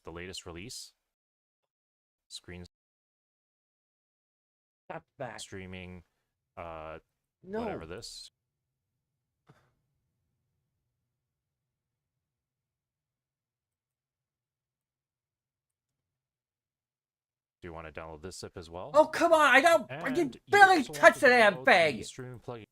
the latest release. Screen Stop back. streaming, No. whatever this. Do you want to download this zip as well? Oh, come on! I can barely touch the damn thing! Streaming plugin.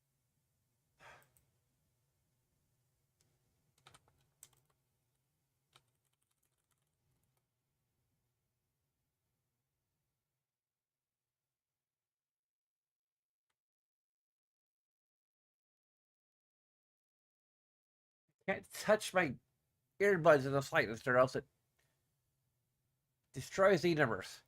Can't touch my earbuds in the slightest, or else it destroys the universe.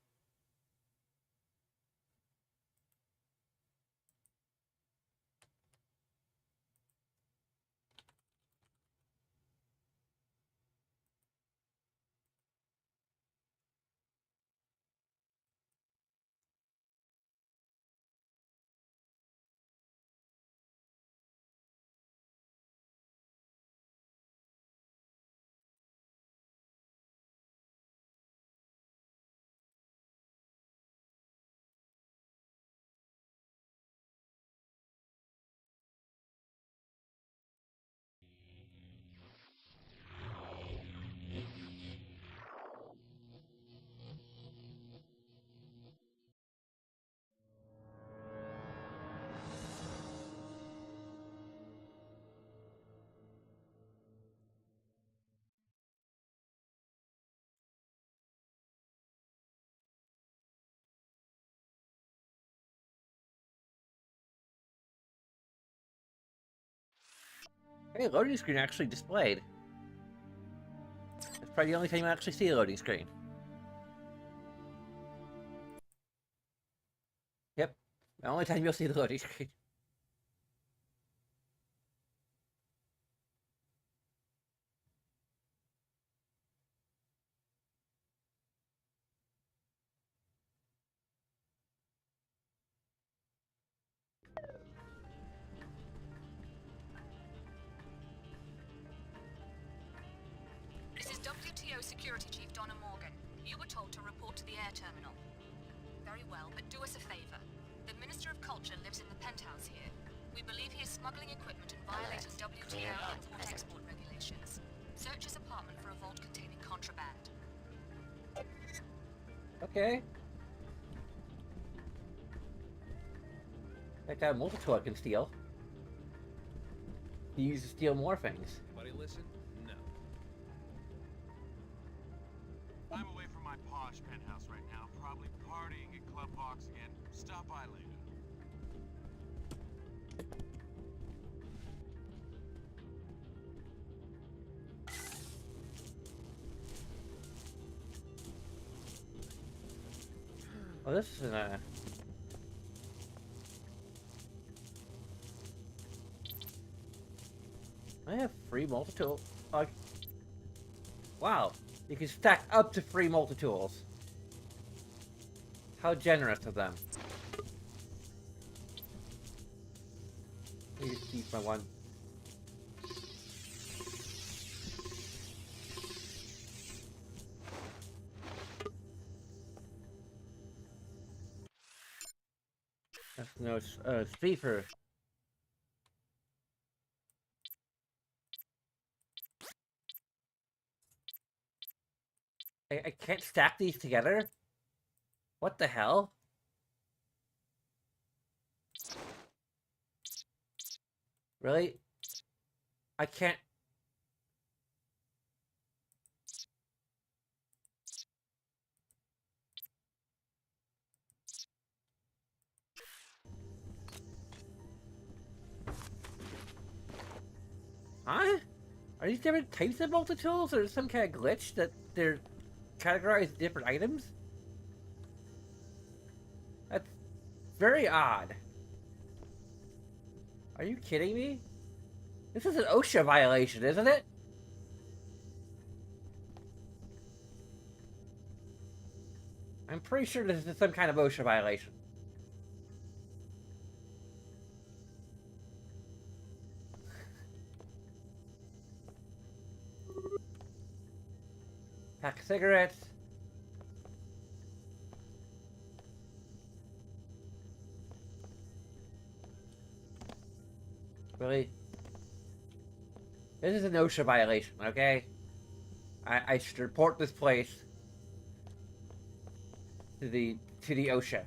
Hey, loading screen actually displayed. That's probably the only time you actually see a loading screen. Yep, the only time you'll see the loading screen. This is WTO Security Chief Donna Morgan. You were told to report to the air terminal. Very well, but do us a favor. The Minister of Culture lives in the penthouse here. We believe he is smuggling equipment and violating WTO import-export regulations. Search his apartment for a vault containing contraband. Okay. That guy multi-tool can steal. He used to steal more things. Anybody listen? No. I'm away from my posh penthouse right now, probably partying at Club Box again. Stop by later. Oh, this is a... I have free multi-tool. Wow, you can stack up to free multi-tools. How generous of them. Let me just use my one. That's no speaker. I can't stack these together? What the hell? Really? I can't... Huh? Are these different types of multi-tools, or some kind of glitch that they're categorized different items? That's very odd. Are you kidding me? This is an OSHA violation, isn't it? I'm pretty sure this is some kind of OSHA violation. Pack cigarettes. Really? This is an OSHA violation, okay? I should report this place to the OSHA.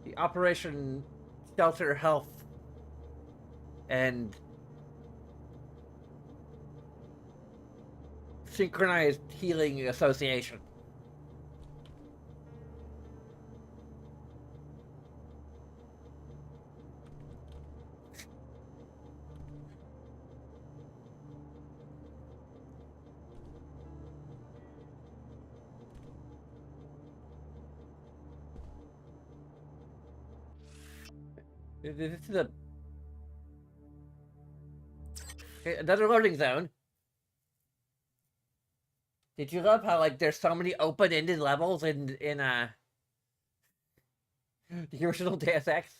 The Operation Shelter Health and Synchronized Healing Association. This is a okay, another loading zone. Did you love how like there's so many open-ended levels in the original Deus Ex?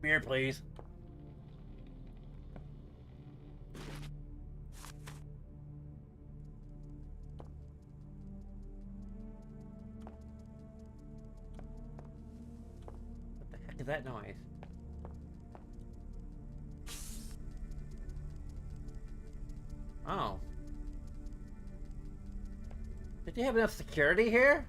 Beer, please. What the heck is that noise? Oh. Did you have enough security here?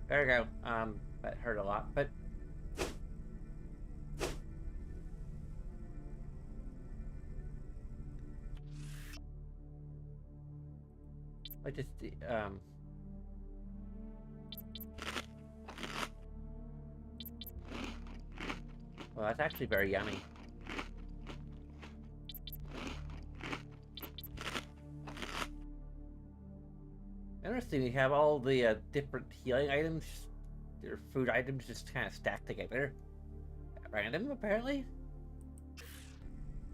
There we go. That hurt a lot, but I just well, that's actually very yummy. Interesting, we have all the different healing items, or food items, just kind of stacked together. At random, apparently.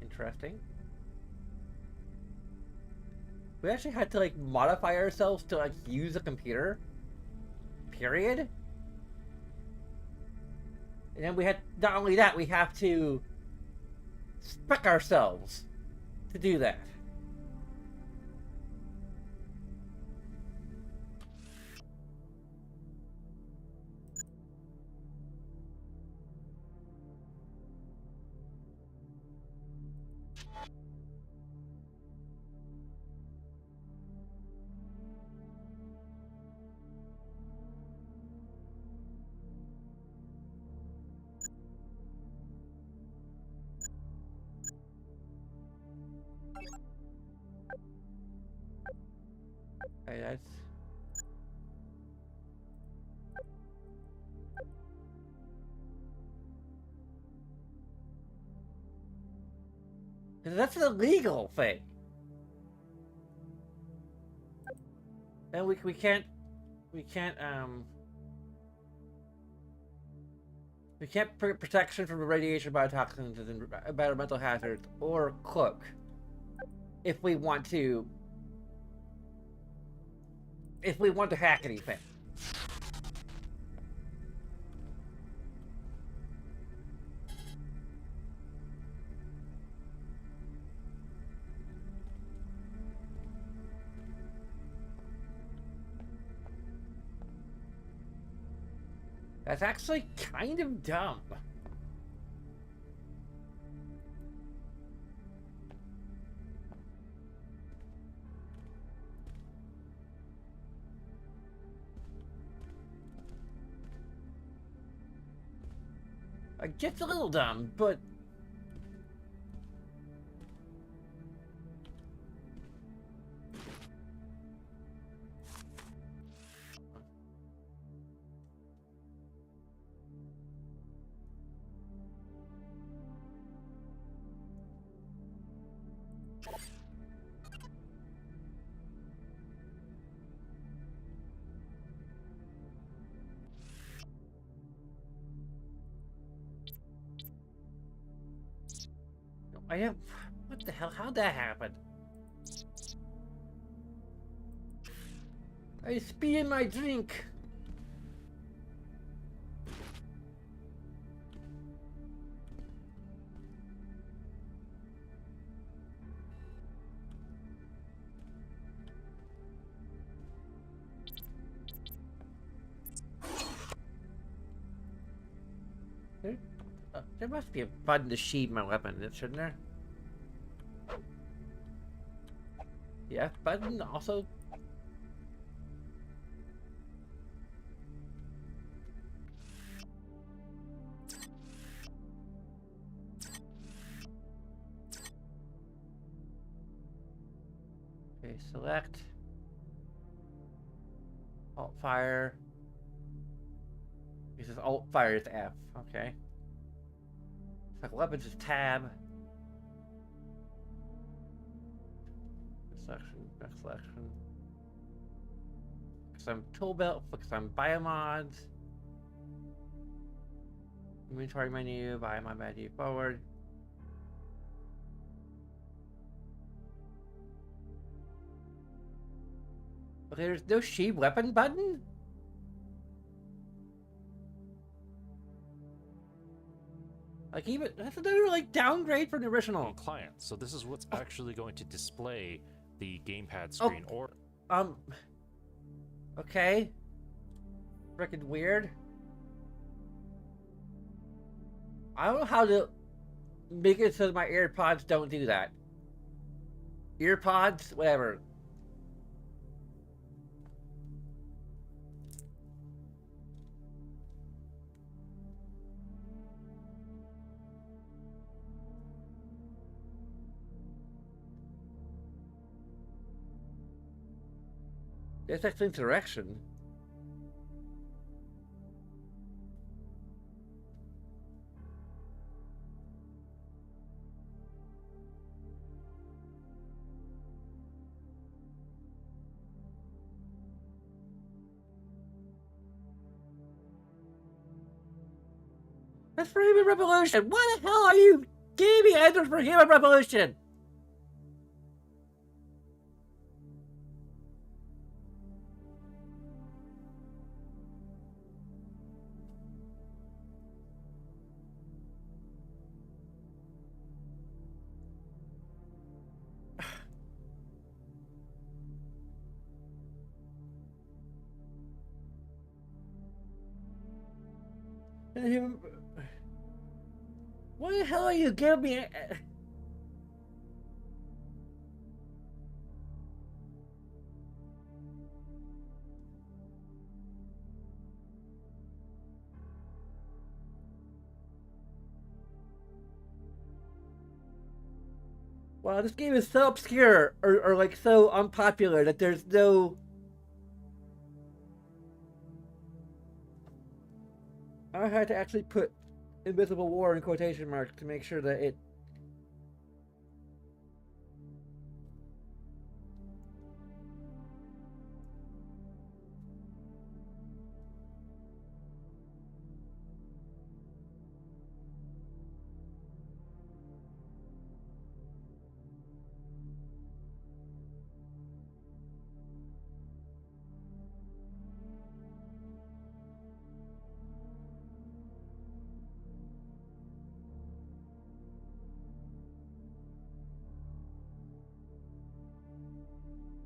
Interesting. We actually had to, like, modify ourselves to, like, use a computer. Period. And then we had, not only that, we have to spec ourselves to do that. Okay, that's... That's an illegal thing. And we can't protection from radiation, biotoxins, and environmental hazards, or cloak if we want to hack anything. That's actually kind of dumb. Just a little dumb, but I am. What the hell? How'd that happen? I spit in my drink. There must be a button to sheathe my weapon, shouldn't there? Yeah, button also. Okay, select. Alt fire. This is alt fire is F. Okay. Select weapons is tab. Selection, back selection. Focus on tool belt, focus on biomods. Inventory menu, biomod menu forward. Okay, there's no sheathe weapon button? Like even that's another like downgrade from the original. Client. So this is what's actually going to display the gamepad screen, or Okay. Freaking weird. I don't know how to make it so that my AirPods don't do that. Earpods, whatever. That's actually interaction. That's for Human Revolution. What the hell are you giving me answers for Human Revolution? What the hell are you giving me? Wow, this game is so obscure or like so unpopular that there's no. I had to actually put Invisible War in quotation marks to make sure that it.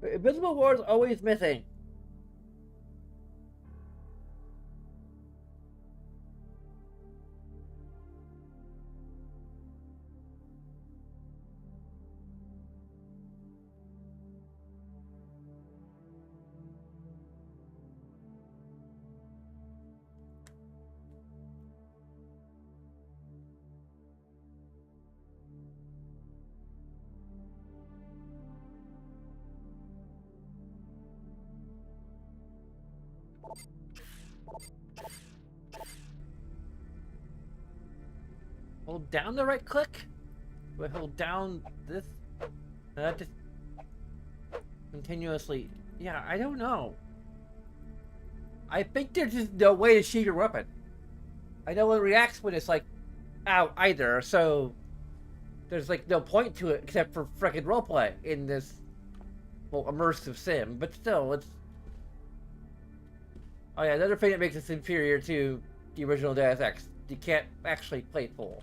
Invisible War is always missing. Hold down the right click? Do I hold down this? Just continuously. Yeah, I don't know. I think there's just no way to shoot your weapon. I know it reacts when it's like out either, so there's like no point to it except for frickin' roleplay in this, well, immersive sim. But still, it's. Oh yeah, another thing that makes it inferior to the original Deus Ex, you can't actually play it full.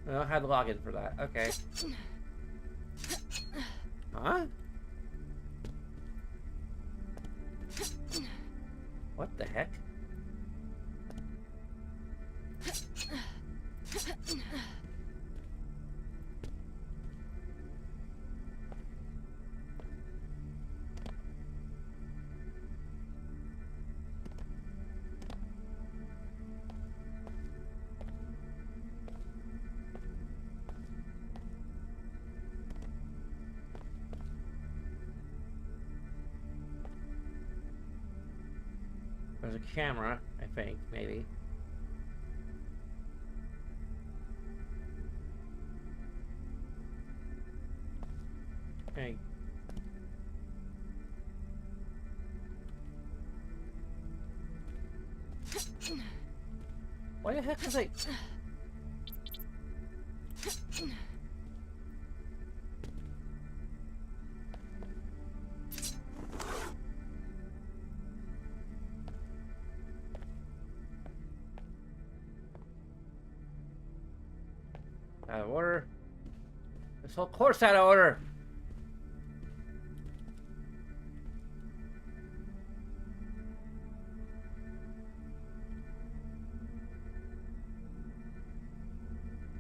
I don't have to log in for that. Okay. Huh? What the heck? There's a camera, I think, maybe. Okay. Why the heck was I... Out of order. This whole course out of order.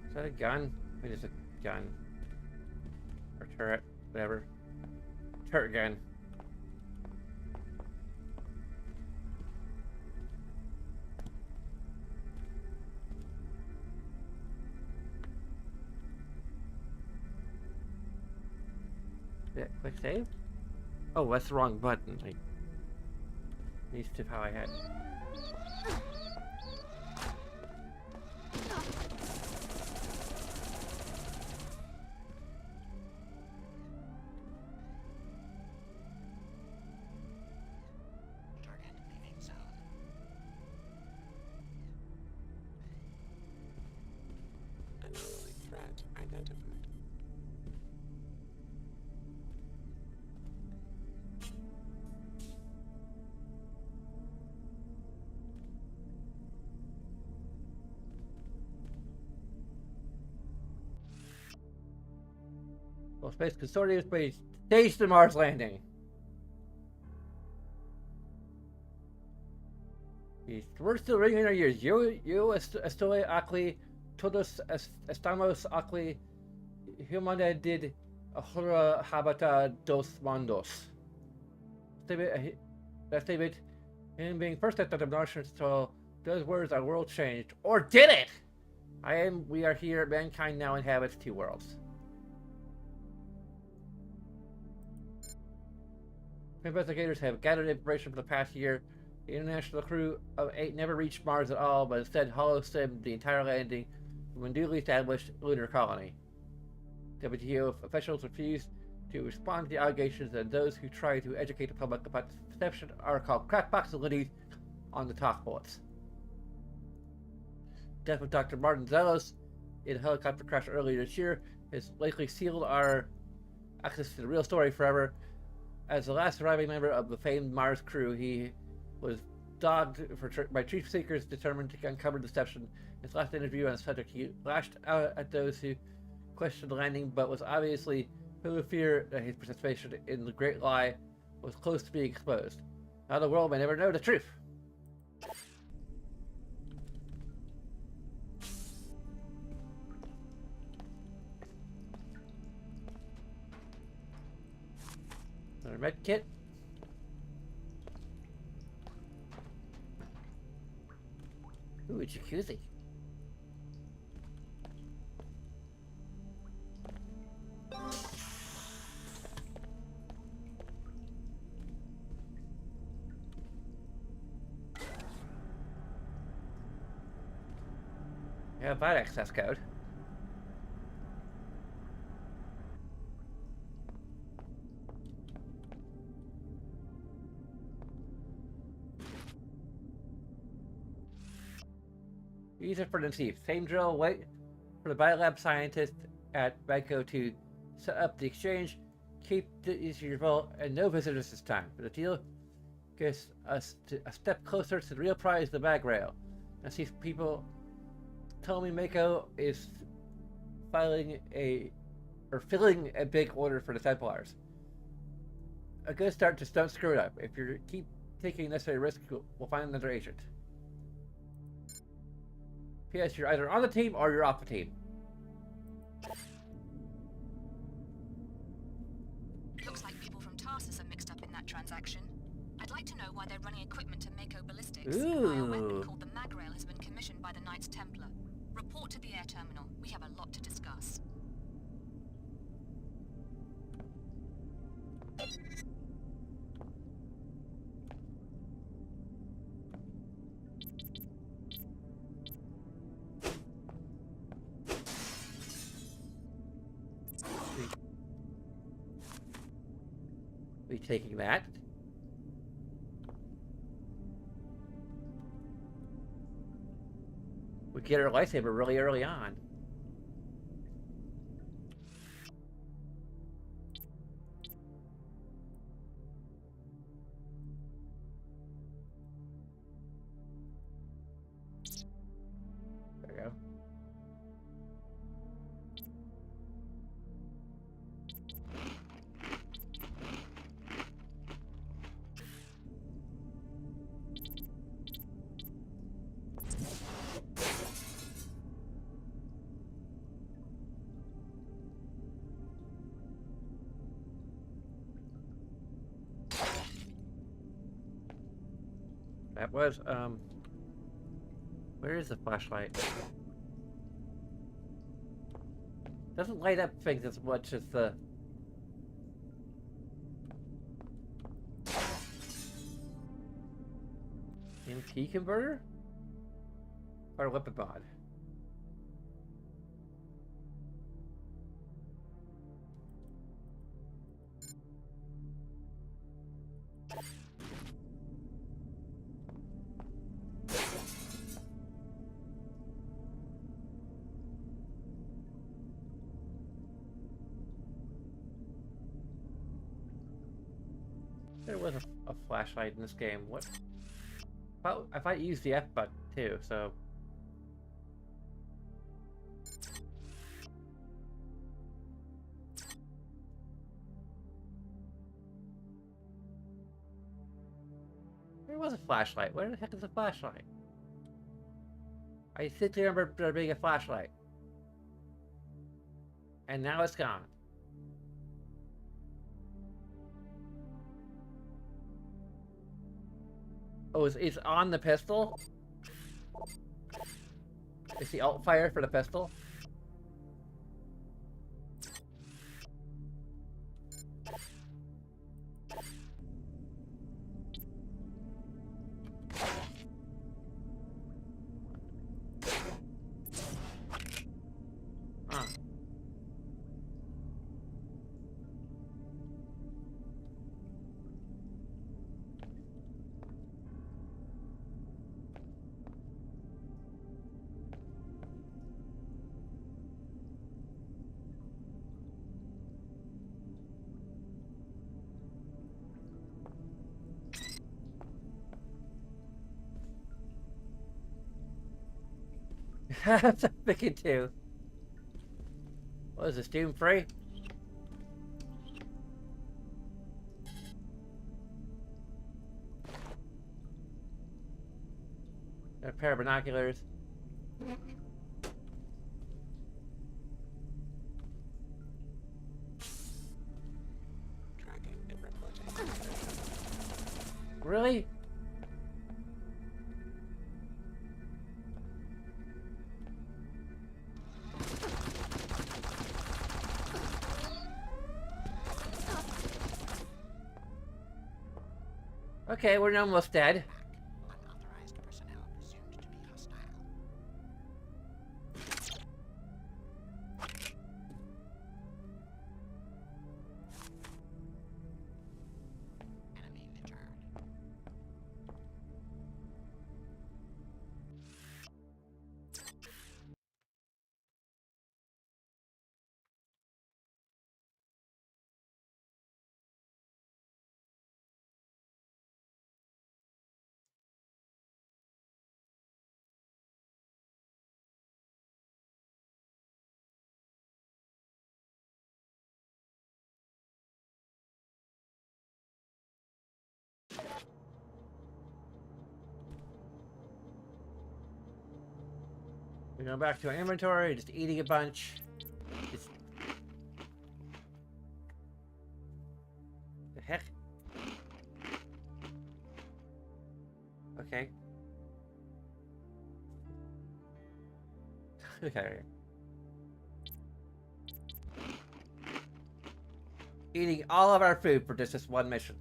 Is that a gun? Wait, it's a gun. Or turret, whatever. Turret gun. Yeah, quick save? Oh, that's the wrong button. Like, used to how I had. Target leaving zone. Unruly threat identified. Well, Space Consortium Space staged the Mars landing. We're still ringing in our ears. Yo estoy aquí, todos estamos aquí. Humanidad ahora habita dos mundos. That statement, him being first at the dimension, so those words our world changed. Or did it? We are here, mankind now inhabits two worlds. Investigators have gathered information for the past year. The international crew of 8 never reached Mars at all, but instead hollow-simmed the entire landing from a newly established lunar colony. WTO officials refused to respond to the allegations, and those who try to educate the public about the deception are called crackpot facilities on the talk bullets. Death of Dr. Martin Zelos in a helicopter crash earlier this year has likely sealed our access to the real story forever. As the last surviving member of the famed Mars crew, he was dogged by truth seekers determined to uncover deception. His last interview on the subject, he lashed out at those who questioned the landing, but was obviously full of fear that his participation in the great lie was close to being exposed. Now the world may never know the truth. Another med kit. Ooh, a jacuzzi. have that access code. Use it for the thief. Same drill, wait for the biolab scientist at Banco to set up the exchange. Keep the your vault and no visitors this time. But the deal gets us a step closer to the real prize, the bag rail. And see if people tell me Mako is filling a big order for the Templars. A good start, just don't screw it up. If you keep taking necessary risks, we'll find another agent. P.S. You're either on the team or you're off the team. Looks like people from Tarsus are mixed up in that transaction. I'd like to know why they're running equipment to Mako ballistics. A bioweapon called the Magrail has been commissioned by the Knights Templar. Report to the air terminal. We have a lot to discuss. We taking that. We get our lightsaber really early on. There we go. That was, where is the flashlight? Doesn't light up things as much as the... MP converter? Or weapon mod? There was a flashlight in this game. What? If I used the F button too, so. There was a flashlight. Where the heck is the flashlight? I distinctly remember there being a flashlight. And now it's gone. Oh, it's on the pistol? Is the alt fire for the pistol? Huh. That's a thinking too. What is this, Doom free? A pair of binoculars. Tracking and reporting. Really? Okay, we're almost dead. Unauthorized personnel presumed to be hostile. We're going back to our inventory, just eating a bunch. Just... The heck? Okay. Okay. Eating all of our food for just this one mission.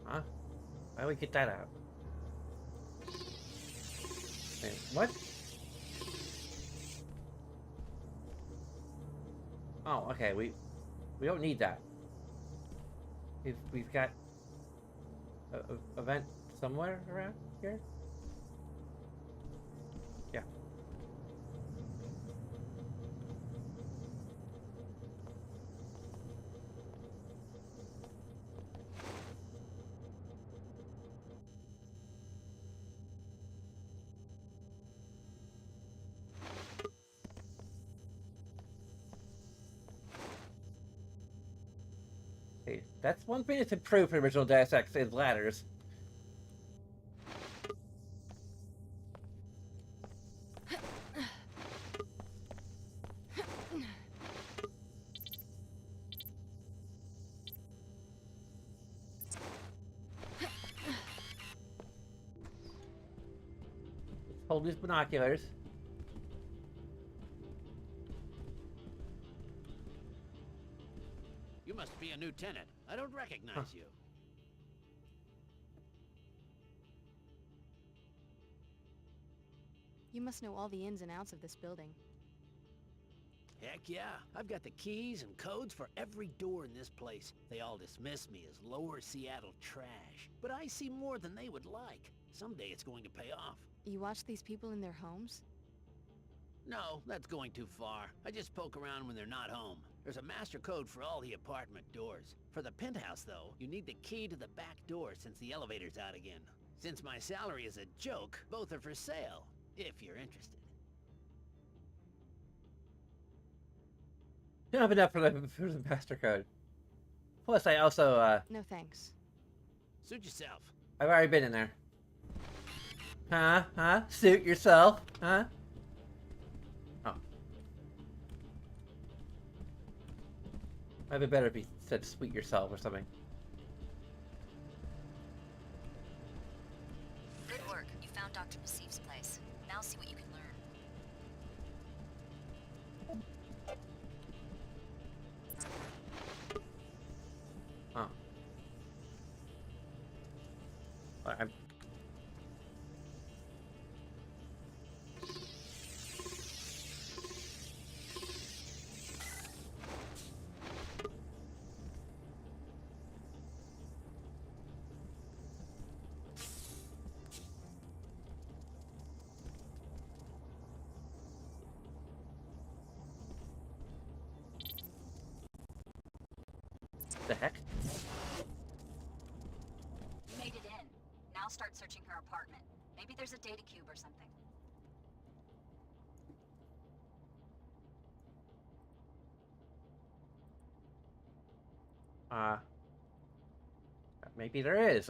Huh? Why do we get that out? Wait, what? Oh, okay. We don't need that. We've got a vent somewhere around here. Yeah. Hey, that's one thing that's improved from original Deus Ex is ladders. Hold these binoculars. You must be a new tenant. I don't recognize you. You must know all the ins and outs of this building. Heck yeah, I've got the keys and codes for every door in this place. They all dismiss me as lower Seattle trash, but I see more than they would like. Someday it's going to pay off. You watch these people in their homes? No, that's going too far. I just poke around when they're not home. There's a master code for all the apartment doors. For the penthouse, though, you need the key to the back door since the elevator's out again. Since my salary is a joke, both are for sale, if you're interested. You don't have enough for the master code. Plus, I also No thanks. Suit yourself. I've already been in there. Huh? Huh? Suit yourself? Huh? Oh. Might be better if he said "sweet yourself" or something. Good work. You found Dr. Nassif's place. Now see what you can learn. Oh. I'm... The heck? You made it in. Now start searching her apartment. Maybe there's a data cube or something. Maybe there is.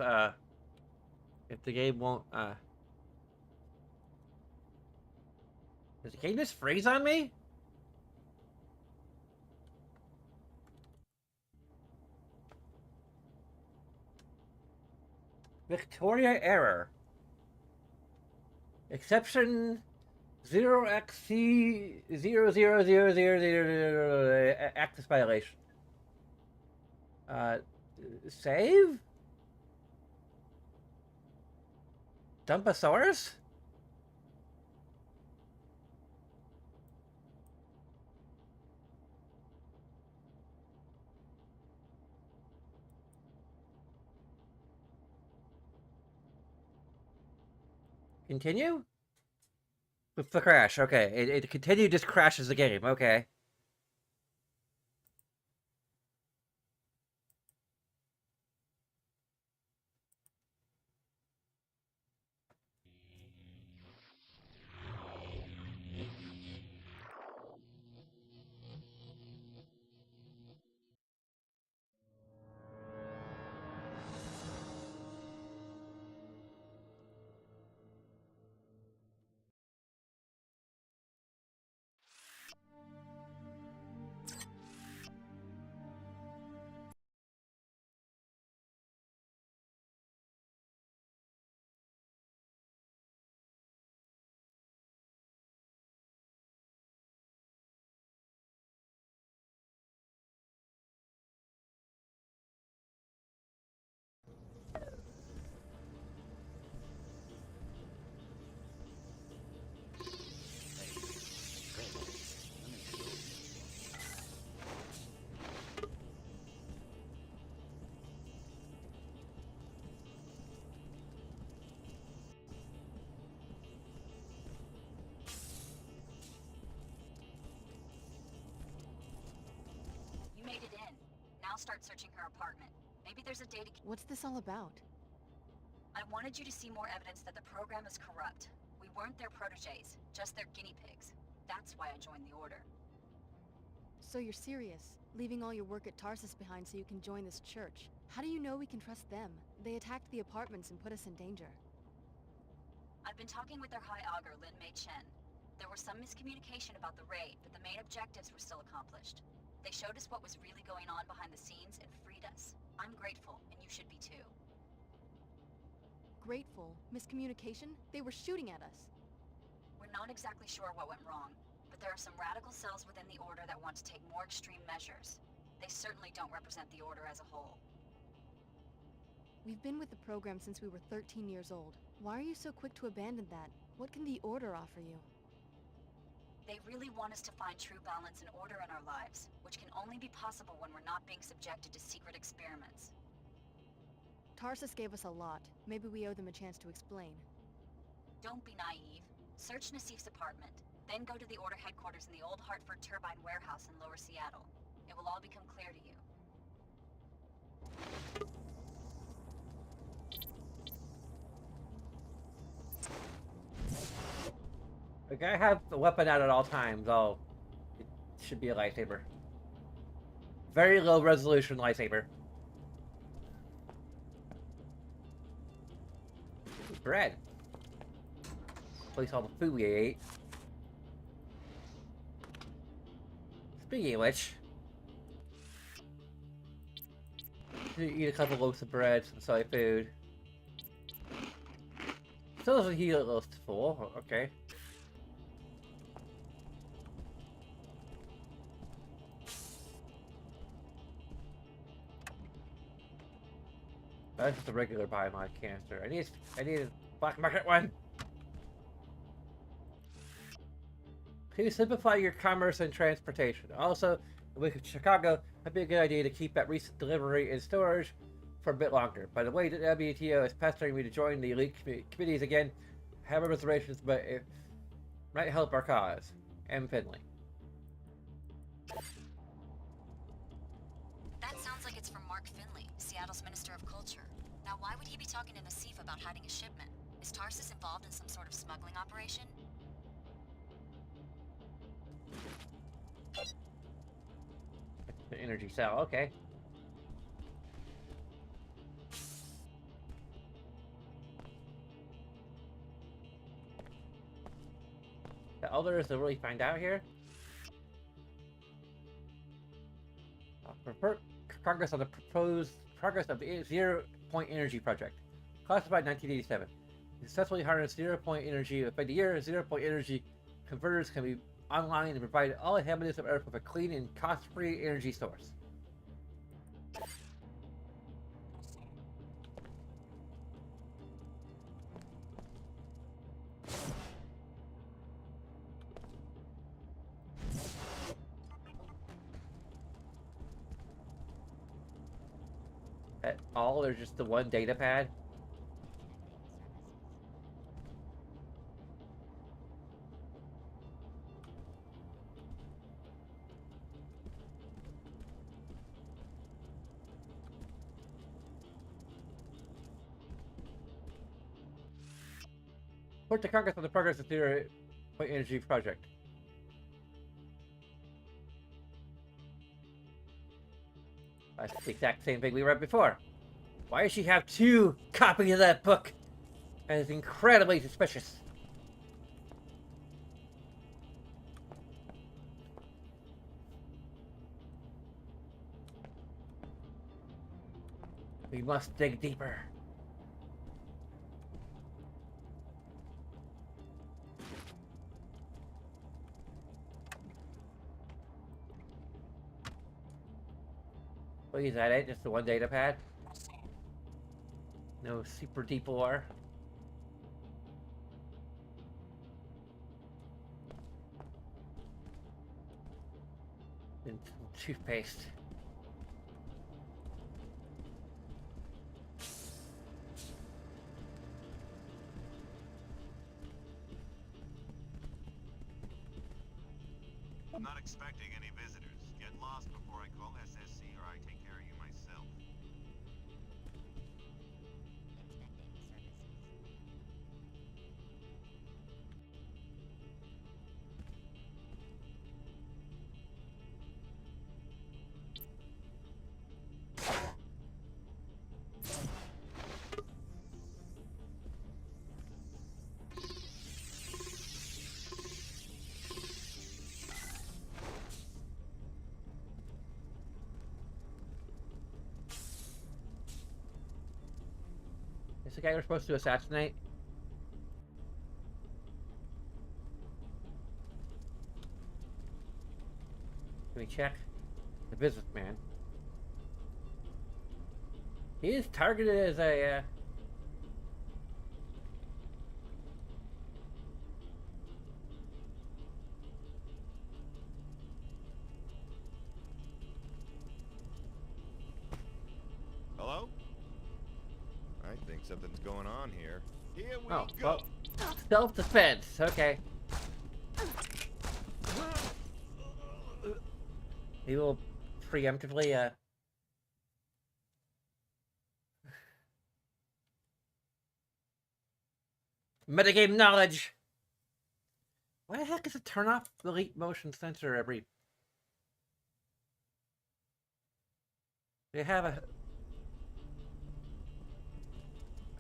If the game won't, Does the game just freeze on me? Victoria error. Exception 0xc00000 access violation. Save? Dumpasaurus? Continue? With the crash, okay. It continue just crashes the game, okay. start searching her apartment. Maybe there's a data... What's this all about? I wanted you to see more evidence that the program is corrupt. We weren't their protégés, just their guinea pigs. That's why I joined the Order. So you're serious, leaving all your work at Tarsus behind so you can join this church. How do you know we can trust them? They attacked the apartments and put us in danger. I've been talking with their High Augur, Lin Mei Chen. There was some miscommunication about the raid, but the main objectives were still accomplished. They showed us what was really going on behind the scenes and freed us. I'm grateful, and you should be too. Grateful? Miscommunication? They were shooting at us. We're not exactly sure what went wrong, but there are some radical cells within the Order that want to take more extreme measures. They certainly don't represent the Order as a whole. We've been with the program since we were 13 years old. Why are you so quick to abandon that? What can the Order offer you? They really want us to find true balance and order in our lives, which can only be possible when we're not being subjected to secret experiments. Tarsus gave us a lot. Maybe we owe them a chance to explain. Don't be naive. Search Nassif's apartment, then go to the Order headquarters in the old Hartford Turbine warehouse in Lower Seattle. It will all become clear to you. The guy have the weapon out at all times, though. It should be a lightsaber. Very low resolution lightsaber. Ooh, bread. Place all the food we ate. Speaking of which, eat a couple loaves of bread, some soy food. Still doesn't heal a little full. Okay. That's just a regular biomod canister. I need a black market one. Please simplify your commerce and transportation. Also, in the wake of Chicago, it'd be a good idea to keep that recent delivery in storage for a bit longer. By the way, the WTO is pestering me to join the elite committees again. I have reservations, but it might help our cause. M. Finley. That sounds like it's from Mark Finley, Seattle's Minister of Culture. Now, why would he be talking to Nassif about hiding a shipment? Is Tarsus involved in some sort of smuggling operation? The energy cell, okay. The others to really find out here. Progress on the proposed progress of the zero-point energy project, classified 1987. Successfully harness zero-point energy. By the year, zero-point energy converters can be online and provide all inhabitants of Earth with a clean and cost-free energy source. At all, there's just the one data pad. Report to Congress on the progress of the zero-point energy project. That's the exact same thing we read before. Why does she have 2 copies of that book? That is incredibly suspicious. We must dig deeper. Wait, is that it? Just the one data pad? No super deep ore? And toothpaste. I'm not expecting any visitors. Get lost before I call SSC or I take care of you It's the guy we're supposed to assassinate. Can we check? The businessman. He is targeted as a, Hello? I think something's going on here. Here we oh, go. well, self-defense. Okay. He will preemptively, metagame knowledge! Why the heck does it turn off the leap motion sensor every... They have a...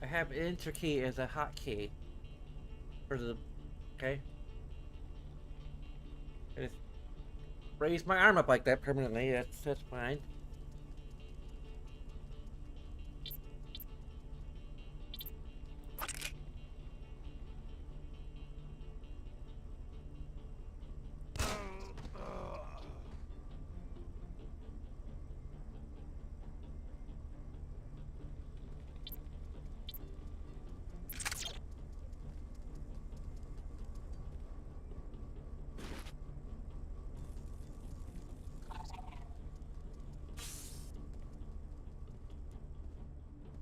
I have enter key as a hotkey for the... Okay. I just raise my arm up like that permanently, that's fine.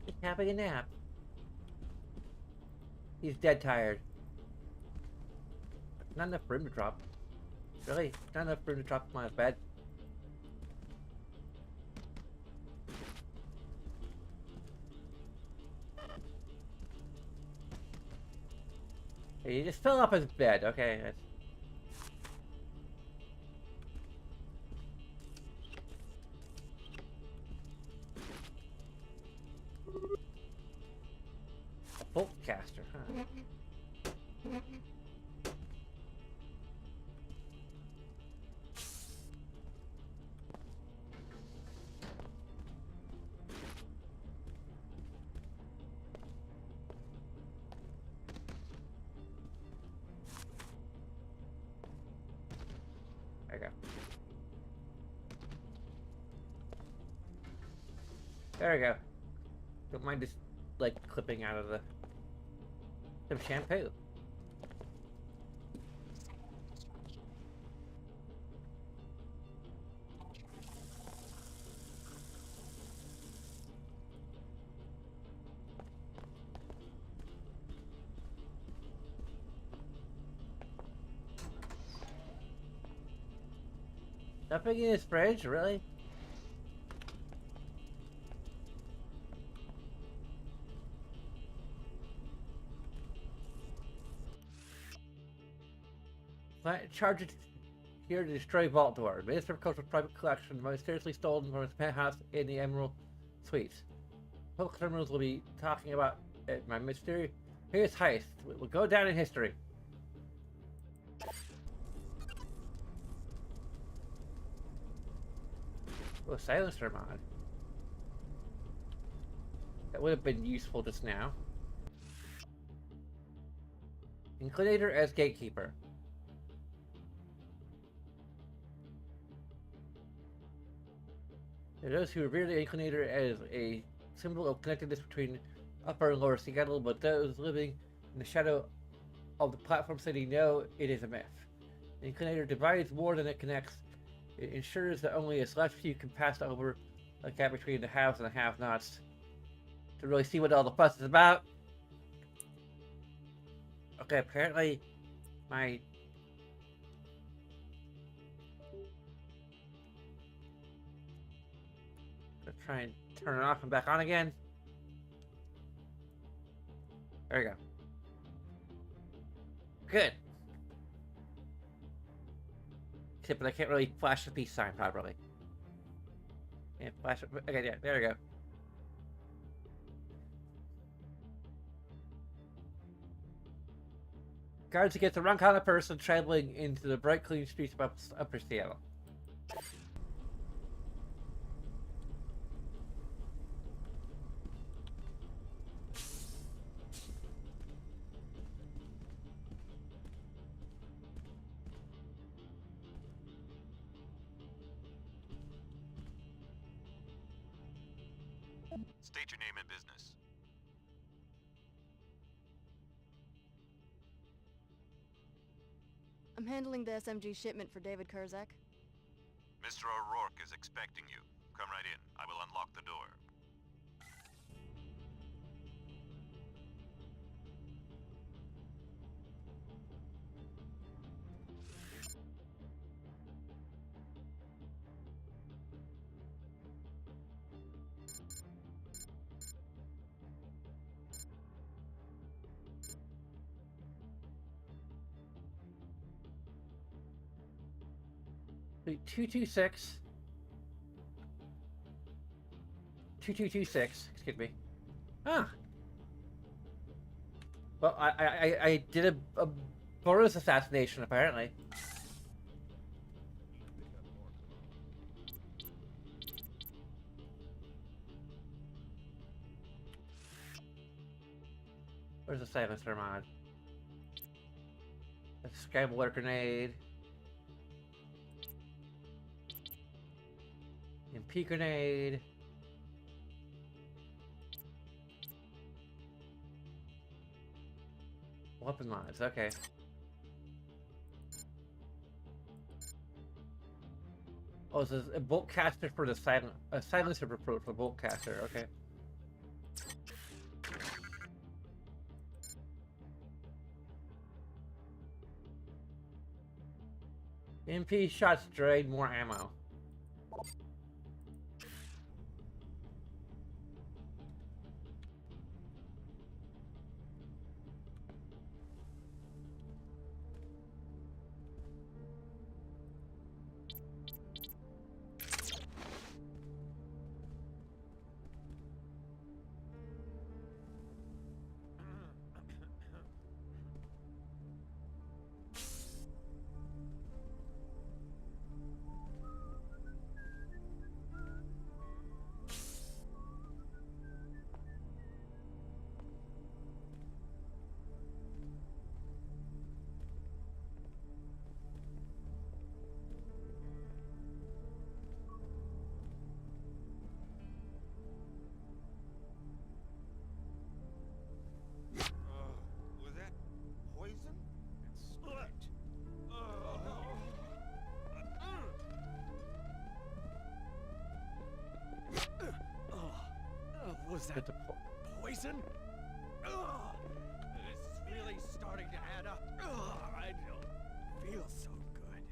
Just having a nap. He's dead tired. Not enough room to drop. Really? Not enough room to drop him on his bed. He just fell off his bed. Okay. That's... A bolt caster, huh? There we go. There we go. Don't mind just like clipping out of the some shampoo. Nothing in his fridge, really? Charge it here to destroy vault door. Minister of Culture's private collection mysteriously stolen from his penthouse in the Emerald Suites. Public criminals will be talking about it. My mysterious heist will go down in history. Oh, silencer mod. That would have been useful just now. Inclinator as gatekeeper. There are those who revere the Inclinator as a symbol of connectedness between Upper and Lower Seattle, but those living in the shadow of the platform city know it is a myth. The Inclinator divides more than it connects. It ensures that only a select few can pass over the gap between the haves and the have-nots. To really see what all the fuss is about. Okay, apparently my... Let's try and turn it off and back on again. There we go. Good. Except that I can't really flash the peace sign properly. Can't flash it. Okay, yeah, there we go. Guards against the wrong kind of person traveling into the bright, clean streets of Upper Seattle. State your name and business. I'm handling the SMG shipment for David Kurzak. Mr. O'Rourke is expecting you. Come right in. I will unlock the door. Wait, 226. 2226. Excuse me. Ah. Well, I did a bonus assassination apparently. Where's the silencer mod? A scrambler grenade. MP grenade. Weapon mods, okay. Oh, this is a bolt caster for the silencer approach for bolt caster, okay. MP shots drain more ammo. Was that poison? Was that Get the poison? This is really starting to add up. I don't feel so good.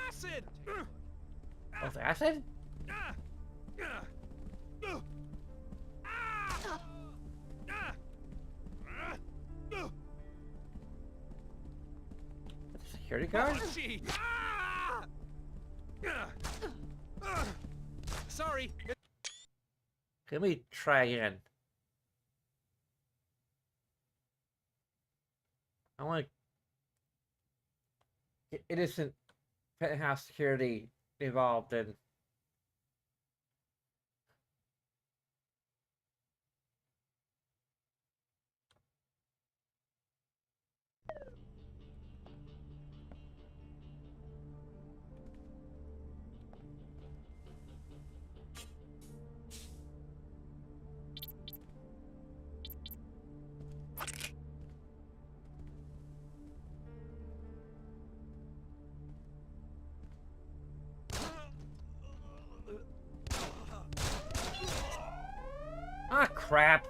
Acid! Oh, it's acid? That's a security guard? Gee. Sorry. Let me try again. I want to get innocent penthouse security involved in. Ah, crap.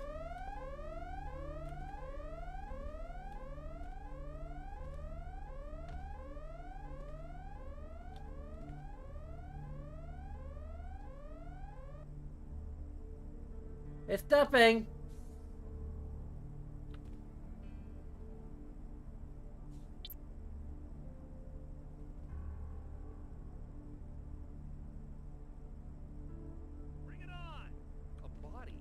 It's dumping. Bring it on. A body.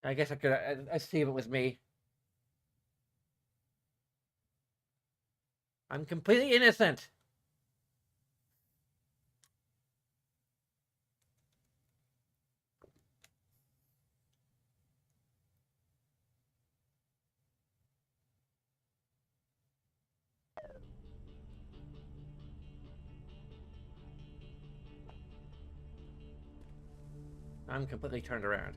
I guess I could. I see if it was me. I'm completely innocent. I'm completely turned around.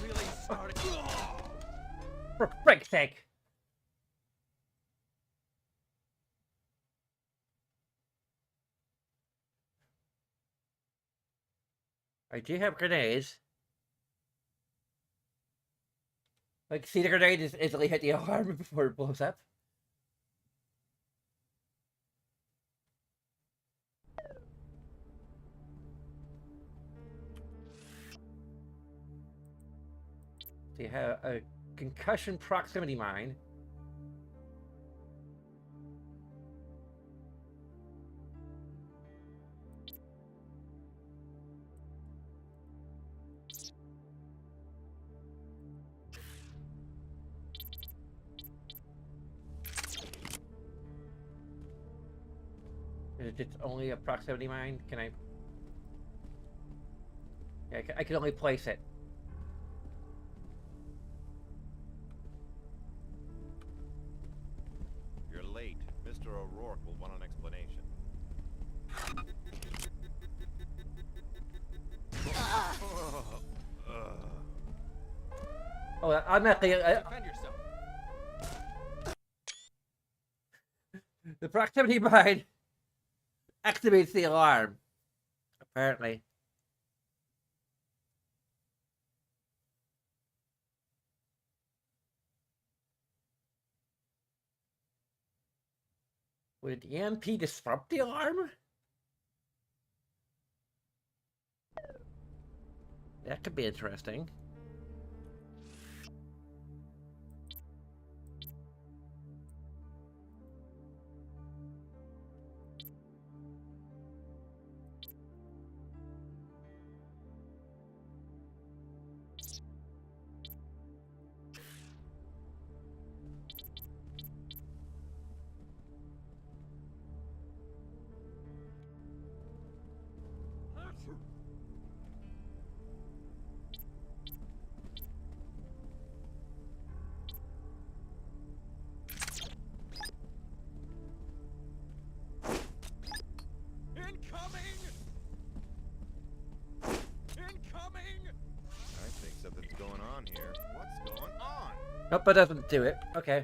Really starting. For frick's sake! I do have grenades. Like, see the grenade is instantly hit the alarm before it blows up. So you have a concussion proximity mine. Is it only a proximity mine? Can I? Yeah, I can only place it. You're late. Mr. O'Rourke will want an explanation. Oh, I'm actually. Defend yourself. The proximity mine activates the alarm. Apparently. Would the EMP disrupt the alarm? That could be interesting. Incoming! Incoming! I think something's going on here. What's going on? Nope, that doesn't do it. Okay.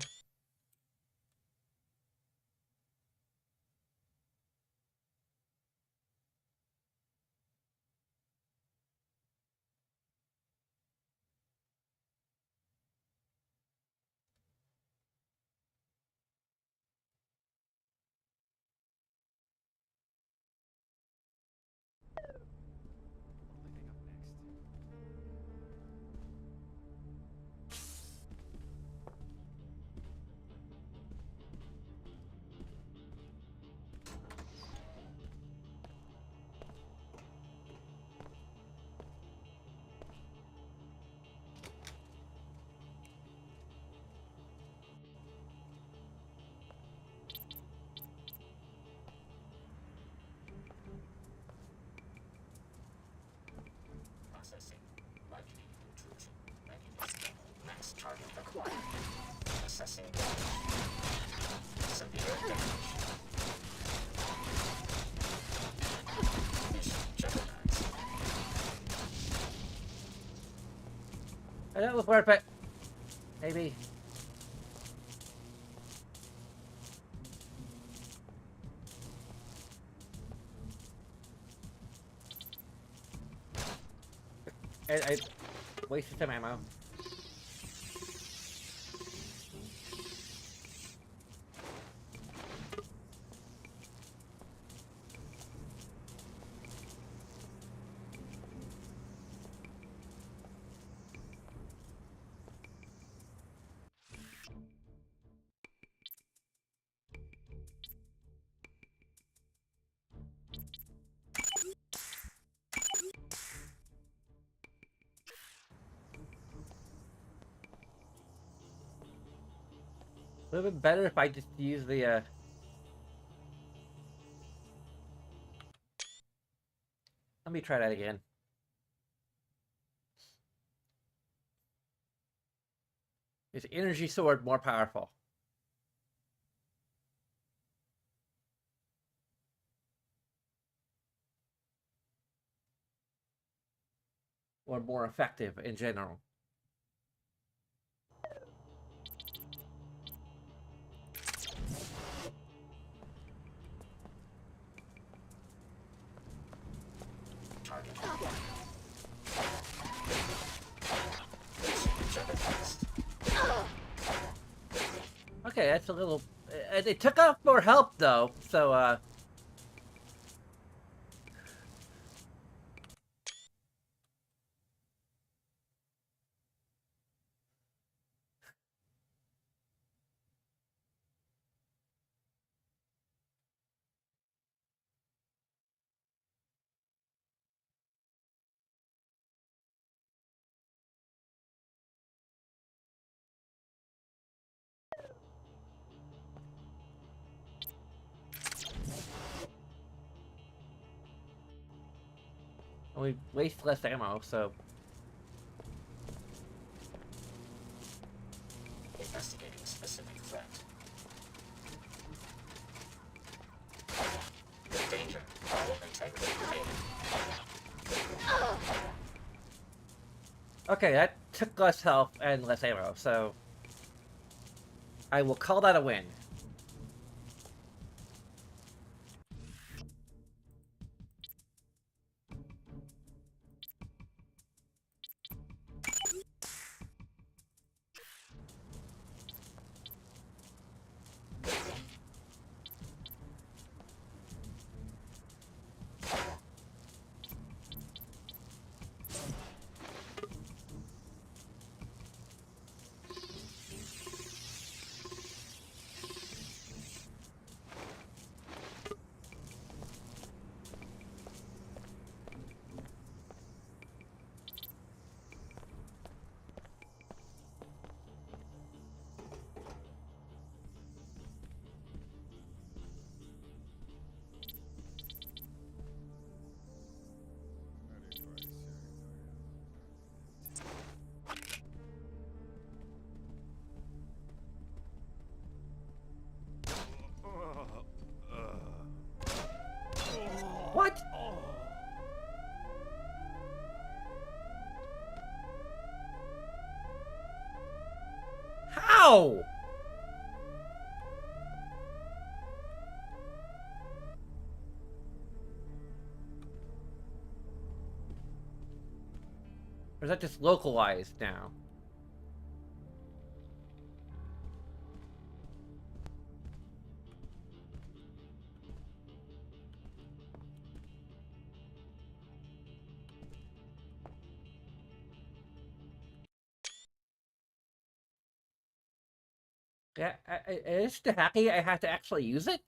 Processing. Likely intrusion. Manifesting. Max target acquired. Assessing damage. Severe damage. Mission jeopardized. That was worth it. Maybe. I wasted some ammo. Would have been better if I just used the Let me try that again. Is energy sword more powerful? Or more effective in general? Target acquired. Jeopardized. Okay, that's a little... It took off more help, though, so, we waste less ammo, so... Investigating specific threat. Danger. All integrity remaining. Okay, that took less health and less ammo, so... I will call that a win. What? How? Or is that just localized now? Yeah, is the hacky I have to actually use it?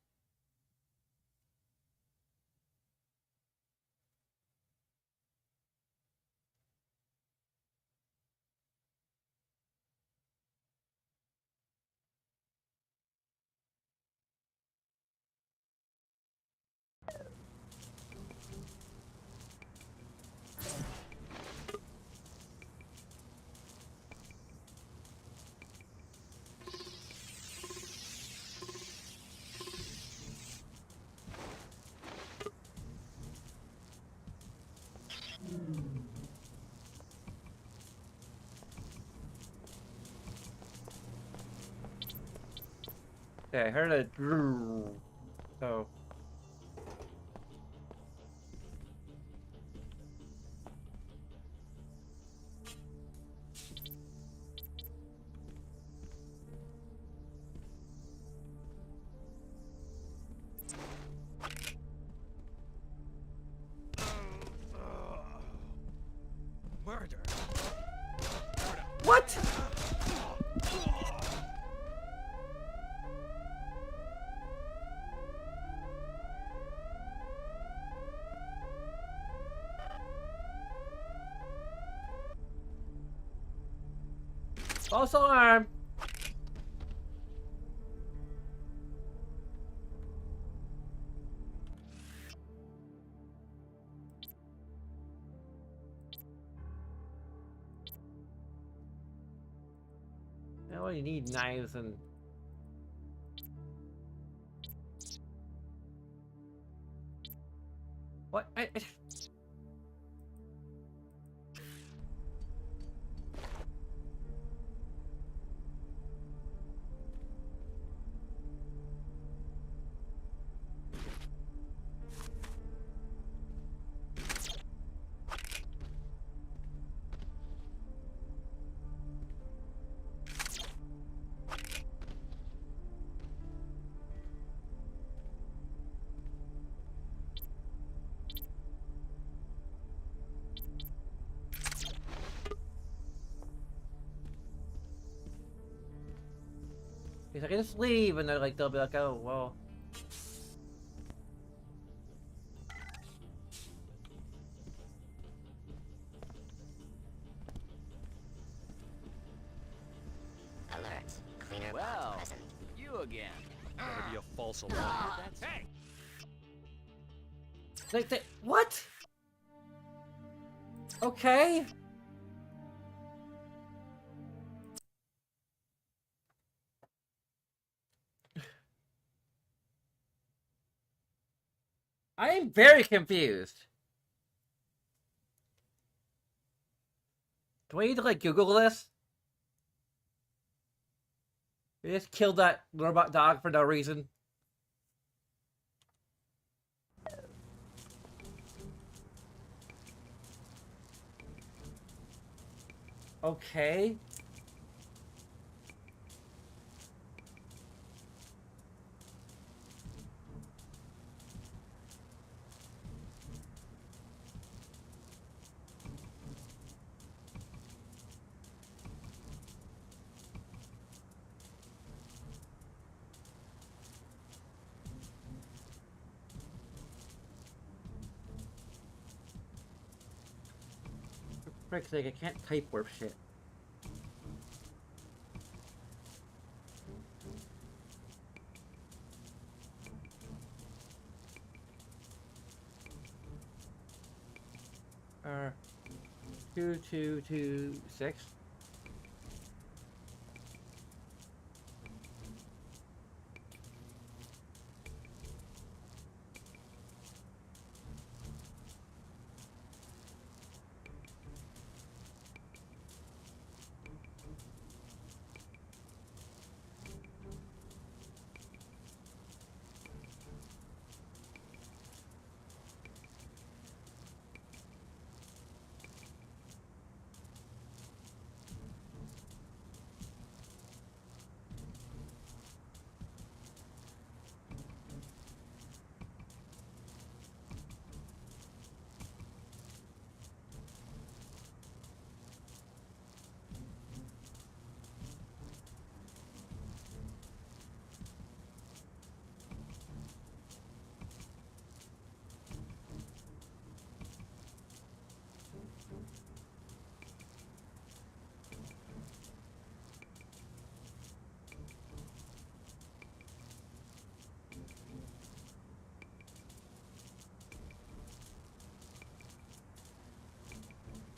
Yeah, I heard a... So... Murder. What? False alarm! really need knives and... What? He's like, I just leave, and they're like, they'll be like, oh, well. Alert. Cleaner Well, bot present. you again. Better be a false alarm. Hey! What? Okay. I am very confused. Do I need to, like, Google this? We just killed that robot dog for no reason. Okay. For frick's sake, I can't type warp shit. Uh, 2226.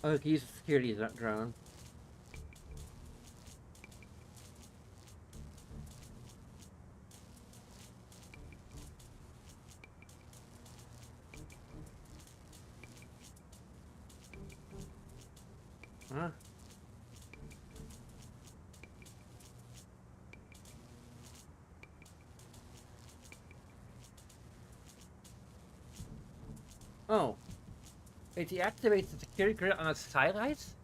Oh, use the security drone. Huh? Oh. It deactivates the security grid on the skylights?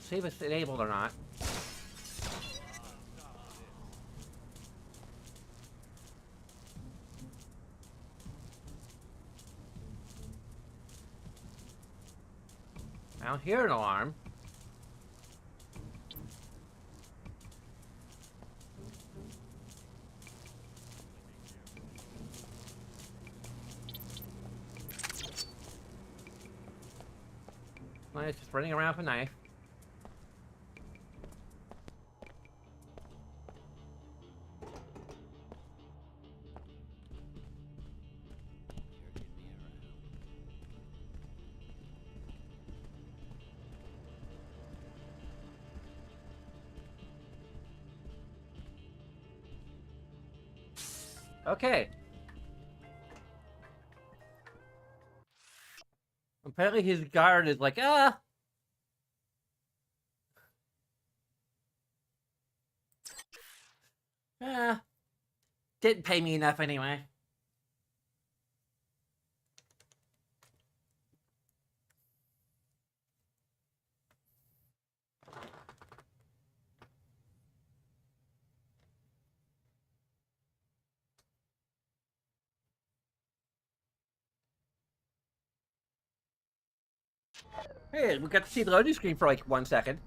See if it's enabled or not. I don't hear an alarm. Well, it's just running around with a knife. Okay. Apparently his guard is like, ah! Ah. Didn't pay me enough anyway. Hey, we got to see the loading screen for like 1 second.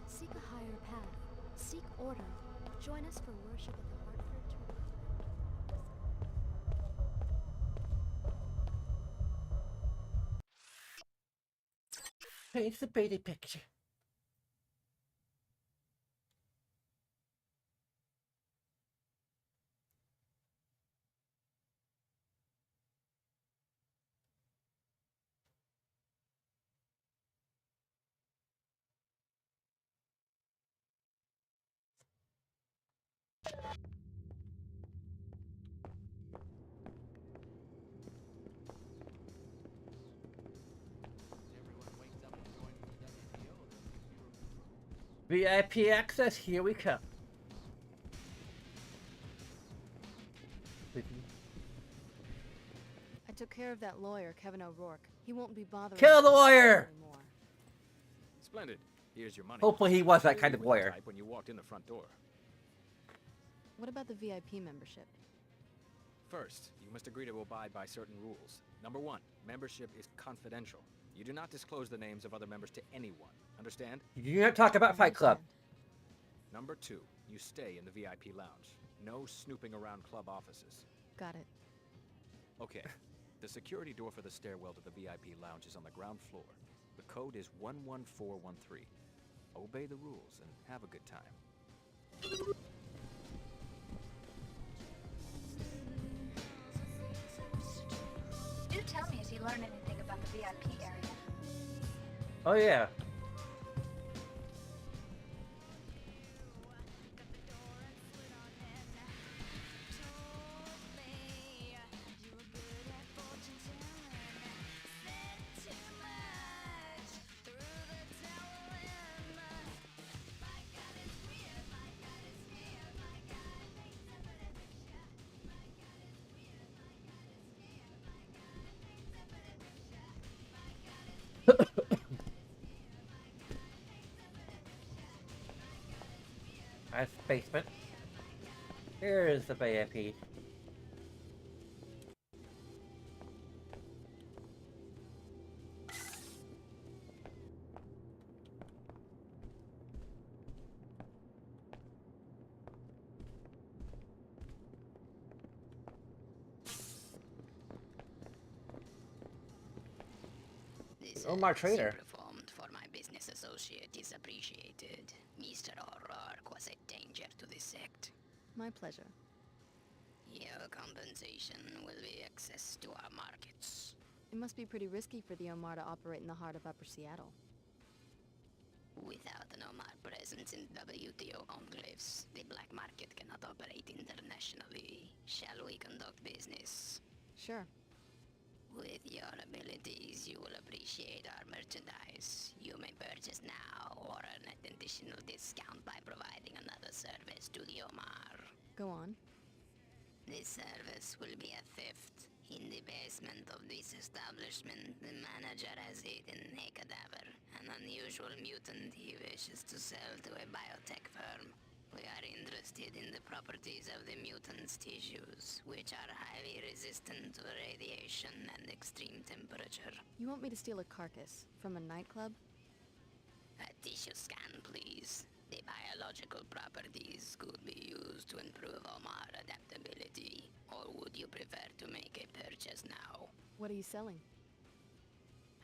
Seek a higher path. Seek order. Join us for worship at the Hartford Hey, it's the baby picture. VIP access, here we come. I took care of that lawyer, Kevin O'Rourke. He won't be bothering Kill the us lawyer! anymore. Splendid. Here's your money. Hopefully he was that kind Clearly of with the lawyer. type when you walked in the front door. What about the VIP membership? First, you must agree to abide by certain rules. Number 1, membership is confidential. You do not disclose the names of other members to anyone. Understand? You do not talk about Fight Club. Understand. Number 2, you stay in the VIP lounge. No snooping around club offices. Got it. Okay. The security door for the stairwell to the VIP lounge is on the ground floor. The code is 11413. Obey the rules and have a good time. Do tell me, has he learned anything about the VIP area? Oh yeah. That's the basement. Here is the VIP. This Omar Trader. performed for my business associate is appreciated. Mr. O'Rourke was a danger to the sect. My pleasure. Your compensation will be access to our markets. It must be pretty risky for the Omar to operate in the heart of Upper Seattle. Without an Omar presence in WTO enclaves, the black market cannot operate internationally. Shall we conduct business? Sure. With your abilities, you will appreciate our merchandise. You may purchase now or earn an additional discount by providing another service to the Omar. Go on. The service will be a theft. In the basement of this establishment, the manager has eaten a cadaver, an unusual mutant he wishes to sell to a biotech firm. We are interested in the properties of the mutant's tissues, which are highly resistant to radiation and extreme temperature. You want me to steal a carcass from a nightclub? A tissue scan, please. The biological properties could be used to improve Omar adaptability. Or would you prefer to make a purchase now? What are you selling?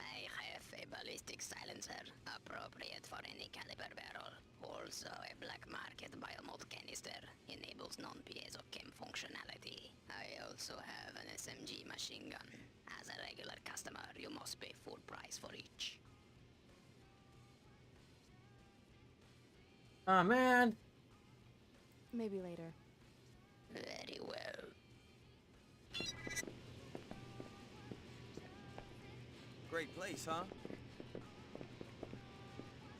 I have a ballistic silencer, appropriate for any caliber barrel. Also a black market biomold canister, enables non-piezo chem functionality. I also have an SMG machine gun. As a regular customer, you must pay full price for each. Oh man. Maybe later. Very well. Great place, huh?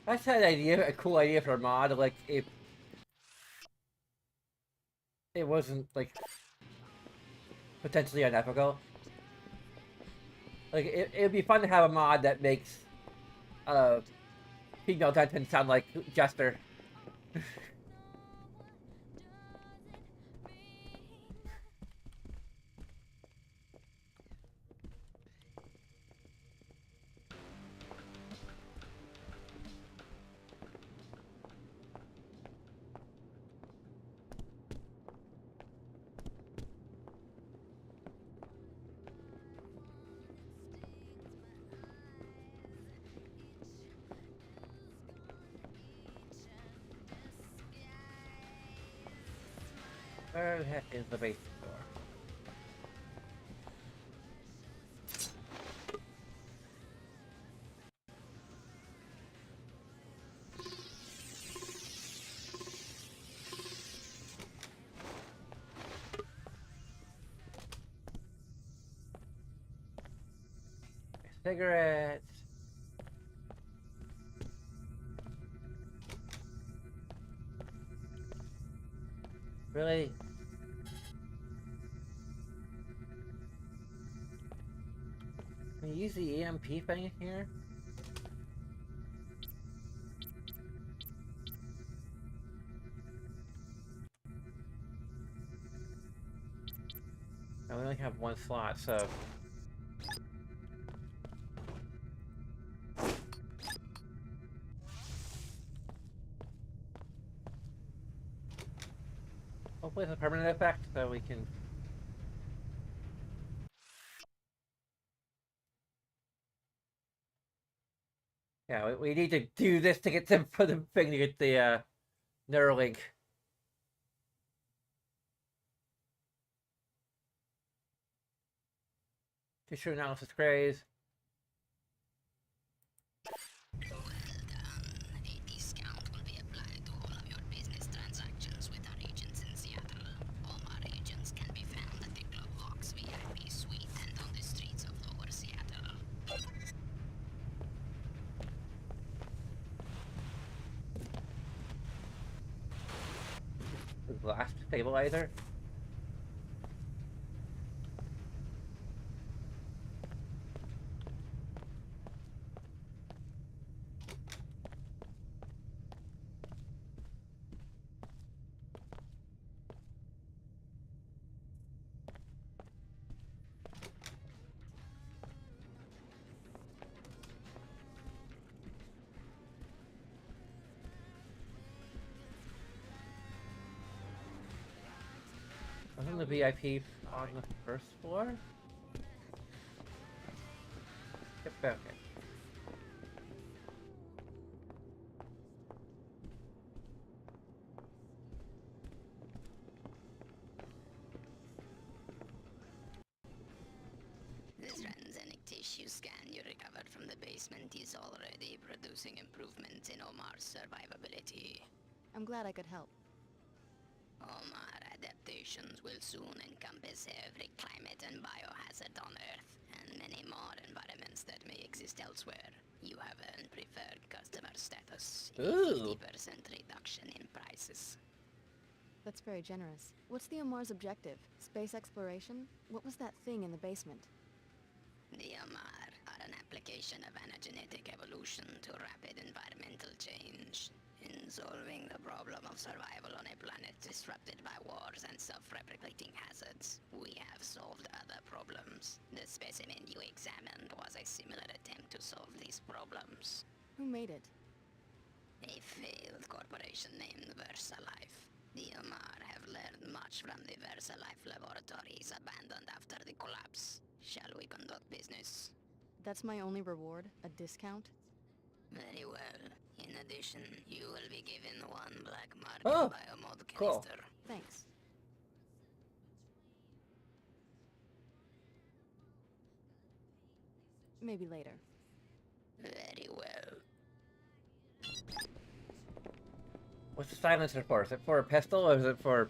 That's an idea, a cool idea for a mod. Like, if it wasn't like potentially unethical. Like, it'd be fun to have a mod that makes female Denton sound like Jester. Where the heck is the basement door? Cigarettes. Really? Can you use the EMP thing here? I only have one slot, so... Hopefully it's a permanent effect, so we can... Yeah, we need to do this to get them for the thing to get the Neuralink. Tissue analysis craze. Well done. A discount will be applied to all of your business transactions with our agents in Seattle. All our agents can be found at the Club Vox VIP suite and on the streets of Lower Seattle. The glass stabilizer. Wasn't the VIP on the first floor? Yep, okay. The transgenic tissue scan you recovered from the basement is already producing improvements in Omar's survivability. I'm glad I could help. Omar adaptations will soon encompass every climate and biohazard on Earth, and many more environments that may exist elsewhere. You have earned preferred customer status. Ooh. 50% reduction in prices. That's very generous. What's the Omar's objective? Space exploration? What was that thing in the basement? The Omar are an application of anagenetic evolution to rapid environmental change. In solving the problem of survival on a planet disrupted by wars and self-replicating hazards, we have solved other problems. The specimen you examined was a similar attempt to solve these problems. Who made it? A failed corporation named VersaLife. The Omar have learned much from the VersaLife laboratories abandoned after the collapse. Shall we conduct business? That's my only reward? A discount? Very well. In addition, you will be given one black market Oh, biomod cool. canister. Thanks. Maybe later. Very well. What's the silencer for? Is it for a pistol or is it for...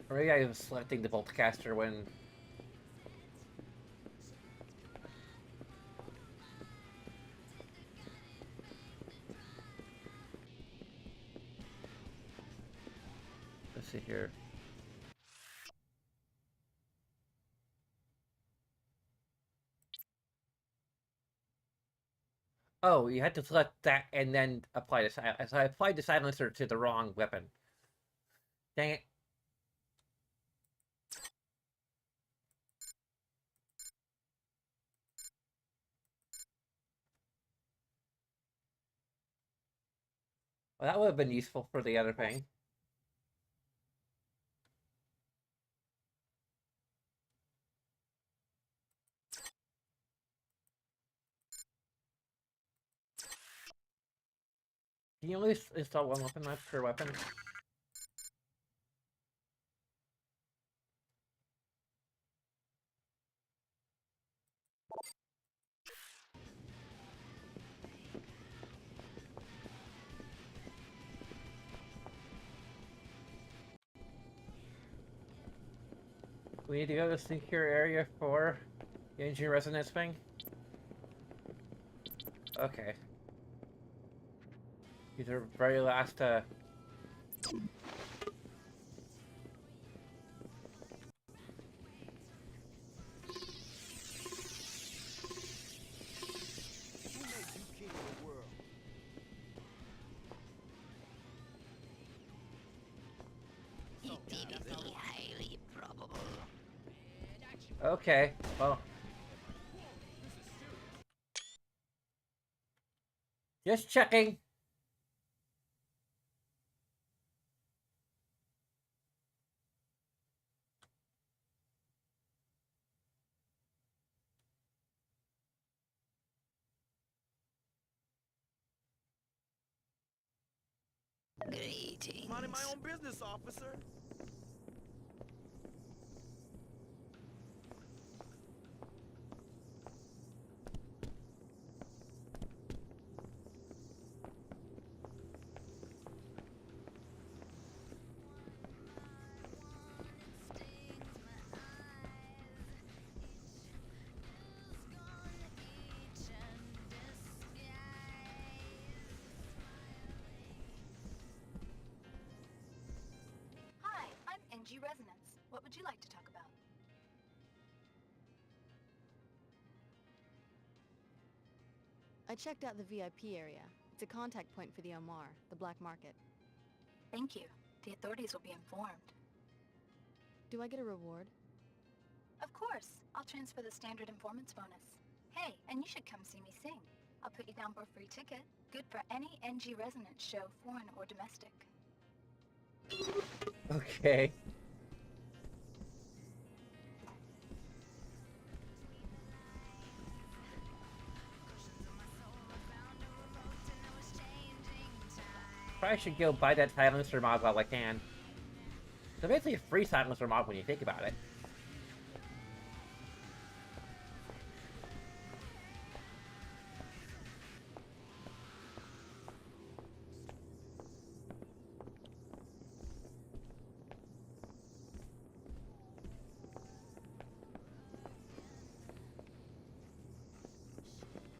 Or maybe I was selecting the boltcaster when... Let's see here. Oh, you had to select that and then apply the silencer. So I applied the silencer to the wrong weapon. Dang it. Well, that would have been useful for the other thing. Can you only install one weapon map per weapon? We need to go to the secure area for the engine resonance thing? Okay. These are very last, Activity highly probable. Okay, well. Just checking. Greetings. Minding my own business, officer. Hi, I'm NG Resonance. What would you like to talk about? I checked out the VIP area. It's a contact point for the Omar, the black market. Thank you. The authorities will be informed. Do I get a reward? Of course. I'll transfer the standard informants bonus. Hey, and you should come see me sing. I'll put you down for a free ticket. Good for any NG Resonance show, foreign or domestic. Okay. Probably should go buy that silencer mod while I can. It's basically a free silencer mod when you think about it.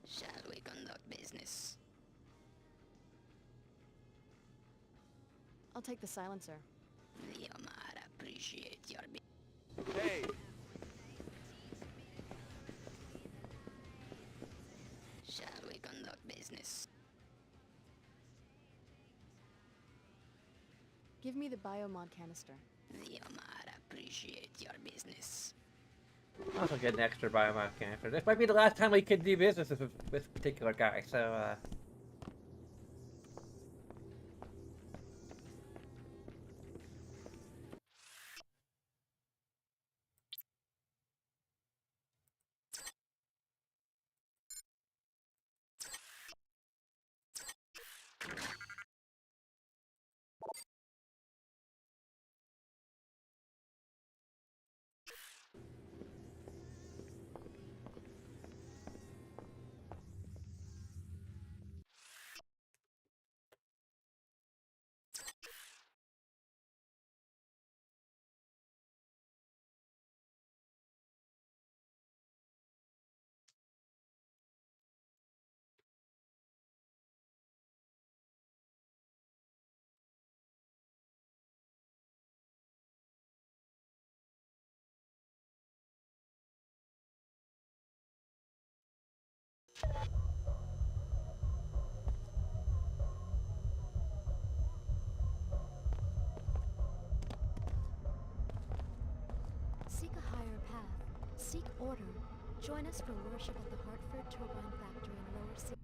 Shall we conduct business? take the silencer. The Omar appreciate your Hey! Shall we conduct business? Give me the biomod canister. The Omar appreciate your business. Also get an extra biomass canister. This might be the last time we can do business with this particular guy, so Seek a higher path. Seek order. Join us for worship at the Hartford Turbine Factory in Lower Sea.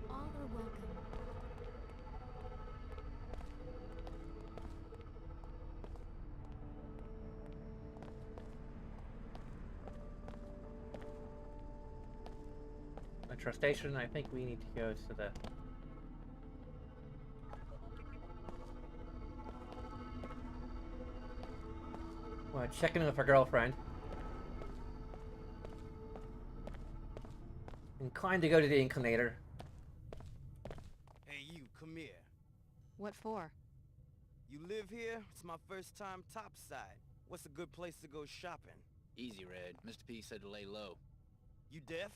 All are welcome. metro station. I think we need to go to the. Want to check in with our girlfriend. Inclined to go to the Inclinator. Hey, you, come here. What for? You live here? It's my first time topside. What's a good place to go shopping? Easy, Red. Mr. P said to lay low. You deaf?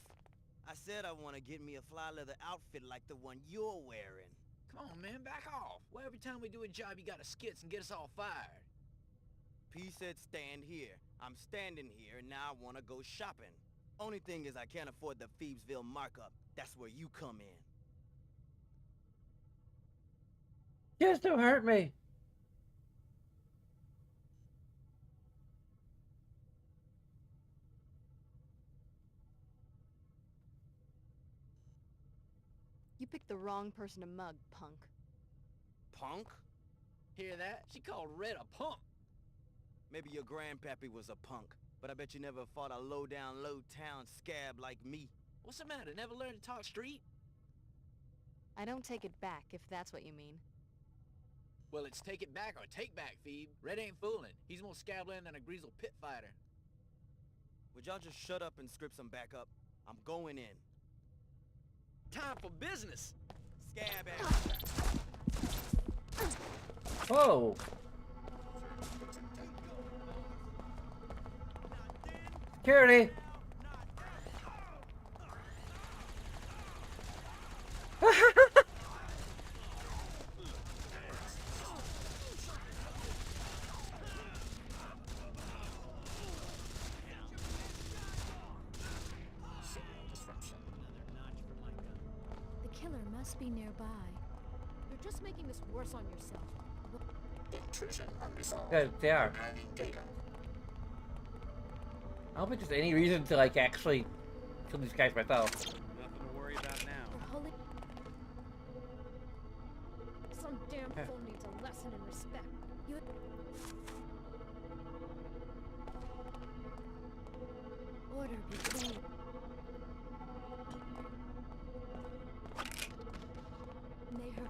I said I want to get me a fly leather outfit like the one you're wearing. Come on, man, back off. Why every time we do a job you gotta skits and get us all fired? P said stand here. I'm standing here, and now I want to go shopping. Only thing is I can't afford the Phoebesville markup. That's where you come in. Just don't hurt me. You picked the wrong person to mug, punk. Punk? Hear that? She called Red a punk. Maybe your grandpappy was a punk, but I bet you never fought a low-down, low-town scab like me. What's the matter? Never learned to talk street? I don't take it back, if that's what you mean. Well, it's take it back or take back, Phoebe. Red ain't fooling. He's more scabland than a greasel pit fighter. Would y'all just shut up and script some backup? I'm going in. Time for business! Scab ass. Whoa! Security! The killer must be nearby. You're just making this worse on yourself. Yeah, they are. I don't think there's any reason to, like, actually kill these guys myself. Nothing to worry about now. Holy... Some damn fool needs a lesson in respect. You... Order between... May her...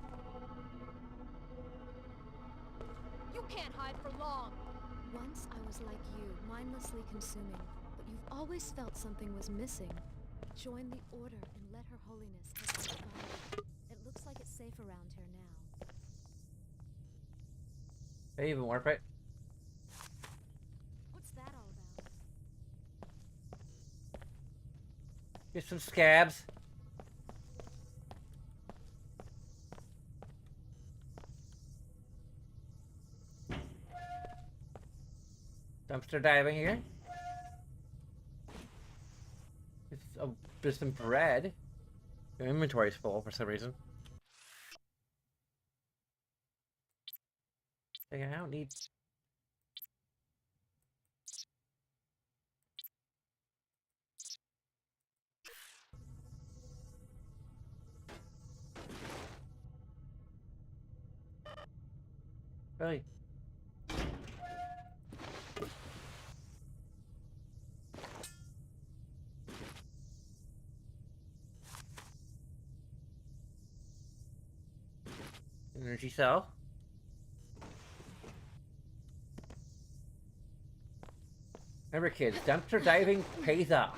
You can't hide for long! Once I was like you, mindlessly consuming, but you've always felt something was missing. Join the Order and let Her Holiness have the fire. It looks Looks like it's safe around here now. They even warp it. What's that all about? Get some scabs. Dumpster diving here. There's some bread. Your inventory's full for some reason. Like, I don't need. Really? Energy cell. Remember, kids, dumpster diving pays off.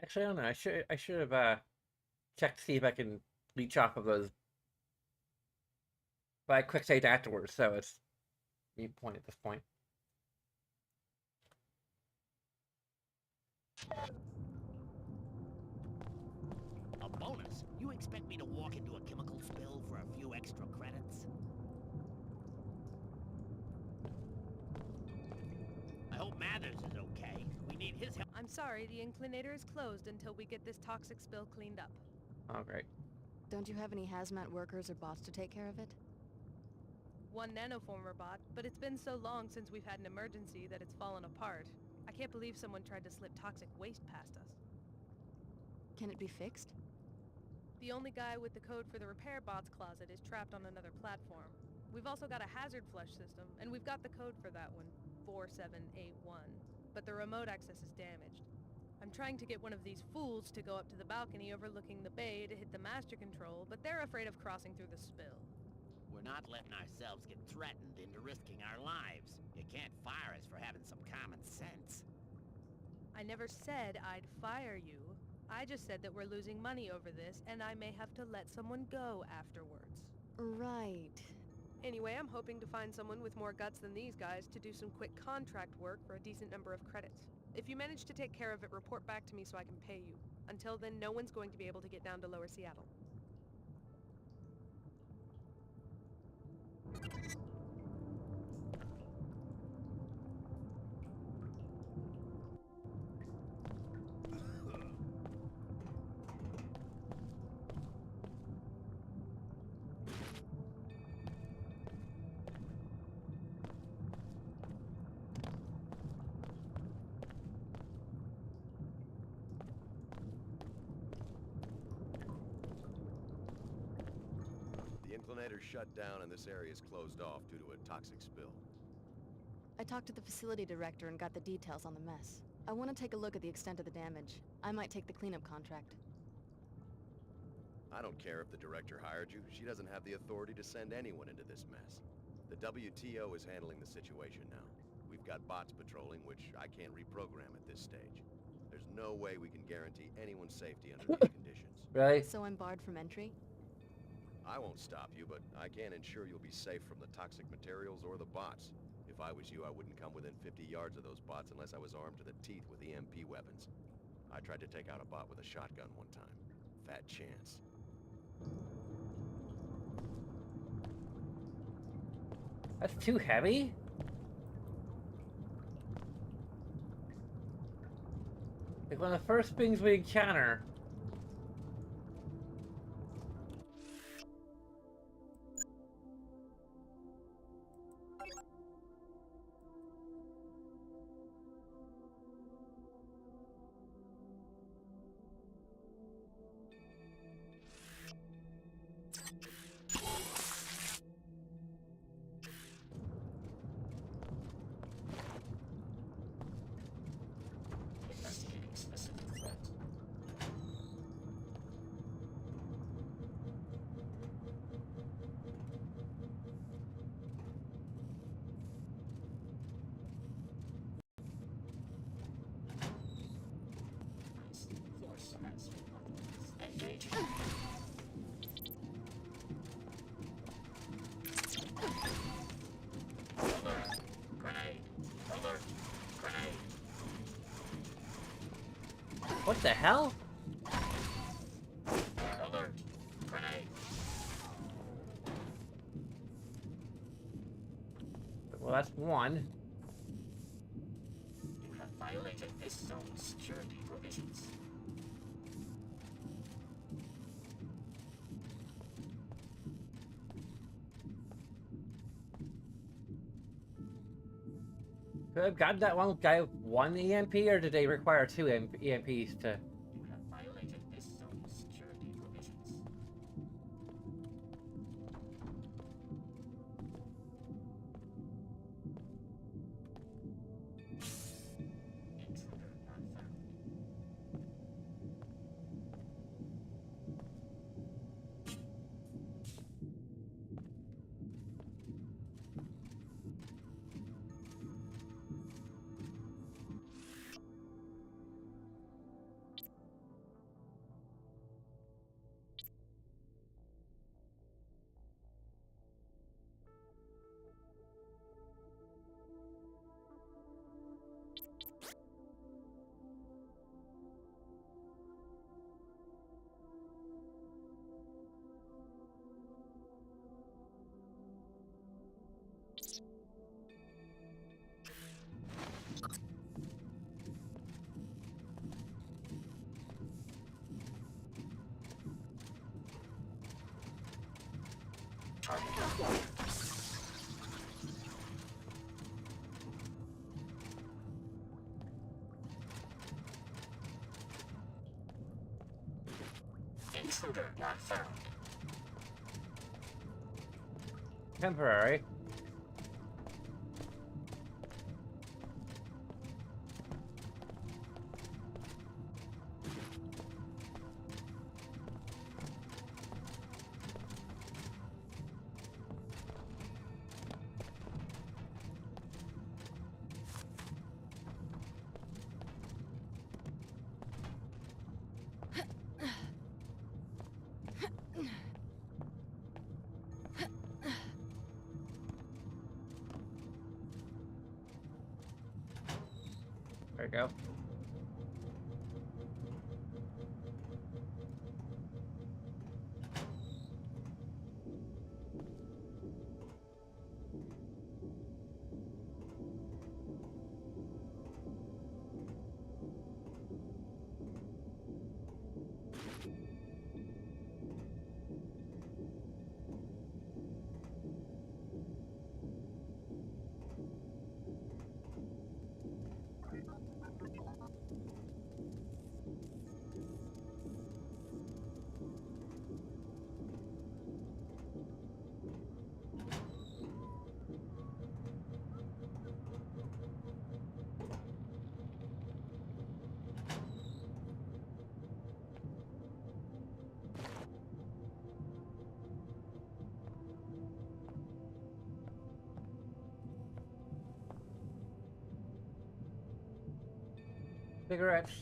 Actually, I don't know. I should have checked to see if I can leech off of those. But I quick saved afterwards, so it's moot point at this point. A bonus? You expect me to walk into a chemical spill for a few extra credits? I hope Mathers is okay. We need his help. I'm sorry, the Inclinator is closed until we get this toxic spill cleaned up. Oh, great. Don't you have any hazmat workers or bots to take care of it? One nanoformer bot, but it's been so long since we've had an emergency that it's fallen apart. I can't believe someone tried to slip toxic waste past us. Can it be fixed? The only guy with the code for the repair bots closet is trapped on another platform. We've also got a hazard flush system, and we've got the code for that one, 4781. But the remote access is damaged. I'm trying to get one of these fools to go up to the balcony overlooking the bay to hit the master control, but they're afraid of crossing through the spill. We're not letting ourselves get threatened into risking our lives. You can't fire us for having some common sense. I never said I'd fire you. I just said that we're losing money over this, and I may have to let someone go afterwards. Right. Anyway, I'm hoping to find someone with more guts than these guys to do some quick contract work for a decent number of credits. If you manage to take care of it, report back to me so I can pay you. Until then, no one's going to be able to get down to Lower Seattle. The Inclinator's shut down and this area is closed off due to a toxic spill. I talked to the facility director and got the details on the mess. I want to take a look at the extent of the damage. I might take the cleanup contract. I don't care if the director hired you. She doesn't have the authority to send anyone into this mess. The WTO is handling the situation now. We've got bots patrolling, which I can't reprogram at this stage. There's no way we can guarantee anyone's safety under these conditions. Right? So I'm barred from entry? I won't stop you, but I can't ensure you'll be safe from the toxic materials or the bots. If I was you, I wouldn't come within 50 yards of those bots unless I was armed to the teeth with EMP weapons. I tried to take out a bot with a shotgun one time. Fat chance. That's too heavy? Like one of the first things we encounter. What the hell? Well, that's one. You have violated this zone's security provisions. Could I have gotten that one guy with one EMP, or did they require two EMPs to... You have violated this zone's security provisions. Intruder not found. Intruder not found. Temporary. There you go. Cigarettes.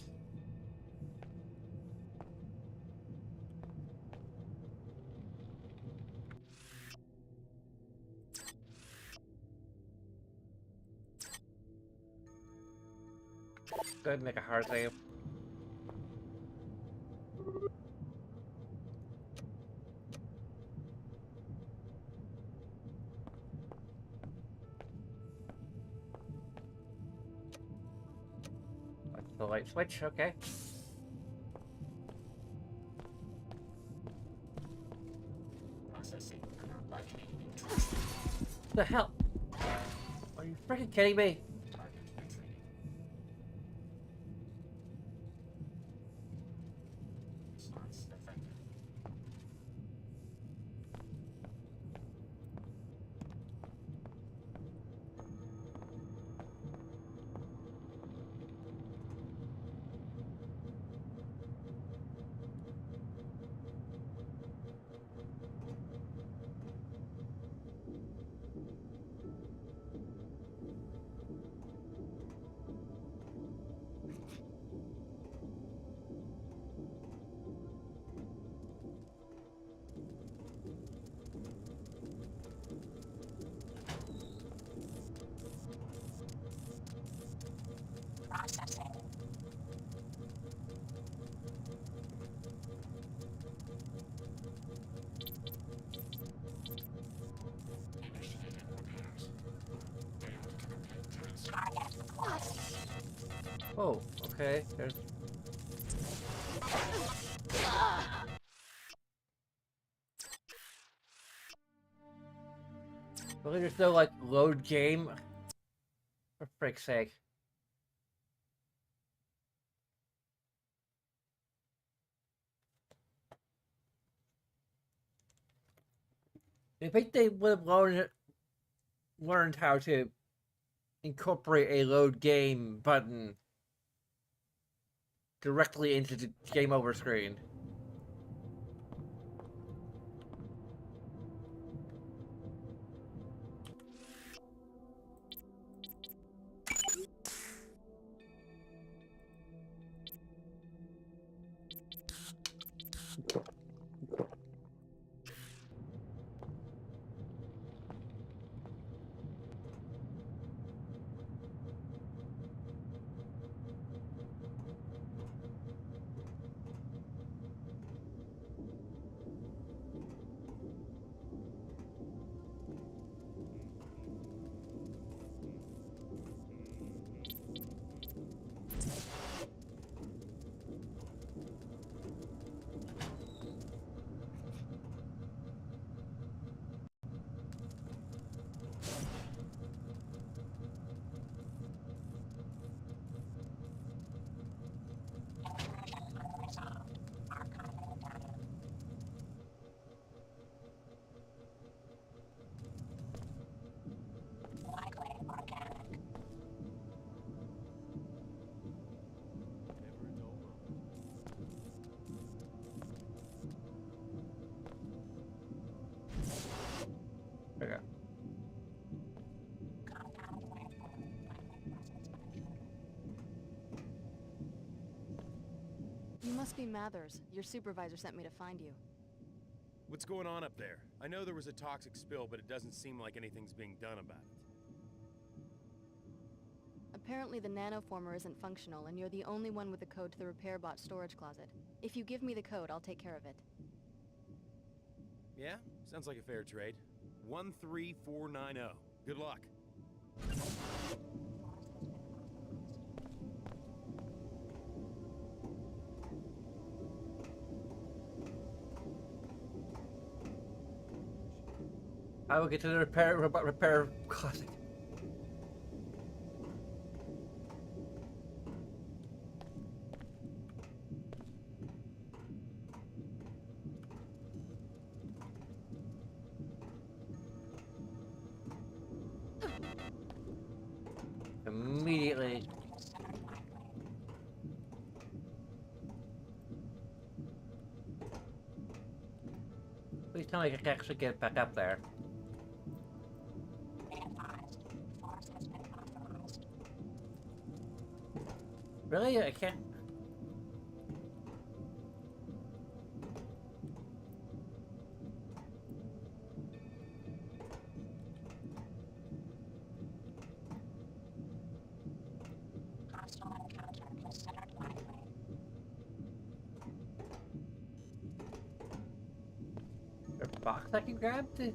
Go ahead and make a hard save. The light switch, okay. Processing an unlikely The hell? Are you freaking kidding me? target entry. Response effective. Processing. Initiating repairs. Failed to complete target request. Oh, okay. There's. Really, there's no like load game. For frick's sake. I think they would have learned how to incorporate a load game button directly into the game over screen. Okay. You must be Mathers. Your supervisor sent me to find you. What's going on up there? I know there was a toxic spill, but it doesn't seem like anything's being done about it. Apparently the nanoformer isn't functional, and you're the only one with the code to the repair bot storage closet. If you give me the code, I'll take care of it. Yeah? Sounds like a fair trade. 13490. Good luck. I will get to the repair closet. Immediately. Please tell me I can actually get back up there. Really? I can't. Is there a box I can grab to?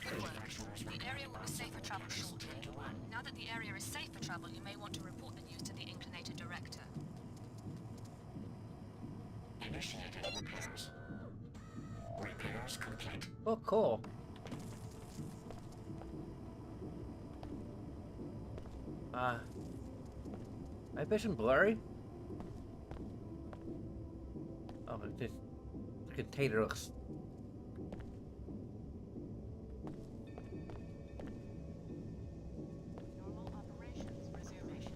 Good work. The area will be safe for travel shortly. Now that the area is safe for travel, you may want to report the news to the Inclinator Director. Initiating repairs. Repairs complete. Oh, cool. My vision blurry? Oh, the container looks... Normal operations resuming.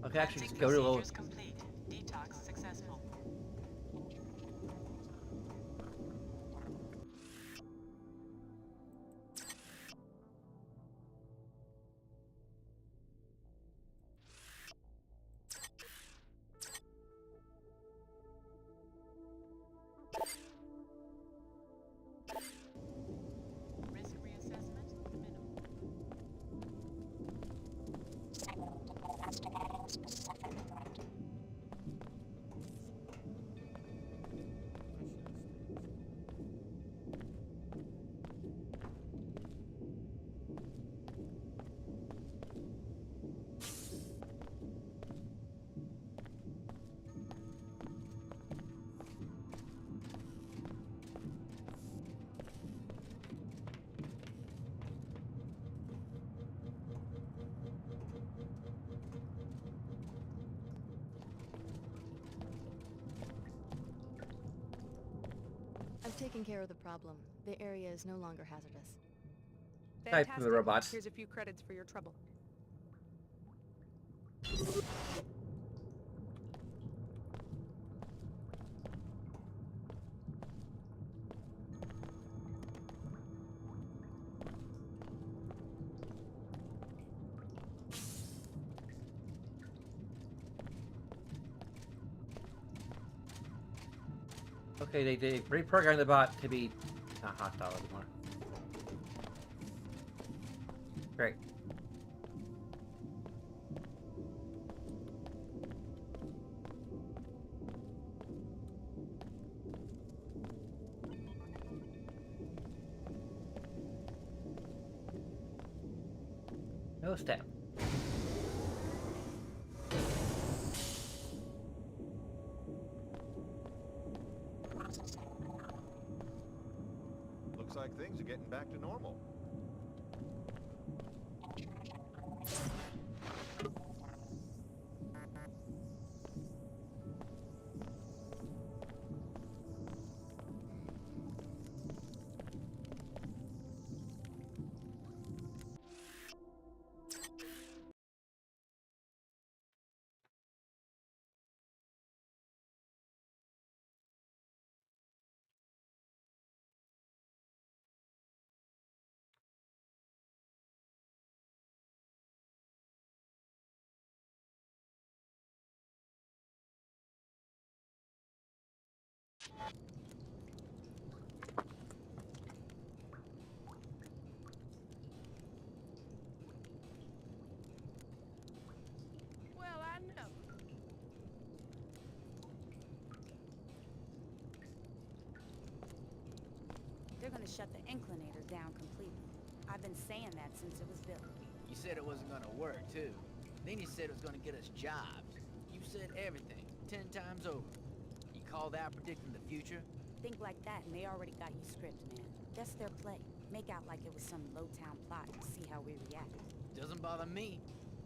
Okay, actually, just go to a little... Complete. Detox successful. Risk reassessment minimal. I've taken care of the problem. The area is no longer hazardous. Type to the robots. Here's a few credits for your trouble. Okay, they reprogrammed the bot to be not hostile anymore. Great. No step. Looks like things are getting back to normal. Well, I know. They're gonna shut the Inclinator down completely. I've been saying that since it was built. You said it wasn't gonna work, too. Then you said it was gonna get us jobs. You said everything, 10 times over. You call that predicting the future? Think like that and they already got you script, man. That's their play. Make out like it was some low-town plot and see how we react. Doesn't bother me.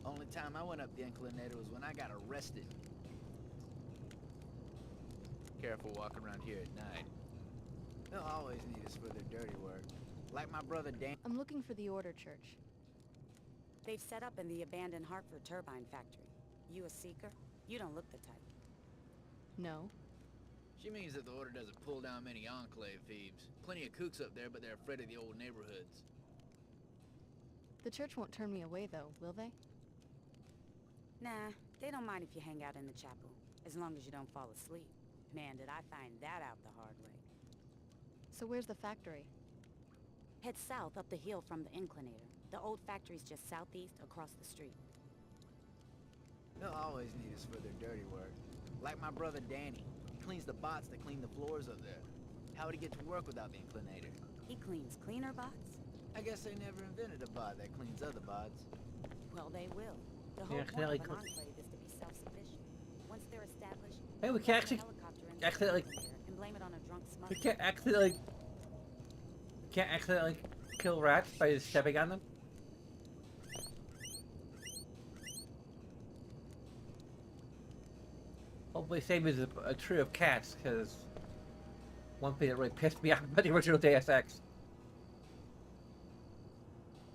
Only time I went up the Inclinator was when I got arrested. Careful walking around here at night. They'll always need us for their dirty work. Like my brother Dan. I'm looking for the Order Church. They've set up in the abandoned Hartford turbine factory. You a seeker? You don't look the type. No. She means that the Order doesn't pull down many Enclave thieves. Plenty of kooks up there, but they're afraid of the old neighborhoods. The church won't turn me away, though, will they? Nah, They don't mind if you hang out in the chapel, as long as you don't fall asleep. Man, did I find that out the hard way. So where's the factory? Head south up the hill from the inclinator. The old factory's just southeast across the street. They'll always need us for their dirty work. Like my brother Danny. He cleans the bots that clean the floors up there. How would he get to work without the inclinator? He cleans cleaner bots? I guess they never invented a bot that cleans other bots. Well, they will. The whole point of an enclave is to be self-sufficient. Once they're established, hey, we can actually and blame it on a drunk smuggler. we can't accidentally kill rats by stepping on them. Hopefully, same as a trio of cats, because one thing that really pissed me off about the original Deus Ex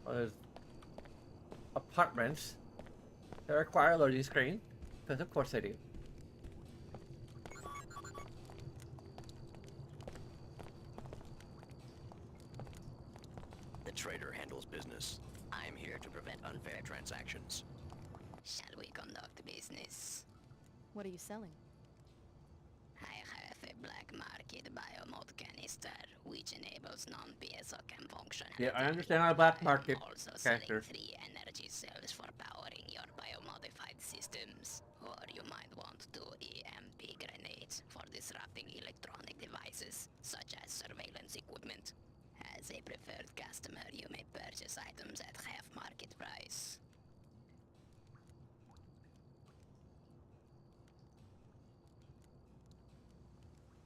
was apartments that require a loading screen, because of course they do. The trader handles business. I'm here to prevent unfair transactions. Shall we conduct business? What are you selling? I have a black market biomod canister, which enables non-piezo chem functionality. Yeah, I understand our black market Also character. selling 3 energy cells for powering your biomodified systems. Or you might want 2 EMP grenades for disrupting electronic devices, such as surveillance equipment. As a preferred customer, you may purchase items at half market price.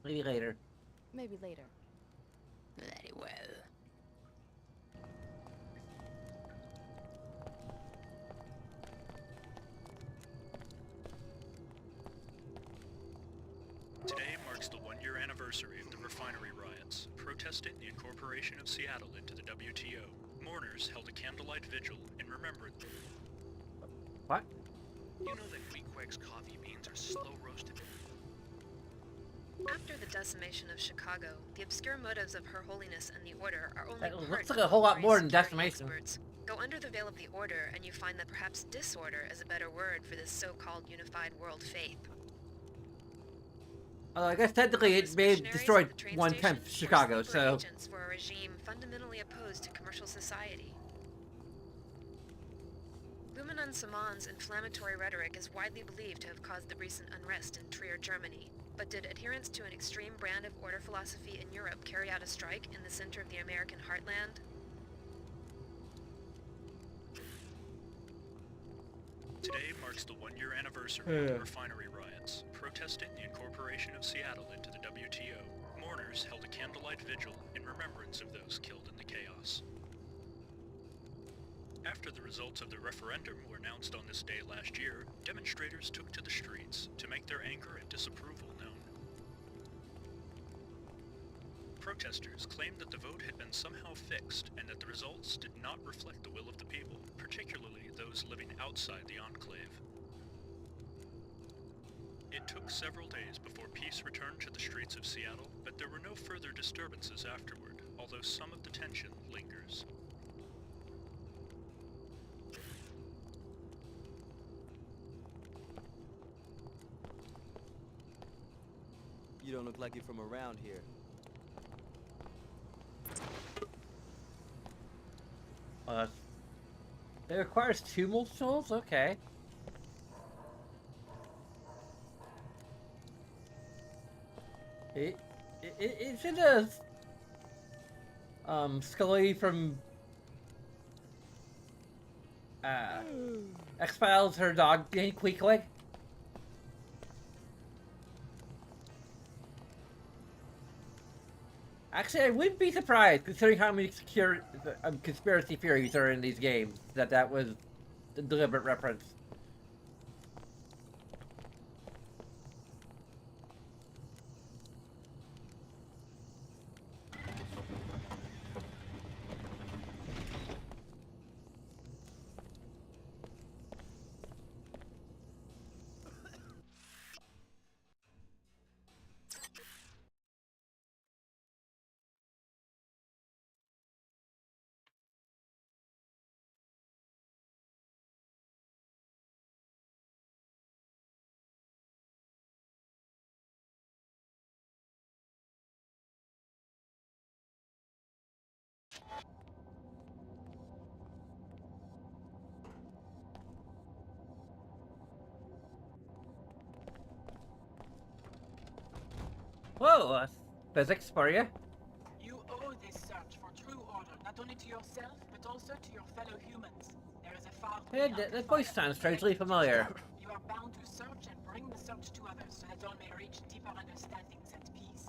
Maybe later. Maybe later. Very well. Today marks the one-year anniversary of the refinery riots, protesting the incorporation of Seattle into the WTO. Mourners held a candlelight vigil in remembrance. What? You know that Weequax coffee beans are slow roasted. After the decimation of Chicago, the obscure motives of Her Holiness and the Order are only That part looks of like a whole lot the more than security decimation. experts. Go under the veil of the Order, and you find that perhaps disorder is a better word for this so-called unified world faith. I guess technically it may have destroyed one-tenth Chicago, so... Agents for a regime fundamentally opposed to commercial society. Luminun Saman's inflammatory rhetoric is widely believed to have caused the recent unrest in Trier, Germany. But did adherents to an extreme brand of order philosophy in Europe carry out a strike in the center of the American heartland? Today marks the one-year anniversary of the refinery riots, protesting the incorporation of Seattle into the WTO. Mourners held a candlelight vigil in remembrance of those killed in the chaos. After the results of the referendum were announced on this day last year, demonstrators took to the streets to make their anger and disapproval known. Protesters claimed that the vote had been somehow fixed and that the results did not reflect the will of the people, particularly those living outside the enclave. It took several days before peace returned to the streets of Seattle, but there were no further disturbances afterward, although some of the tension lingers. You don't look like you're from around here. It requires 2 multitools? Okay. Isn't Scully from X-Files her dog named Queequeg? Actually, I wouldn't be surprised, considering how many conspiracy theories are in these games, that was a deliberate reference. Whoa, physics for you. You owe this search for true order, not only to yourself, but also to your fellow humans. There is a far Hey, that voice sounds strangely familiar. You are bound to search and bring the search to others so that all may reach deeper understandings and peace.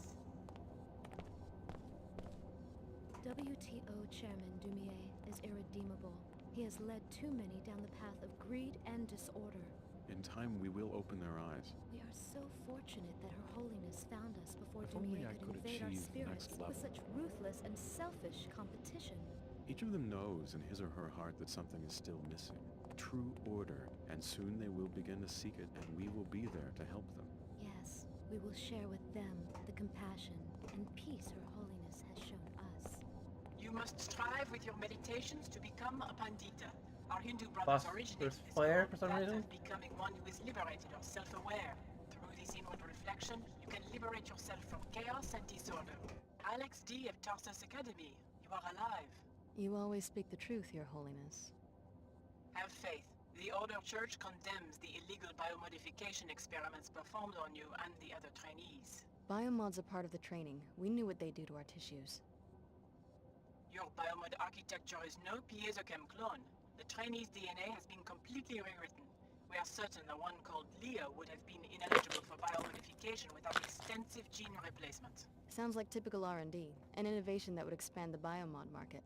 WTO Chairman Dumier is irredeemable. He has led too many down the path of greed and disorder. In time, we will open their eyes. We are so fortunate that Her Holiness found us before If only Dumier I could could invade our achieve the next spirits with level. such ruthless and selfish competition. Each of them knows in his or her heart that something is still missing. True order. And soon they will begin to seek it, and we will be there to help them. Yes, we will share with them the compassion and peace Her Holiness has shown us. You must strive with your meditations to become a Pandita. Our Hindu brothers originated this flare code, for some that reason. of becoming one who is liberated or self-aware. Through this inward reflection, you can liberate yourself from chaos and disorder. Alex D. of Tarsus Academy, you are alive. You always speak the truth, Your Holiness. Have faith. The Order Church condemns the illegal biomodification experiments performed on you and the other trainees. Biomods are part of the training. We knew what they do to our tissues. Your biomod architecture is no piezochem clone. The trainee's DNA has been completely rewritten. We are certain the one called Leo would have been ineligible for biomodification without extensive gene replacement. Sounds like typical R&D, an innovation that would expand the biomod market.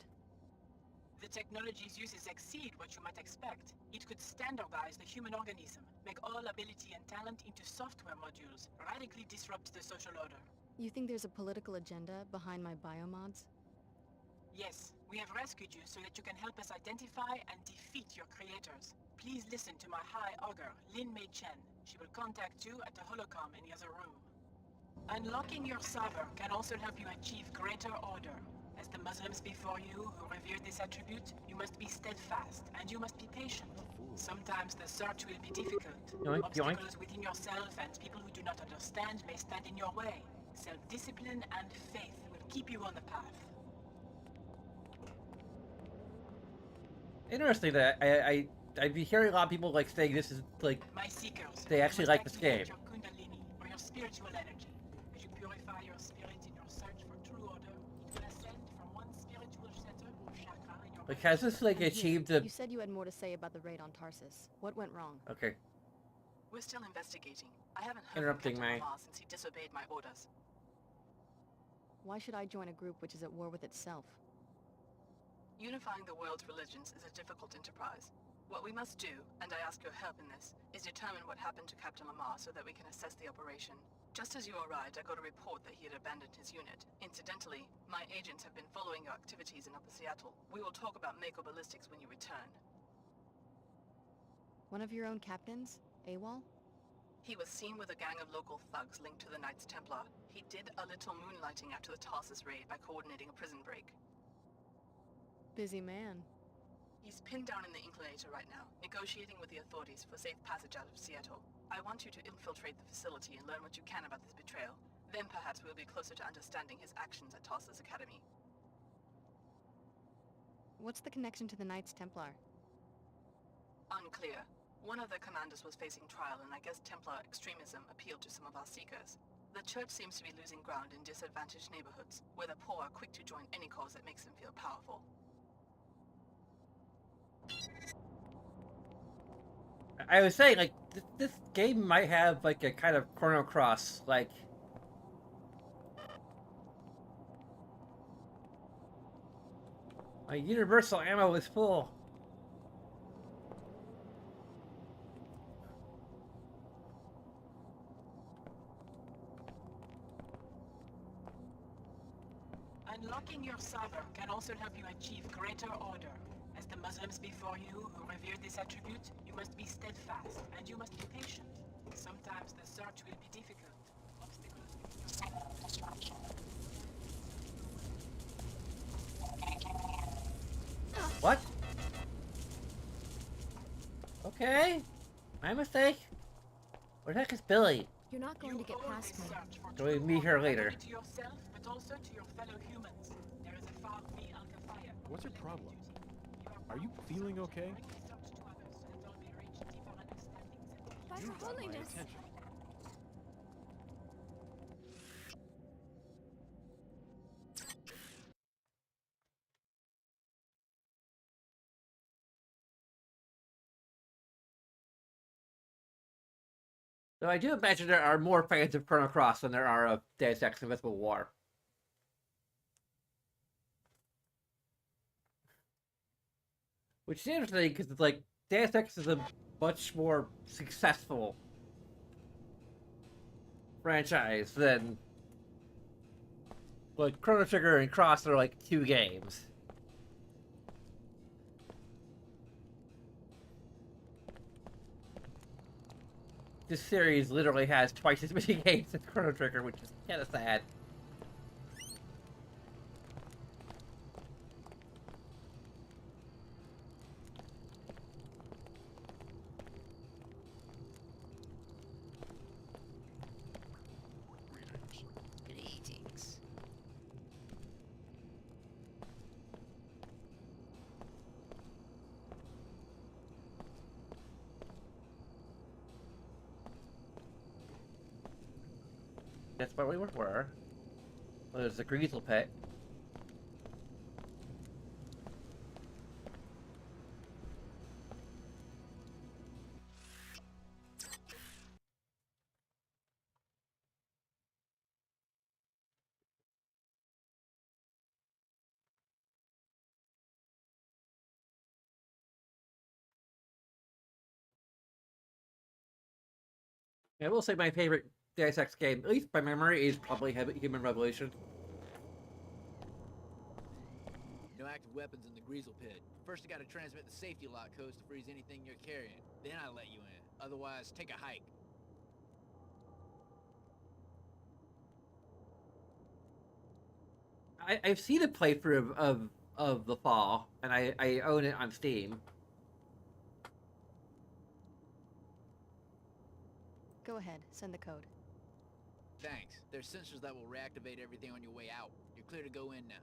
The technology's uses exceed what you might expect. It could standardize the human organism, make all ability and talent into software modules, radically disrupt the social order. You think there's a political agenda behind my biomods? Yes, we have rescued you so that you can help us identify and defeat your creators. Please listen to my High Augur, Lin Mei Chen. She will contact you at the holocom in the other room. Unlocking your server can also help you achieve greater order. As the Muslims before you who revered this attribute, you must be steadfast and you must be patient. Sometimes the search will be difficult. Yoink, yoink. Obstacles within yourself and people who do not understand may stand in your way. Self-discipline and faith will keep you on the path. Interesting that I've been hearing a lot of people like saying this is like My seekers, they actually like this game. your kundalini, or your spiritual energy. As you purify your spirit in your search for true order, it will ascend from one spiritual center or chakra in your Like, has this like I'm here. achieved the? You said you had more to say about the raid on Tarsus. What went wrong? Okay. We're still investigating. I haven't heard Interrupting from Captain my- Lamar since he disobeyed my orders. Why should I join a group which is at war with itself? Unifying the world's religions is a difficult enterprise. What we must do, and I ask your help in this, is determine what happened to Captain Lamar so that we can assess the operation. Just as you arrived, I got a report that he had abandoned his unit. Incidentally, my agents have been following your activities in Upper Seattle. We will talk about Mako Ballistics when you return. One of your own captains? AWOL? He was seen with a gang of local thugs linked to the Knights Templar. He did a little moonlighting after the Tarsus raid by coordinating a prison break. Busy man. He's pinned down in the Inclinator right now, negotiating with the authorities for safe passage out of Seattle. I want you to infiltrate the facility and learn what you can about this betrayal. Then perhaps we'll be closer to understanding his actions at Tarsus Academy. What's the connection to the Knights Templar? Unclear. One of the commanders was facing trial, and I guess Templar extremism appealed to some of our seekers. The church seems to be losing ground in disadvantaged neighborhoods, where the poor are quick to join any cause that makes them feel powerful. I was saying like this game might have like a kind of Chrono Cross like. My universal ammo is full. Unlocking your server can also help you achieve greater order. As the Muslims before you who revered this attribute, you must be steadfast and you must be patient. Sometimes the search will be difficult. What? Okay. My mistake. Where the heck is Billy? You're not going to get past me. Do we meet her later? To yourself, but also to your fellow humans. There is a far free Alka Fire What's your problem? Are you feeling okay? By You Your got my Holiness! attention. Though I do imagine there are more fans of Chrono Cross than there are of Deus Ex Invisible War. Which is interesting because it's like Deus Ex is a much more successful franchise than like Chrono Trigger and Cross are like 2 games. This series literally has twice as many games as Chrono Trigger, which is kind of sad. Greetings. That's where we were. Well, there's the Greasel Pit. I will say my favorite Deus Ex game, at least by memory, is probably Human Revolution. No active weapons in the Greasel Pit. First, you gotta transmit the safety lock codes to freeze anything you're carrying. Then I let you in. Otherwise, take a hike. I've seen a playthrough of The Fall, and I own it on Steam. Go ahead, send the code. Thanks. There's sensors that will reactivate everything on your way out. You're clear to go in now.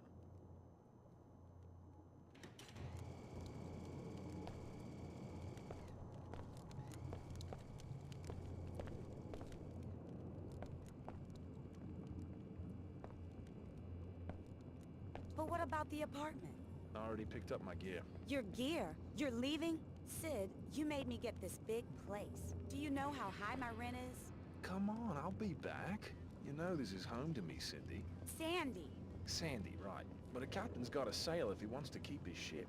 But what about the apartment? I already picked up my gear. Your gear? You're leaving? Sid, you made me get this big place. Do you know how high my rent is? Come on, I'll be back. You know this is home to me, Cindy. Sandy. Sandy, right. But a captain's got to sail if he wants to keep his ship.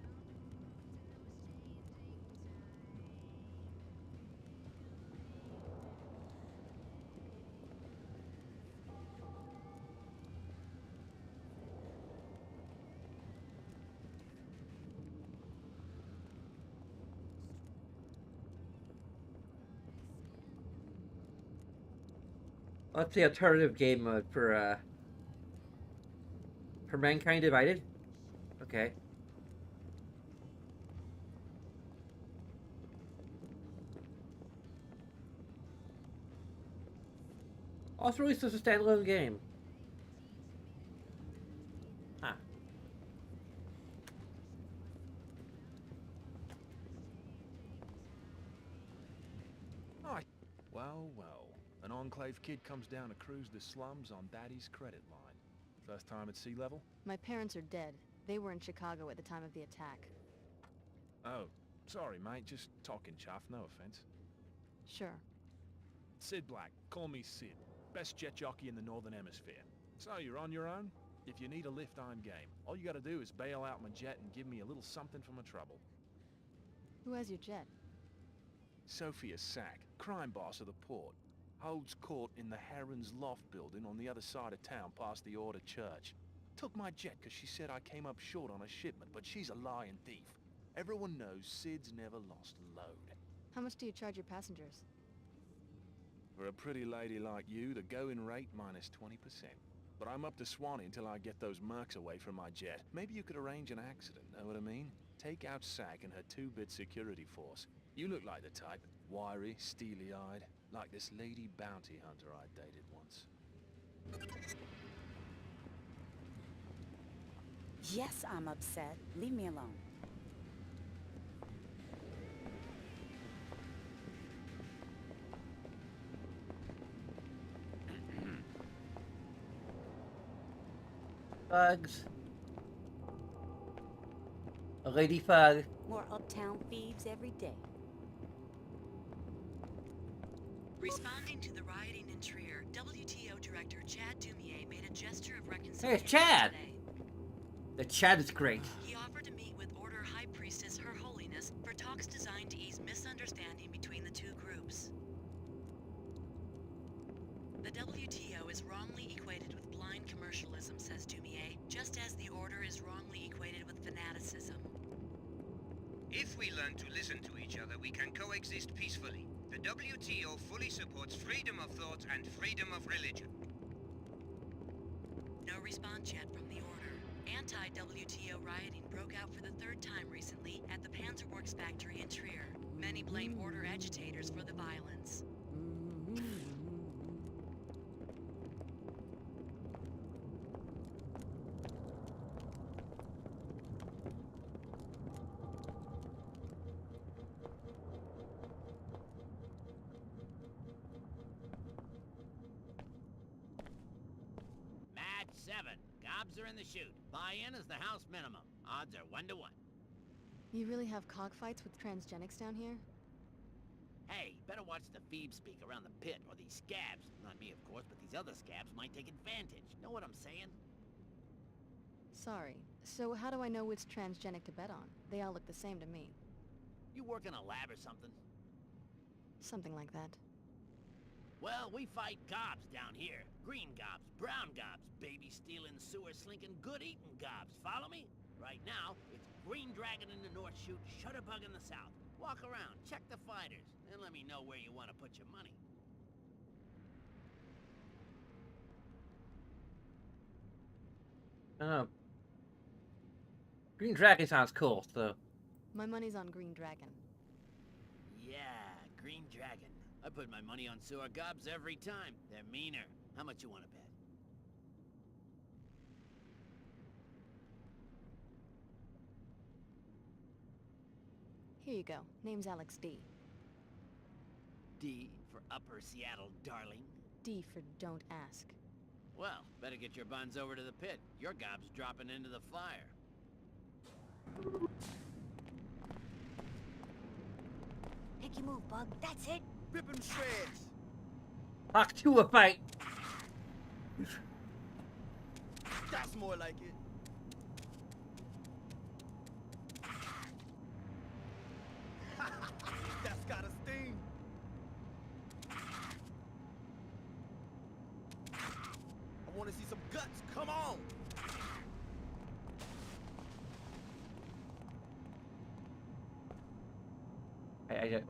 What's the alternative game mode for Mankind Divided? Okay. Also released as a standalone game. Huh. Well, well. An Enclave kid comes down to cruise the slums on Daddy's credit line. First time at sea level? My parents are dead. They were in Chicago at the time of the attack. Oh, sorry, mate. Just talking chaff, no offense. Sure. Sid Black. Call me Sid. Best jet jockey in the Northern Hemisphere. So, you're on your own? If you need a lift, I'm game. All you gotta do is bail out my jet and give me a little something for my trouble. Who has your jet? Sophia Sack, crime boss of the port. Holds court in the Heron's Loft building on the other side of town past the Order Church. Took my jet because she said I came up short on a shipment, but she's a lying thief. Everyone knows Sid's never lost a load. How much do you charge your passengers? For a pretty lady like you, the going rate minus 20%. But I'm up to Swanee until I get those mercs away from my jet. Maybe you could arrange an accident, know what I mean? Take out Sack and her 2-bit security force. You look like the type. Wiry, steely-eyed. Like this lady bounty hunter I dated. once. Yes, I'm upset. Leave me alone. Bugs. A lady fug. More uptown thieves every day. Responding to the rioting in Trier, WTO Director Chad Dumier made a gesture of Hey, reconciliation it's Chad! today. The Chad is great. He offered to meet with Order High Priestess Her Holiness for talks designed to ease misunderstanding between the two groups. The WTO is wrongly equated with blind commercialism, says Dumier, just as the Order is wrongly equated with fanaticism. If we learn to listen to each other, we can coexist peacefully. The WTO fully supports freedom of thought and freedom of religion. No response yet from the Order. Anti-WTO rioting broke out for the third time recently at the Panzerworks factory in Trier. Many blame Order agitators for the violence. Match 7. Gobs are in the chute. Buy-in is the house minimum. Odds are 1 to 1. You really have cockfights with transgenics down here? Hey, better watch the Phoebe speak around the pit, or these scabs, not me of course, but these other scabs might take advantage. Know what I'm saying? Sorry. So how do I know which transgenic to bet on? They all look the same to me. You work in a lab or something? Something like that. Well, we fight gobs down here. Green gobs, brown gobs, baby-stealing, sewer-slinking, good-eating gobs. Follow me? Right now, it's Green Dragon in the North Chute, Shutterbug in the South. Walk around, check the fighters, and let me know where you want to put your money. I don't know. Green Dragon sounds cool, so. My money's on Green Dragon. Yeah, Green Dragon. I put my money on sewer gobs every time. They're meaner. How much you want to bet? Here you go. Name's Alex D. D for Upper Seattle, darling. D for don't ask. Well, better get your buns over to the pit. Your gob's dropping into the fire. Make your move, Bug. That's it. Rip him shreds. Talk to a fight. That's more like it. That's got a sting. I want to see some guts. Come on.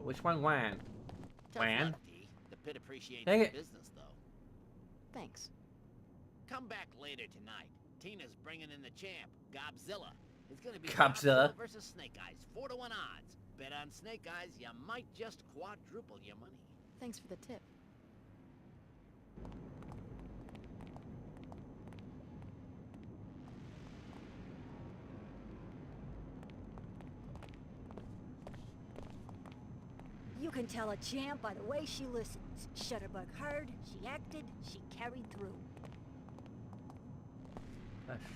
Which one won? Tough Wan? luck, D. The pit appreciates Dang the it. business, though. Thanks. Come back later tonight. Tina's bringing in the champ, Gobzilla. It's gonna be Gobzilla. versus Snake Eyes, 4 to 1 odds. Bet on Snake Eyes, you might just quadruple your money. Thanks for the tip. You can tell a champ by the way she listens. Shutterbug heard, she acted, she carried through.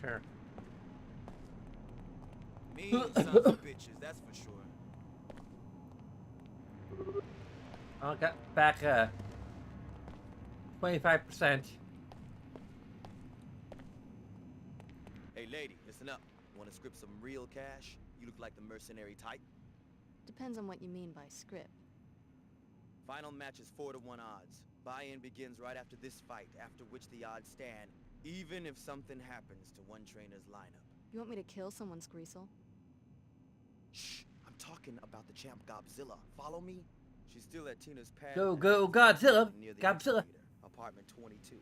Sure. Mean sons of bitches, that's for sure. I got back 25%. Hey lady, listen up. Want to script some real cash? You look like the mercenary type. Depends on what you mean by script. Final match is 4 to 1 odds. Buy-in begins right after this fight, after which the odds stand, even if something happens to one trainer's lineup. You want me to kill someone, Greasel? Shh! I'm talking about the champ Gobzilla. Follow me? She's still at Tina's pad. Go, go, Godzilla! Near the Godzilla! elevator, apartment 22.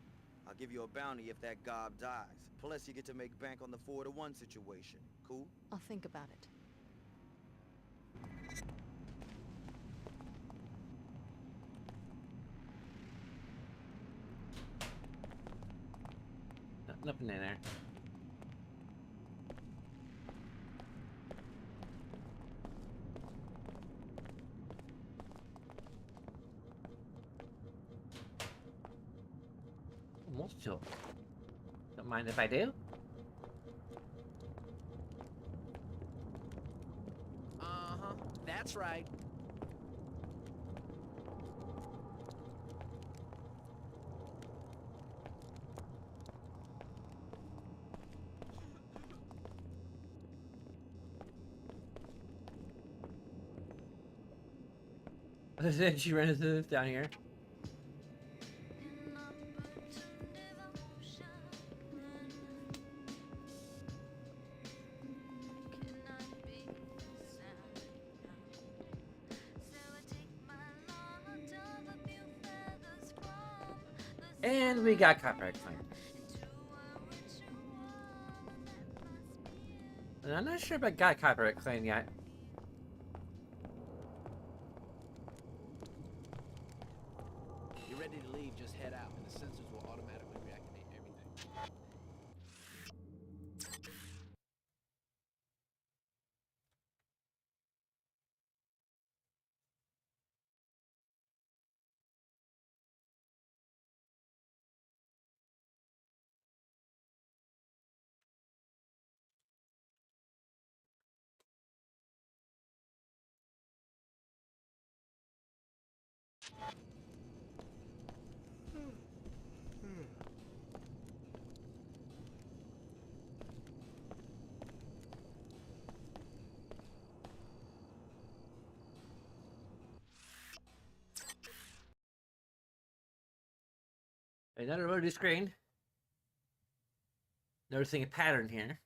I'll give you a bounty if that gob dies. Plus, you get to make bank on the 4 to 1 situation. Cool? I'll think about it. Nothing in there. Mucho. Don't mind if I do. Uh-huh. That's right. Then she ran into this down here. And we got copyright claim. And I'm not sure if I got copyright claim yet. You're ready to leave, just head out, and the sensors will automatically reactivate everything. Another loaded screen. Noticing a pattern here.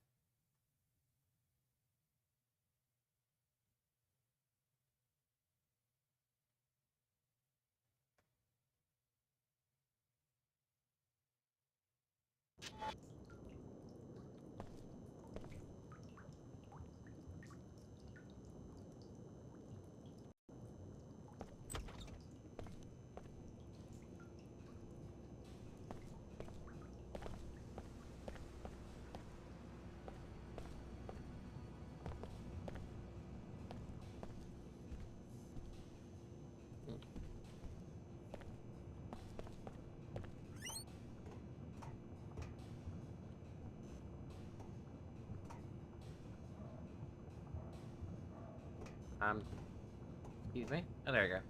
Excuse me. Oh, there you go.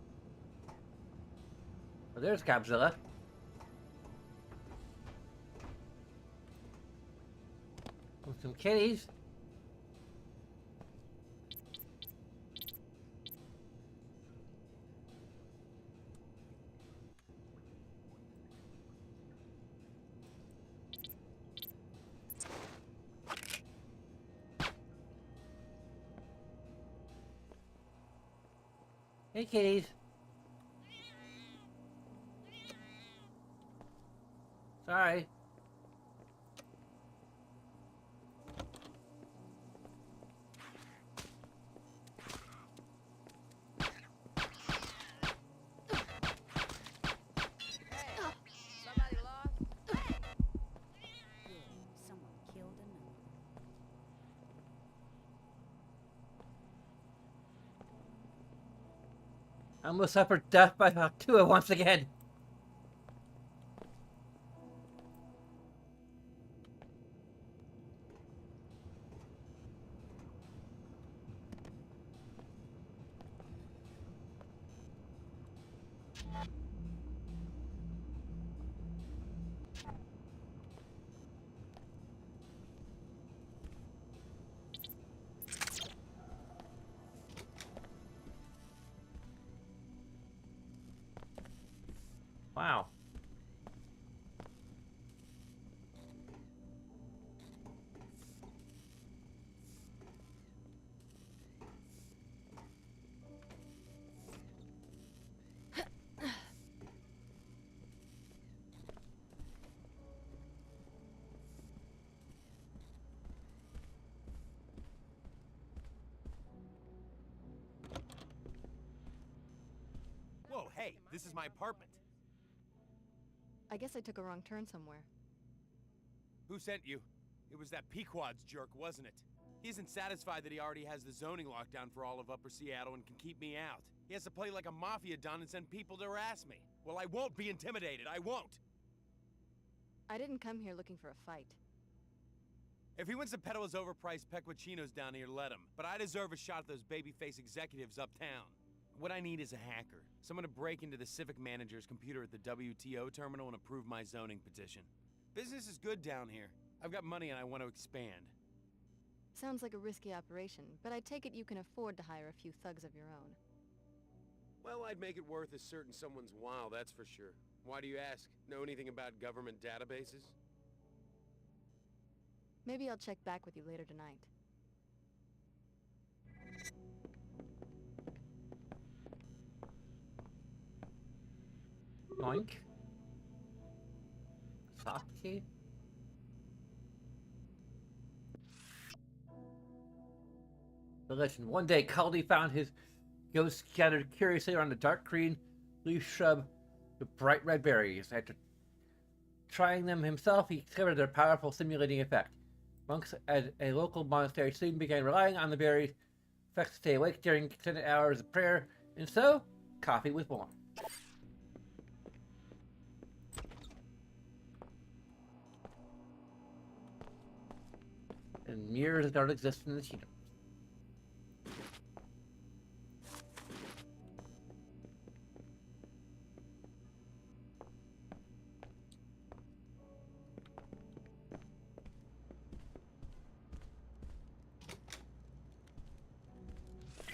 Well, there's Capzilla. With some kitties. Hey, kitties. Sorry. Somebody lost? Yeah, someone killed another. I almost suffered death by Factua once again. Wow. Whoa, hey, this is my apartment. I guess I took a wrong turn somewhere. Who sent you? It was that Pequod's jerk, wasn't it? He isn't satisfied that he already has the zoning lockdown for all of Upper Seattle and can keep me out. He has to play like a mafia don and send people to harass me. Well, I won't be intimidated. I won't. I didn't come here looking for a fight. If he wants to peddle his overpriced peculinos down here, let him. But I deserve a shot at those babyface executives uptown. What I need is a hacker. Someone to break into the civic manager's computer at the WTO terminal and approve my zoning petition. Business is good down here. I've got money and I want to expand. Sounds like a risky operation, but I take it you can afford to hire a few thugs of your own. Well, I'd make it worth a certain someone's while, that's for sure. Why do you ask? Know anything about government databases? Maybe I'll check back with you later tonight. Yoink. Saki. The legend. One day, Caldy found his ghost scattered curiously around a dark green leaf shrub with bright red berries. After trying them himself, he discovered their powerful stimulating effect. Monks at a local monastery soon began relying on the berries' effect to stay awake during extended hours of prayer, and so, coffee was born. And mirrors don't exist in the kingdom.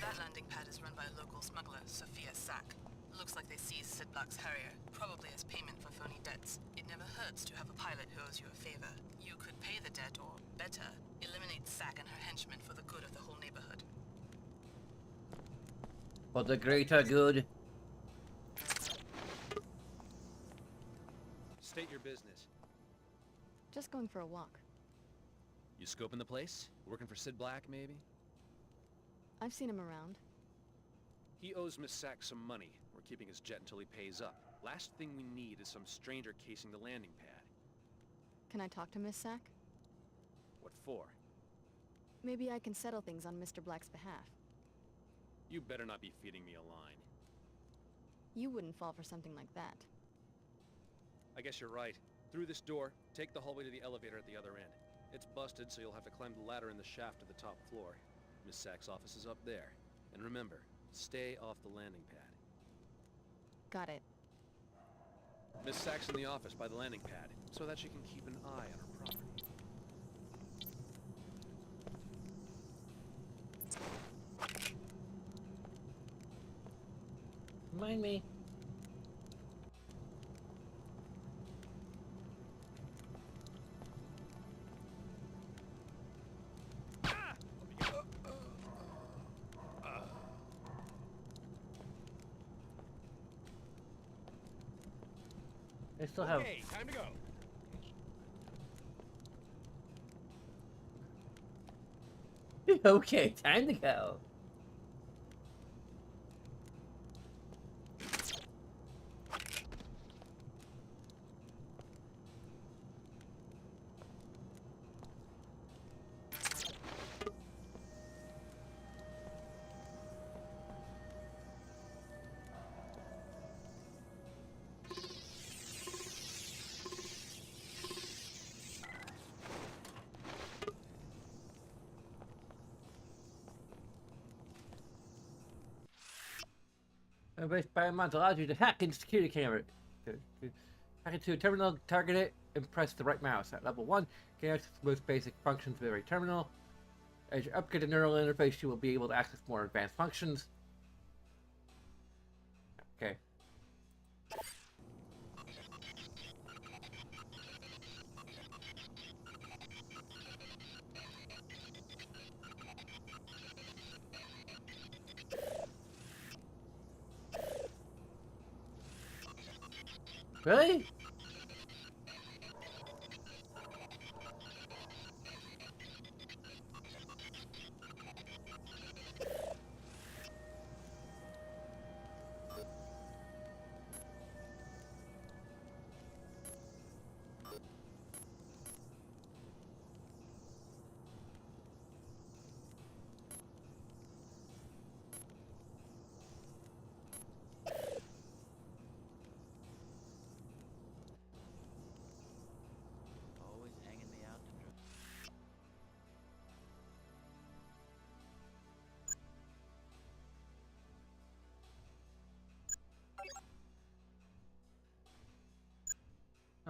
That landing pad is run by a local smuggler, Sophia Sack. Looks like they seized Sid Black's Harrier, probably as payment for phony debts. It never hurts to have a pilot who owes you a favor. You could pay the debt, or, better, eliminate Sack and her henchmen for the good of the whole neighborhood. For the greater good. State your business. Just going for a walk. You scoping the place? Working for Sid Black, maybe? I've seen him around. He owes Miss Sack some money. We're keeping his jet until he pays up. Last thing we need is some stranger casing the landing pad. Can I talk to Miss Sack? What for? Maybe I can settle things on Mr. Black's behalf. You better not be feeding me a line. You wouldn't fall for something like that. I guess you're right. Through this door, take the hallway to the elevator at the other end. It's busted, so you'll have to climb the ladder in the shaft to the top floor. Miss Sack's office is up there. And remember, stay off the landing pad. Got it. Miss Sack's in the office by the landing pad, so that she can keep an eye on her property. Mind me. I still have. Okay, time to go. Okay, time to go. Based by amount allows you to hack into security camera. Hack into a terminal, target it, and press the right mouse. At level 1, gain access to the most basic functions of every terminal. As you upgrade the neural interface, you will be able to access more advanced functions. Okay. Really?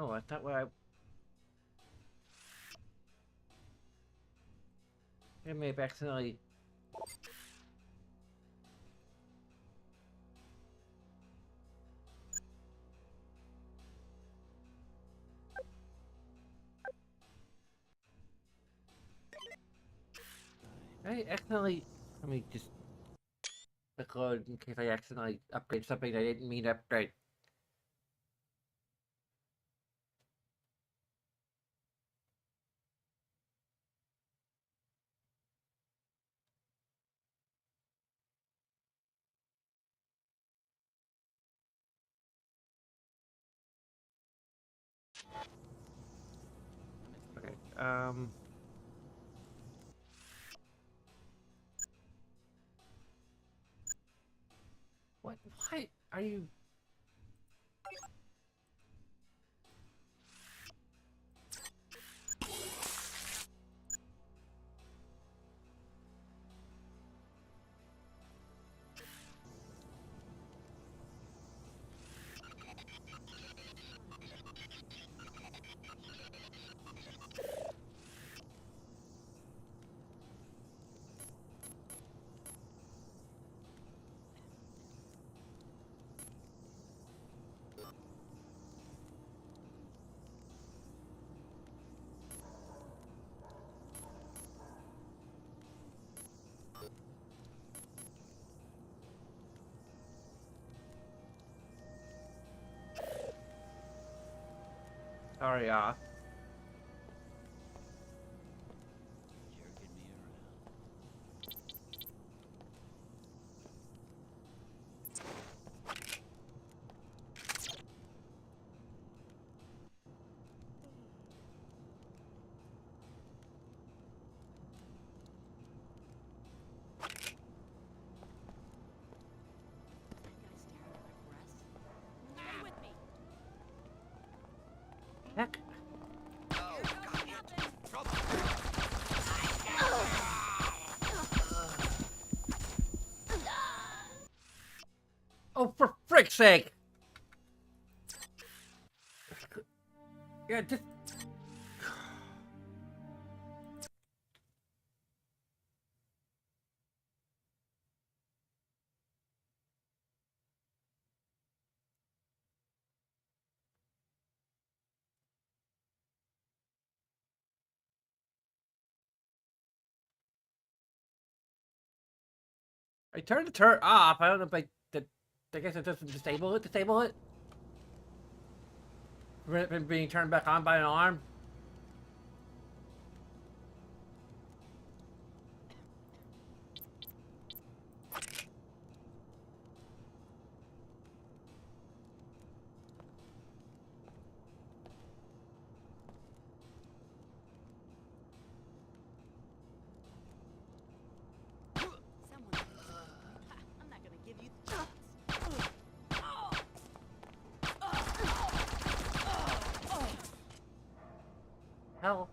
Oh, that's not what I... I may have accidentally... I accidentally... Let me just... Record in case I accidentally upgrade something I didn't mean to upgrade. Okay, What? Why are you... Sorry, Heck. Oh, for frick's sake! Yeah, just... I turned the turret off. I don't know if I guess it doesn't disable it. Disable it? Prevent it from being turned back on by an alarm? I'm not gonna give you the chance. Hell.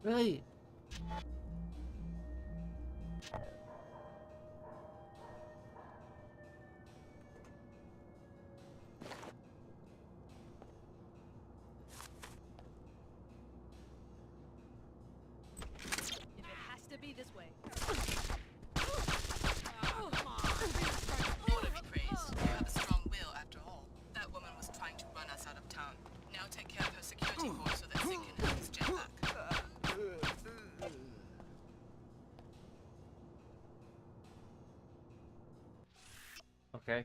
Really? If it has to be this way. Lord of praise, you have a strong Okay.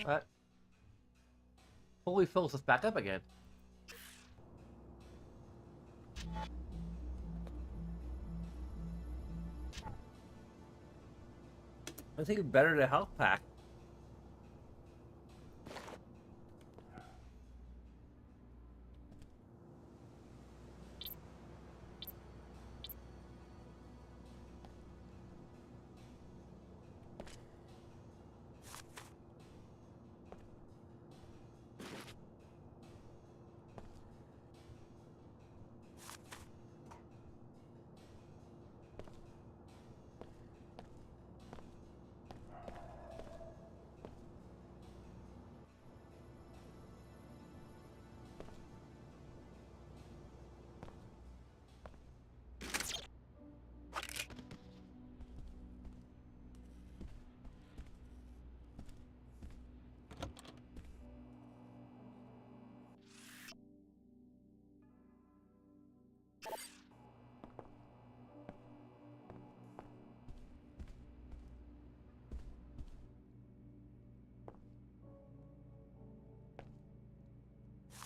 That fully fills us back up again. I think it's better to health pack.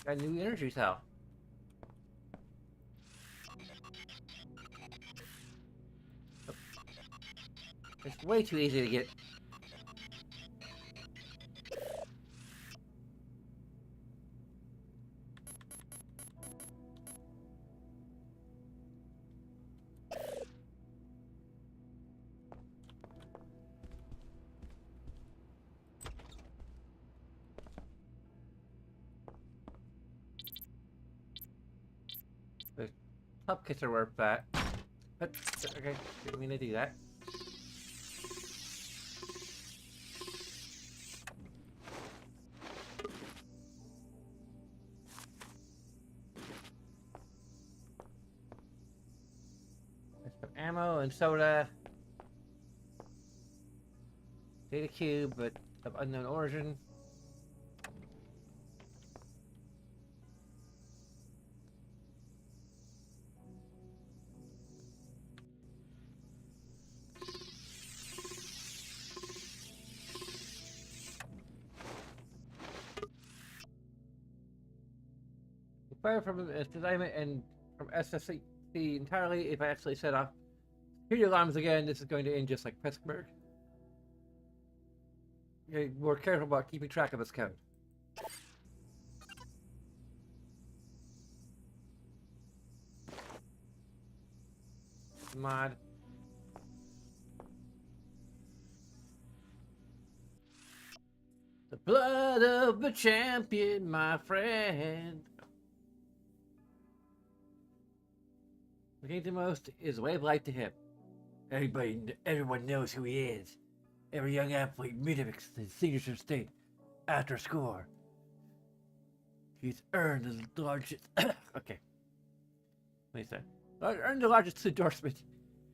Got a new energy cell. It's way too easy to get. The top kits are worth that. But, okay, didn't mean to do that. There's some ammo and soda. Data cube, but of unknown origin. Fire from designment and from SFC entirely. If I actually set off security alarms again, this is going to end just like Pittsburgh. Be more careful about keeping track of this code. Mod. The blood of a champion, my friend. What he the most is a way of life to him. Everyone knows who he is. Every young athlete mimics his signature state after a score. He's earned the largest. Okay. What do you say? Earned the largest endorsement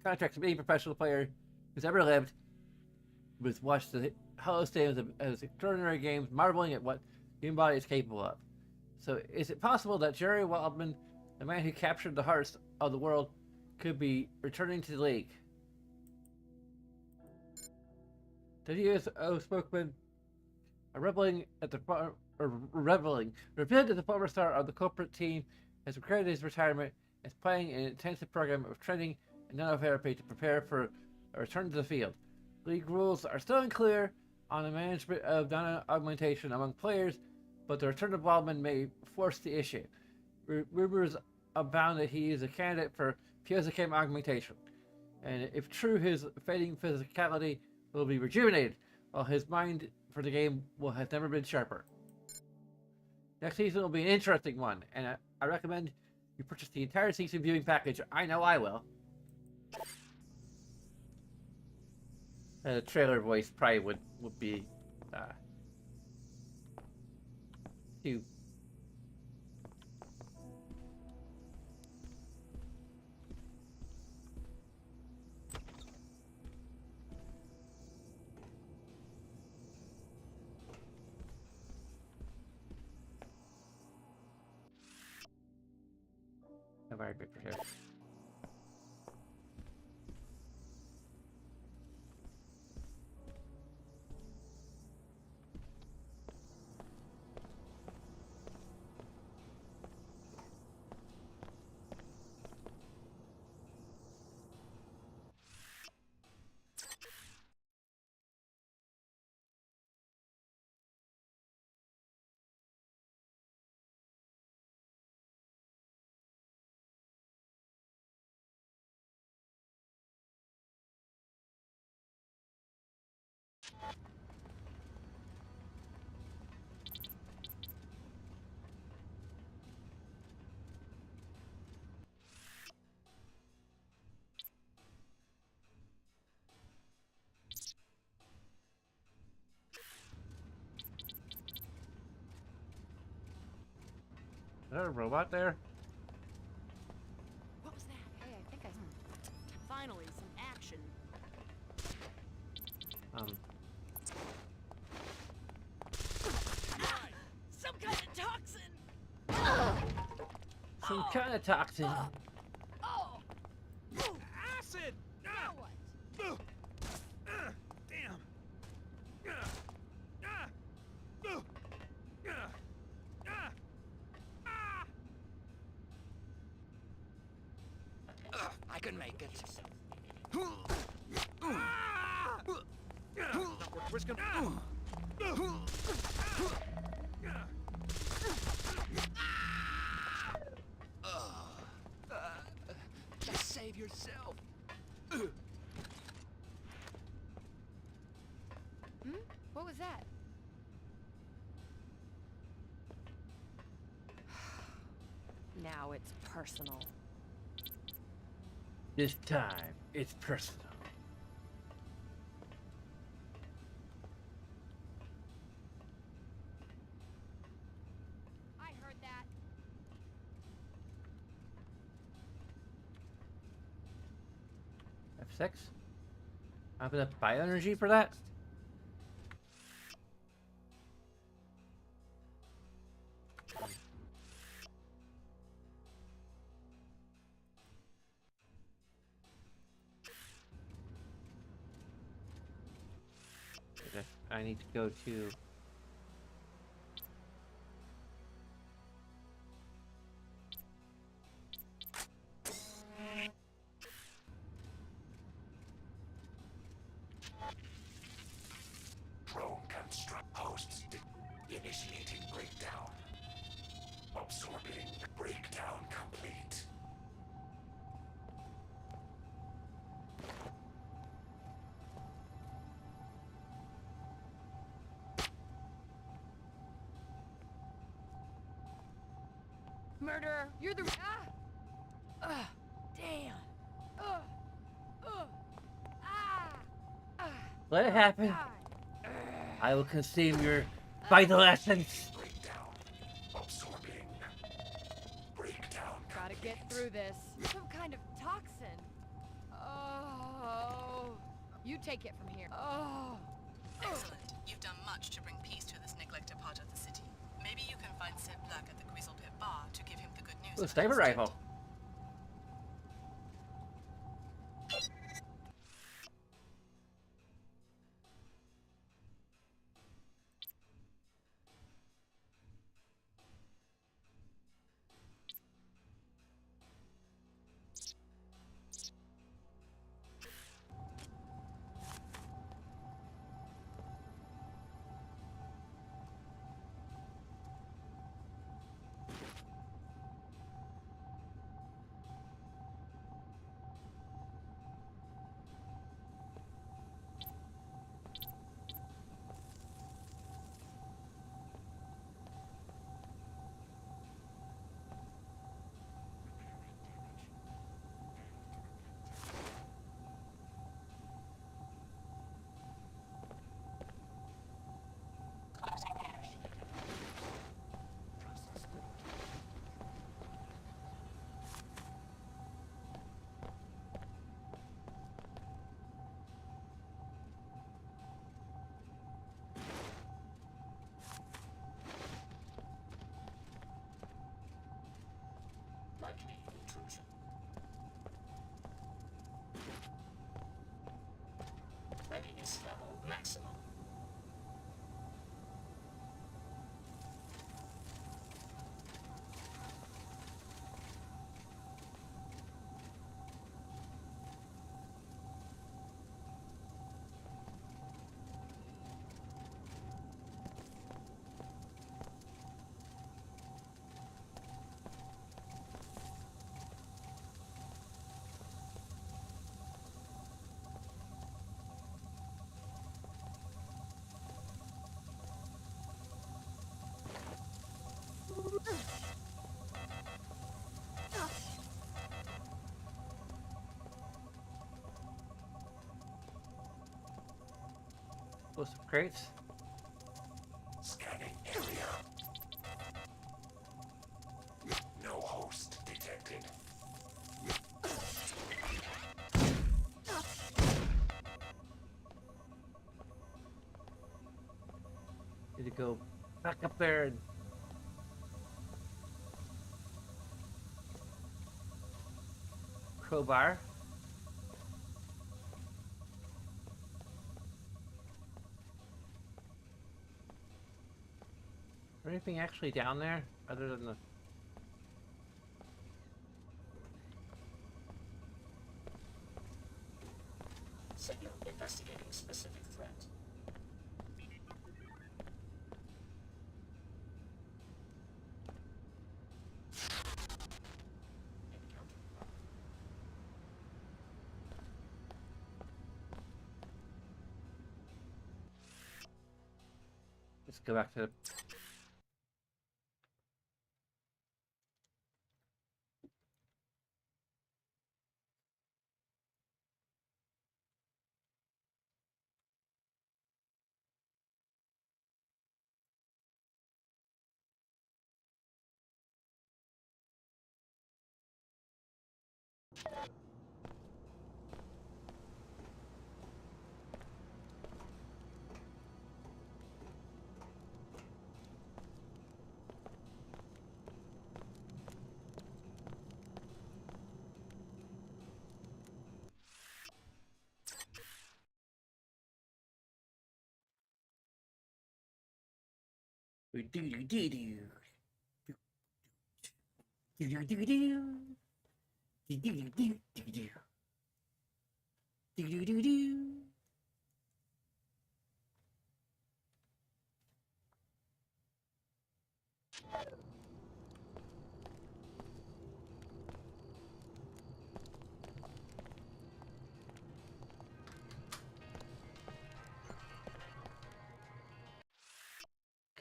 contract of any professional player who's ever lived. Was watched the Hall Stadium as extraordinary games, marveling at what the human body is capable of. So, is it possible that Jerry Waldman, the man who captured the hearts of the world, could be returning to the league? The USO spokesman revealed that the former star of the corporate team has regretted his retirement, is playing an intensive program of training and nanotherapy to prepare for a return to the field. League rules are still unclear on the management of nano-augmentation among players, but the return of Waldman may force the issue. Rumors abound that he is a candidate for Piozzachem augmentation, and if true, his fading physicality will be rejuvenated, while his mind for the game will have never been sharper. Next season will be an interesting one, and I recommend you purchase the entire season viewing package. I know I will. The trailer voice probably would be too. A very big for him. Is there a robot there? What was that? Hey, I think I... Finally, some action. Some kind of toxin! Some kind of toxin. Oh! Acid! Now what? Damn! I can make it. Not worth risking. Just save yourself. What was that? Now it's personal. This time, it's personal. I heard that. F6? Have enough bioenergy for that? Okay, I need to go to... Drone construct hosts initiating breakdown. Absorbing breakdown complete. Murderer, you're the... Damn! Let it happen. I will consume your vital essence. Breakdown. Absorbing. Breakdown. Gotta get through this. Some kind of toxin. Oh. You take it from here. Oh. Excellent. You've done much to bring peace to this neglected part of the city. Maybe you can find Sid Black at the Grizzle Pit Bar to give him the good news. Ooh, sniper rifle. Lightning intrusion. Readiness level maximum. Explosive crates. Scanning area. No host detected. Need to go back up there and crowbar. Is there anything actually down there other than the... Signal investigating specific threat. Let's go back to the...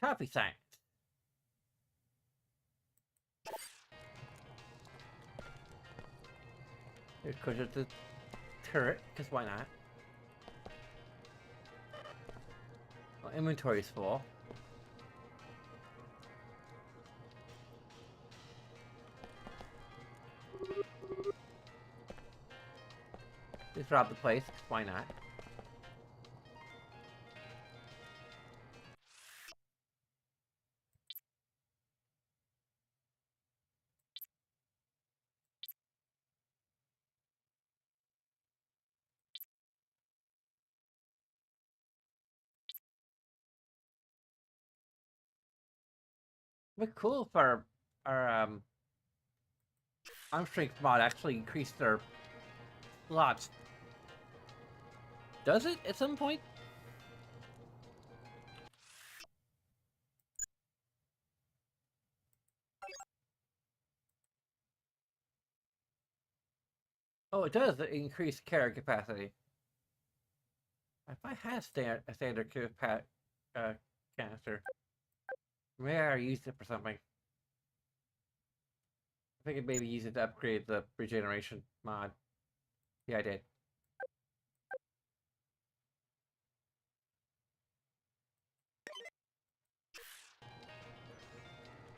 Copy science. Here's closer to the turret, because why not? Well, inventory's full. Just rob the place, 'cause why not? But cool if our arm strength mod actually increased their slots. Does it at some point? Oh, it does increase carry capacity. If I had a standard canister, maybe I used it for something. I think I maybe use it to upgrade the regeneration mod. Yeah, I did.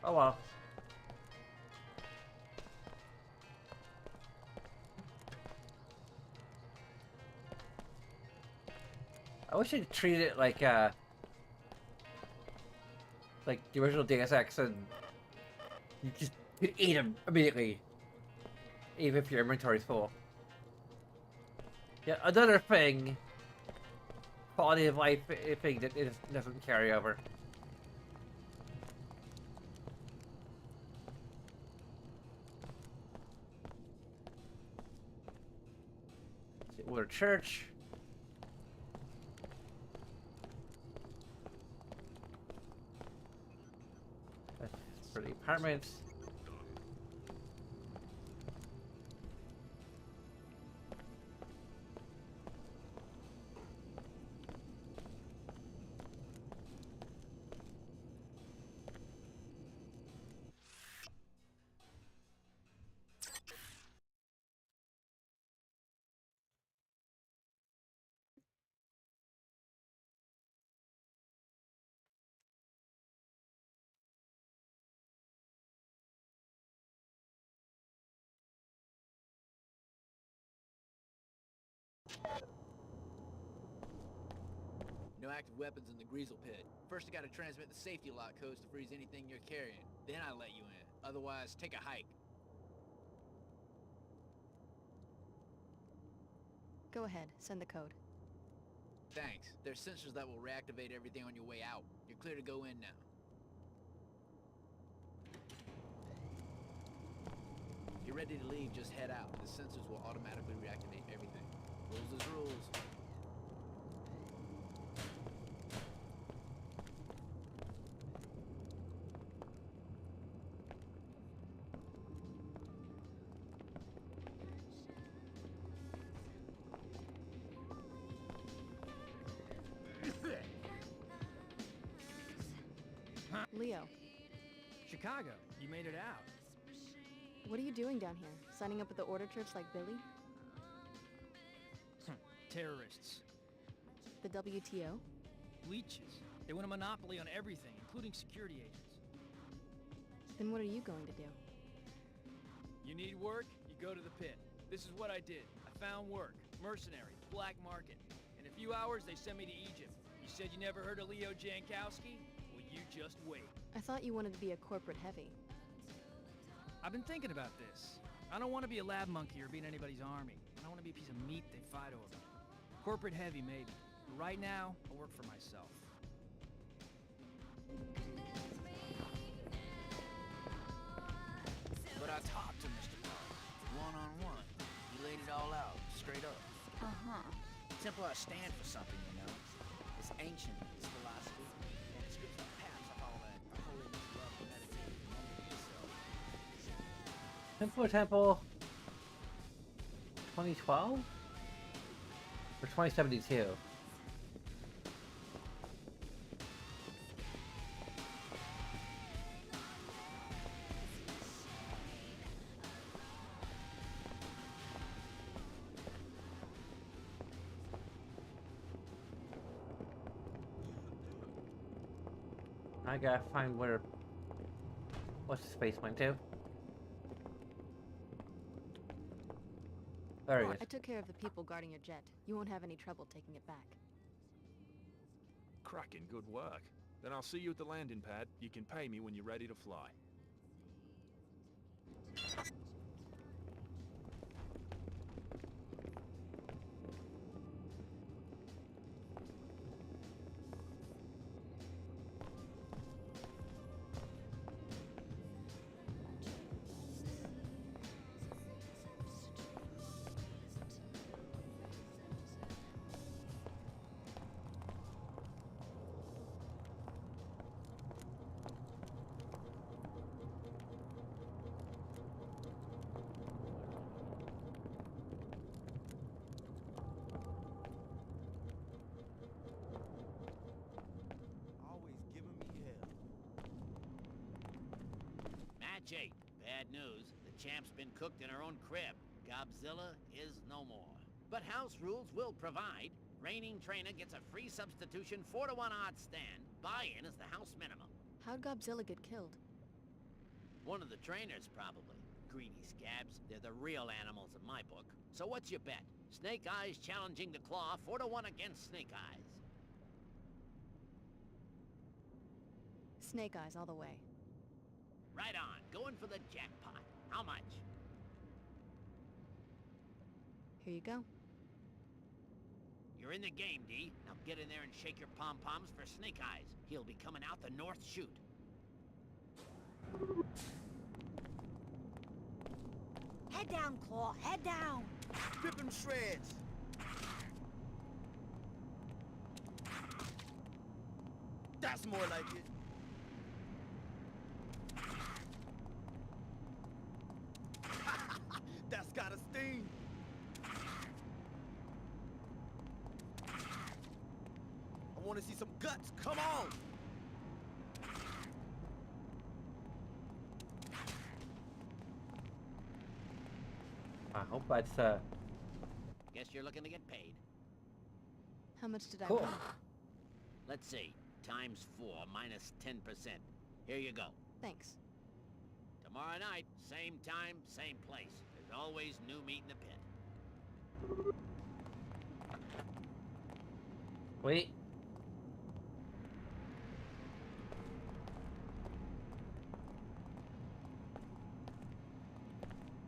Oh well. I wish they'd treat it like the original Deus Ex, and you just could eat them immediately, even if your inventory's full. Yeah, another thing, quality of life thing that it doesn't carry over. We're a church. That's for the apartments. No active weapons in the Greasel pit. First I gotta transmit the safety lock codes to freeze anything you're carrying. Then I let you in. Otherwise, take a hike. Go ahead, send the code. Thanks. There's sensors that will reactivate everything on your way out. You're clear to go in now. If you're ready to leave, just head out. The sensors will automatically reactivate everything. Rules is rules. Leo, Chicago, you made it out. what are you doing down here? Signing up at the Order Church like Billy? Terrorists. The WTO? Leeches. They want a monopoly on everything, including security agents. Then what are you going to do? You need work, you go to the pit. This is what I did. I found work. Mercenary. Black market. In a few hours, they sent me to Egypt. You said you never heard of Leo Jankowski? Well, you just wait. I thought you wanted to be a corporate heavy. I've been thinking about this. I don't want to be a lab monkey or be in anybody's army. I don't want to be a piece of meat they fight over. Corporate heavy, maybe. But right now, I work for myself. But I talked to Mr. Park, one-on-one. He laid it all out, straight up. Uh-huh. Templar stand for something, you know. It's ancient, it's philosophy, and it strips the paths of all that holiness, love, and meditation among yourself. Templar Temple 2012? Or 2072? I gotta find where... What's the space went to? There he is. I took care of the people guarding your jet. You won't have any trouble taking it back. Cracking good work. Then I'll see you at the landing pad. You can pay me when you're ready to fly. Always giving me hell. Match 8. Bad news. The champ's been cooked in her own crib. Godzilla is no more. But house rules will provide. Reigning trainer gets a free substitution 4-to-1 odds stand. Buy-in is the house minimum. How'd Godzilla get killed? One of the trainers, probably. Greedy scabs. They're the real animals in my book. So what's your bet? Snake Eyes challenging the Claw 4-to-1 against Snake Eyes. Snake Eyes all the way. Right on. Going for the jackpot. How much? Here you go. You're in the game, D. Now get in there and shake your pom-poms for Snake Eyes. He'll be coming out the north chute. Head down, Claw, head down! Rip him shreds! That's more like it. That's got a sting. I want to see some guts. Come on. I hope that's, Guess you're looking to get paid. How much did I Cool. win? Let's see. Times 4 minus 10%. Here you go. Thanks. Tomorrow night, same time, same place. There's always new meat in the pit. Wait.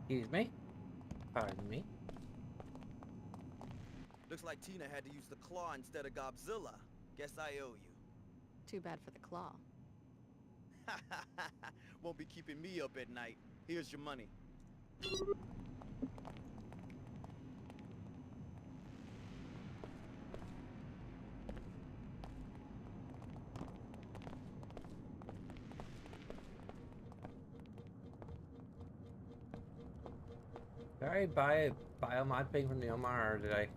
Excuse me. Pardon me. Looks like Tina had to use the claw instead of Godzilla. Guess I owe you. Too bad for the claw. Won't be keeping me up at night. Here's your money. Did I buy a biomod thing from the Omar, or did I?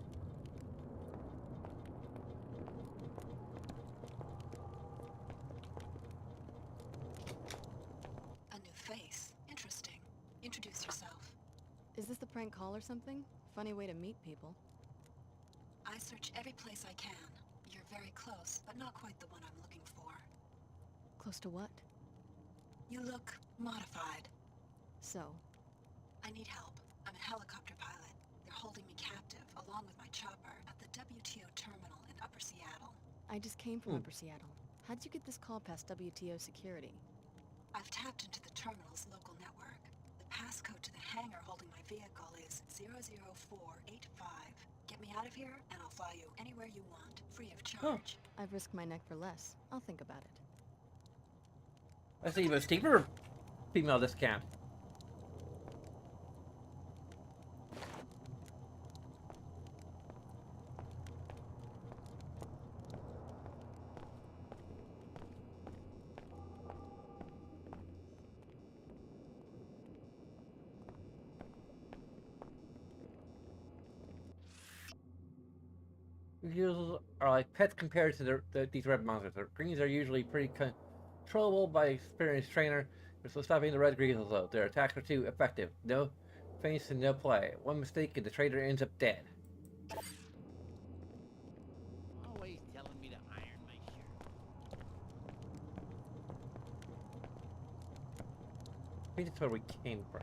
A new face. Interesting. Introduce yourself. Is this the prank call or something? Funny way to meet people. I search every place I can. You're very close, but not quite the one I'm looking for. Close to what? You look modified. So? I need help. I'm a helicopter pilot. They're holding me captive, along with my chopper, at the WTO terminal in Upper Seattle. I just came from Upper Seattle. How'd you get this call past WTO security? I've tapped into the terminal's local network. The passcode to the hangar holding my vehicle is 00485. Get me out of here, and I'll fly you anywhere you want, free of charge. I've risked my neck for less. I'll think about it. That's even steeper female discount. Greasels are like pets compared to these red monsters. The greens are usually pretty controllable by experienced trainer. There's no stopping the red greasels though. Their attacks are too effective. No feints and no play. One mistake and the trader ends up dead. Always telling me to iron my shirt. I think that's where we came from.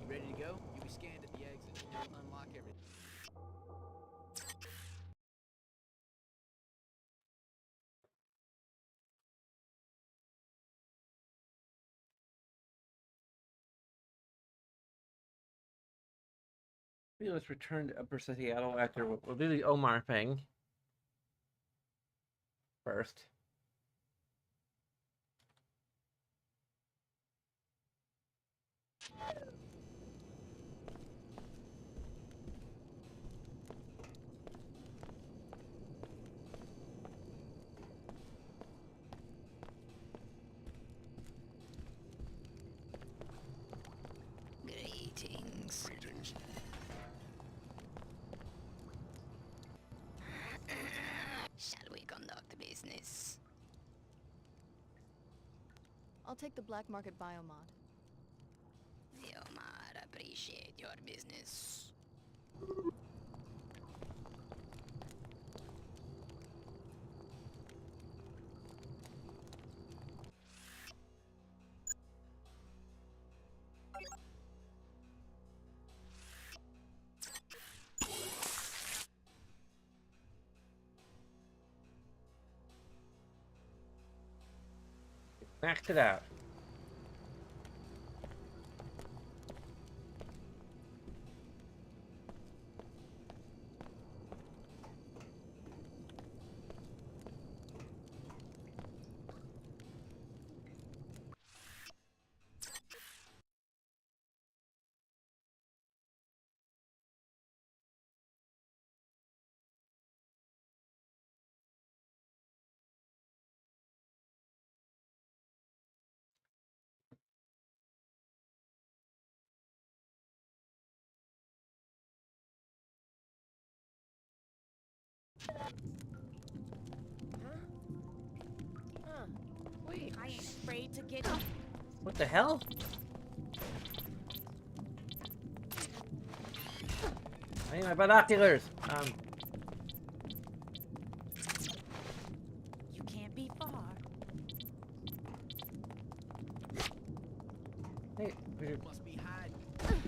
Ready to go? You'll be scanned at the exit. Don't unlock everything. Maybe let's return to Upper Seattle after we'll do the Omar thing first. Greetings. Greetings. Shall we conduct business? I'll take the black market biomod. The Omar appreciate your business. Maxed it out. Wait, I ain't afraid to get. What the hell? I need my binoculars. Hey, Must be hiding.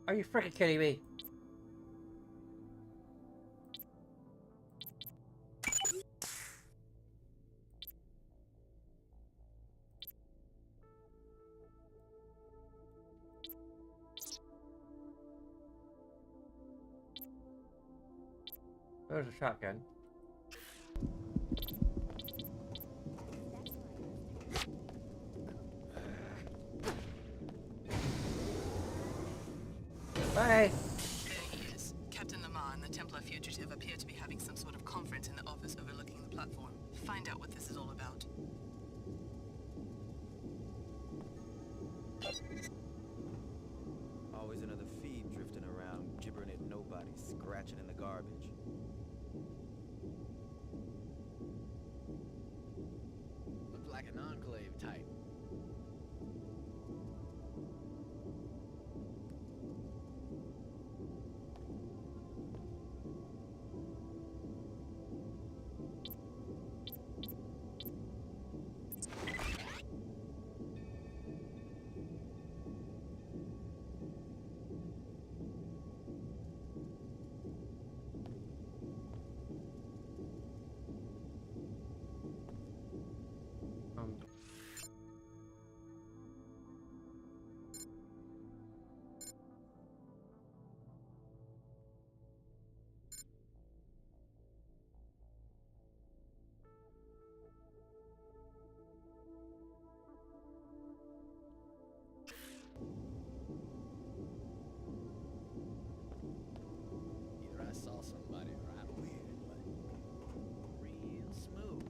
are you freaking kidding me? There's a shotgun. Bye. There he is. Captain Lamar and the Templar fugitive appear to be having some sort of conference in the office overlooking the platform. Find out what this is all about. Always another feed drifting around, gibbering at nobody, scratching in the garbage. Looks like an enclave type. Either I saw somebody or I don't hear it, but real smooth.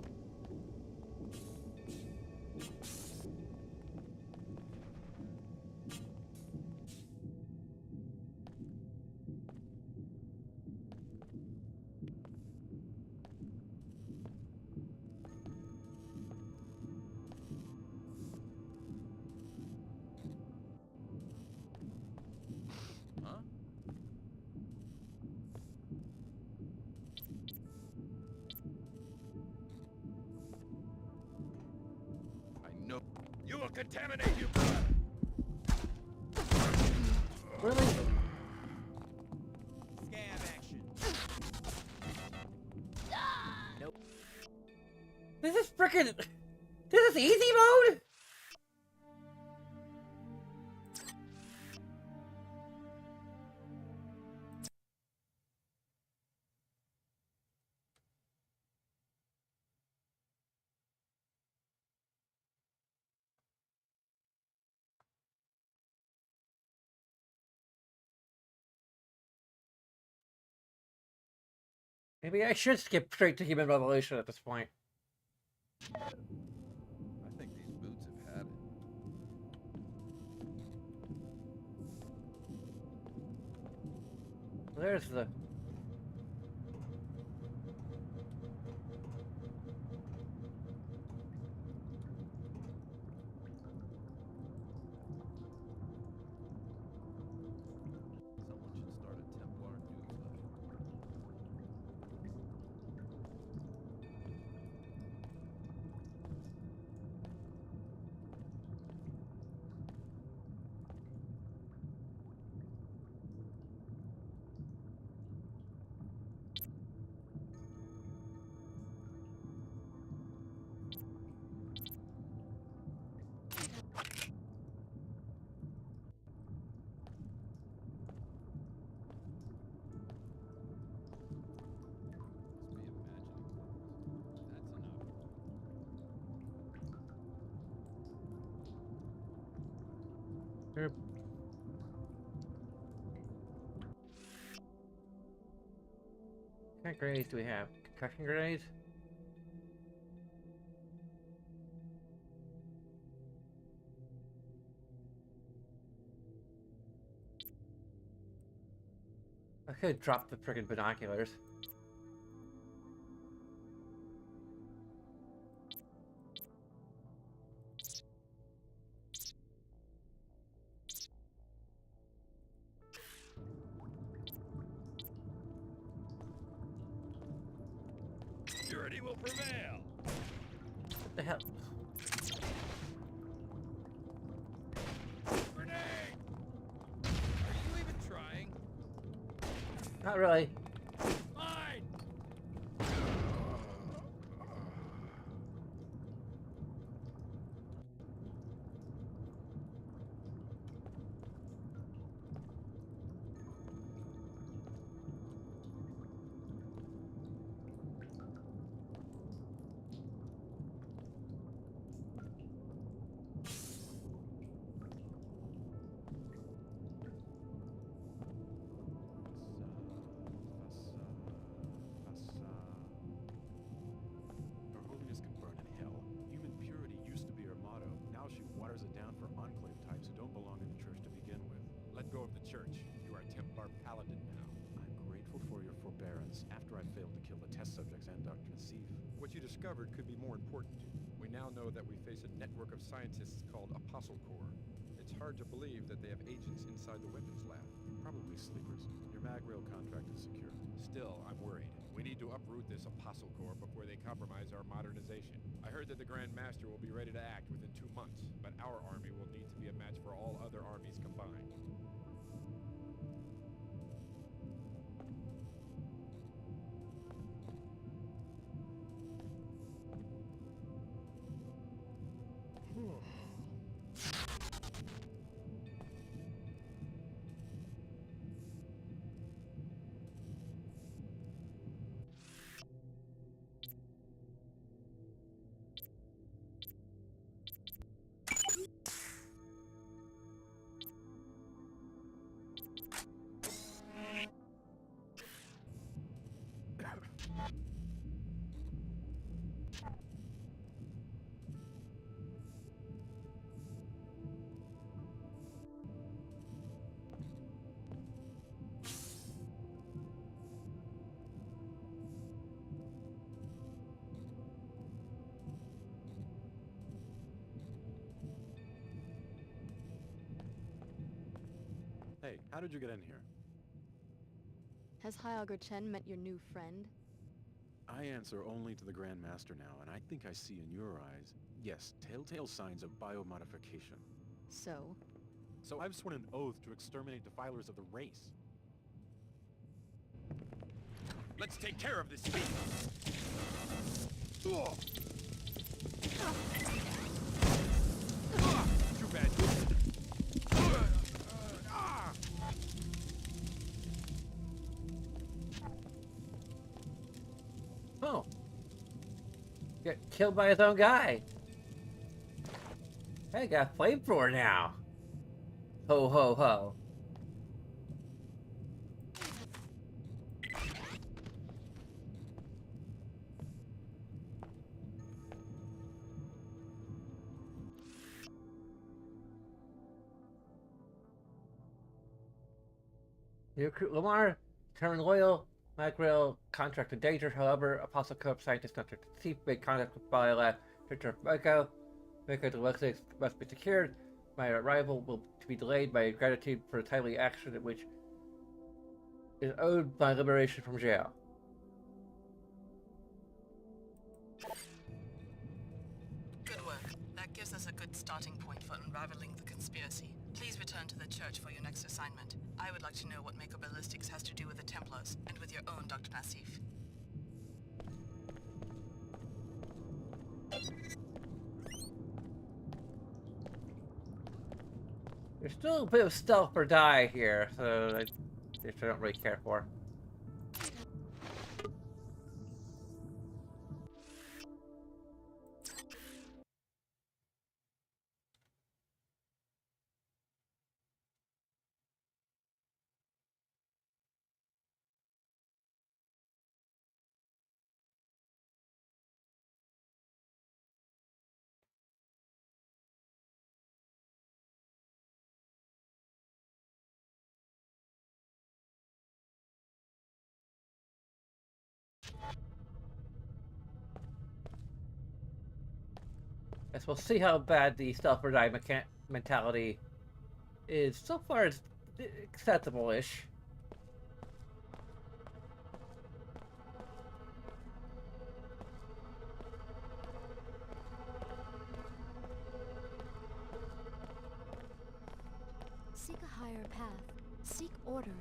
Huh? I know. You will contaminate you, brother. Really? Scam action. Nope. This is freaking. This is easy mode? Maybe I should skip straight to Human Revolution at this point. I think these boots have had it. There's the. Someone should start a Templar newsletter. Sure. What kind of grenades do we have? Concussion grenades? I could drop the friggin' binoculars. Purity will prevail. What the hell? Not really. Mine! Her holiness can burn in hell. Human purity used to be her motto. Now she waters it down for enclave types who don't belong in the church to begin with. Let go of the church. You are a Templar paladin now. I'm grateful for your forbearance after I failed to kill the test subjects and Dr. Nassif. What you discovered could be more important. We now know that we face a network of scientists called Apostle Corps. It's hard to believe that they have agents inside the weapons lab. Probably sleepers. Your mag-rail contract is secure. Still, I'm worried. We need to uproot this Apostle Corps before they compromise our modernization. I heard that the Grand Master will be ready to act within 2 months, but our army will need to be a match for all other armies combined. Hey, how did you get in here? Has High Augur Chen met your new friend? I answer only to the Grand Master now, and I think I see in your eyes, yes, telltale signs of biomodification. So? So I've sworn an oath to exterminate defilers of the race. Let's take care of this beast! Too bad. Oh. Get killed by his own guy. Hey, got a flamethrower now. Ho ho ho. You recruit Lamar, determined loyal, Macrail, contract in danger, however, Apostle Corp scientist contract to Thief, made contact with Biolab, Victor Mako. Mako the Westlake must be secured. My arrival will be delayed by gratitude for the timely action which is owed my liberation from jail. Good work. That gives us a good starting point for unraveling the conspiracy. Please return to the church for your next assignment. I would like to know what Mako Ballistics has to do with the Templars, and with your own Dr. Nassif. There's still a bit of stealth or die here, so I don't really care for. Guess we'll see how bad the stealth or die mentality is. So far, it's acceptable-ish. Seek a higher path. Seek order.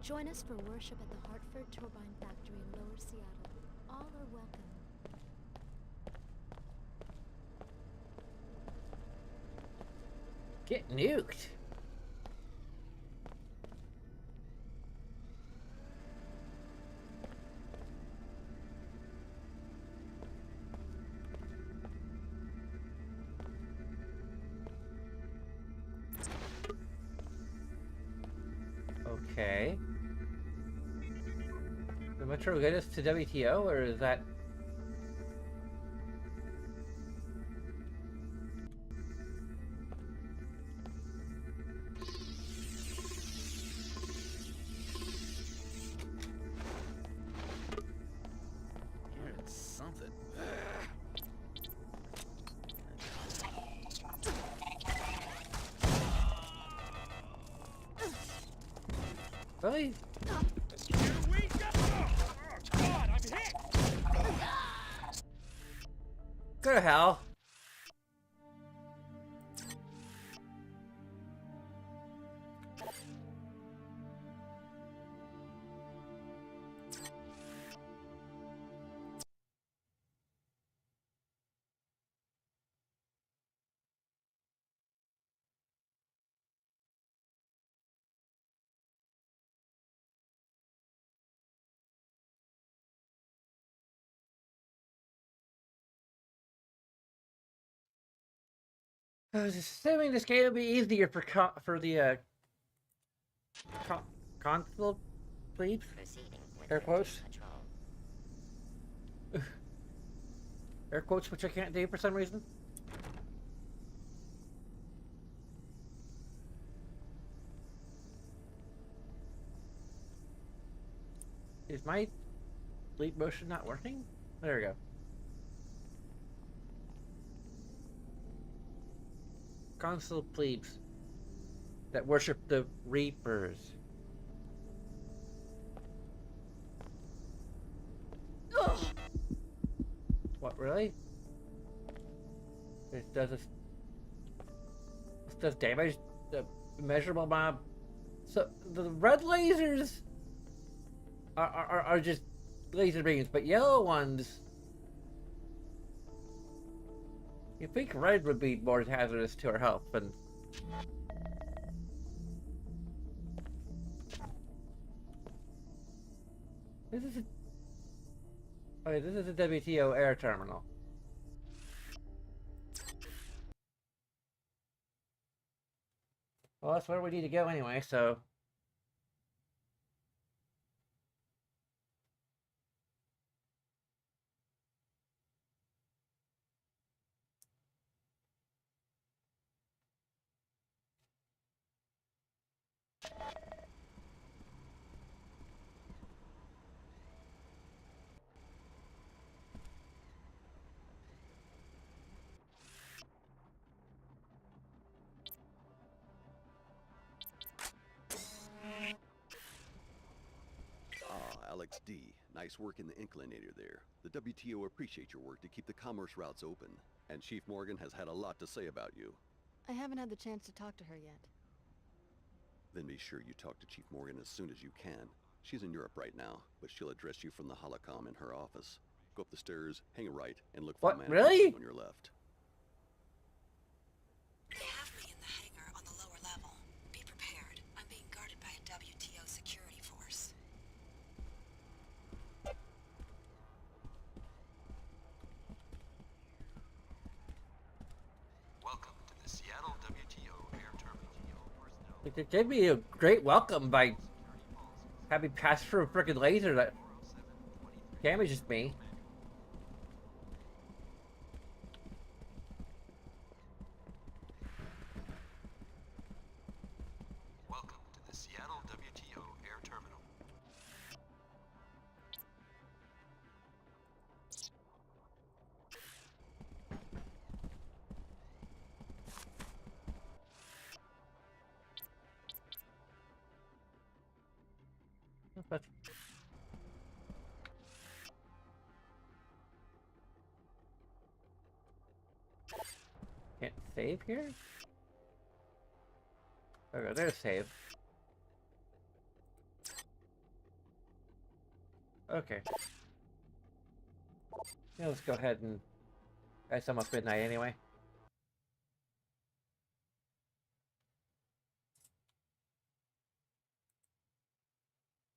Join us for worship at the Hartford Turbine Factory in Lower Seattle. All are welcome. Get nuked. Okay. The Metro get us to WTO, or is that... Hearing something. Really? Go to hell. I was assuming this game would be easier for the console plebes. Air quotes. Air quotes, which I can't do for some reason. Is my leap motion not working? There we go. Console plebes that worship the Reapers. Ugh. What, really? This does damage the measurable amount. So the red lasers are just laser beams, but yellow ones. You think red would be more hazardous to our health, but this is a WTO air terminal. Well, that's where we need to go anyway, so. Alex D. Nice work in the Inclinator there. The WTO appreciate your work to keep the commerce routes open. And Chief Morgan has had a lot to say about you. I haven't had the chance to talk to her yet. Then be sure you talk to Chief Morgan as soon as you can. She's in Europe right now, but she'll address you from the holocom in her office. Go up the stairs, hang a right, and look for the man really? on your left. They have me in the hangar on the lower level. Be prepared. I'm being guarded by a WTO security force. Welcome to the Seattle WTO Air Terminal. It gave me a great welcome by having passed through a freaking laser that damages me. Welcome to the Seattle WTO Air Terminal. But can't save here? Okay, there's save. Okay. Yeah, let's go ahead and... It's almost midnight anyway.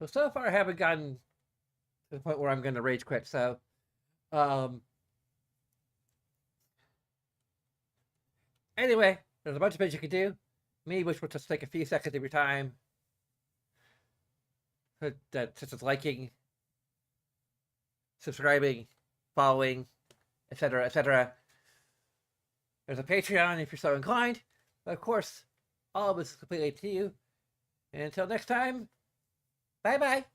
So far I haven't gotten to the point where I'm going to rage quit, so... Anyway, there's a bunch of things you can do. Me, which will just take a few seconds of your time. That such as liking, subscribing, following, etc., etc. There's a Patreon if you're so inclined. But of course, all of this is completely up to you. And until next time, bye-bye.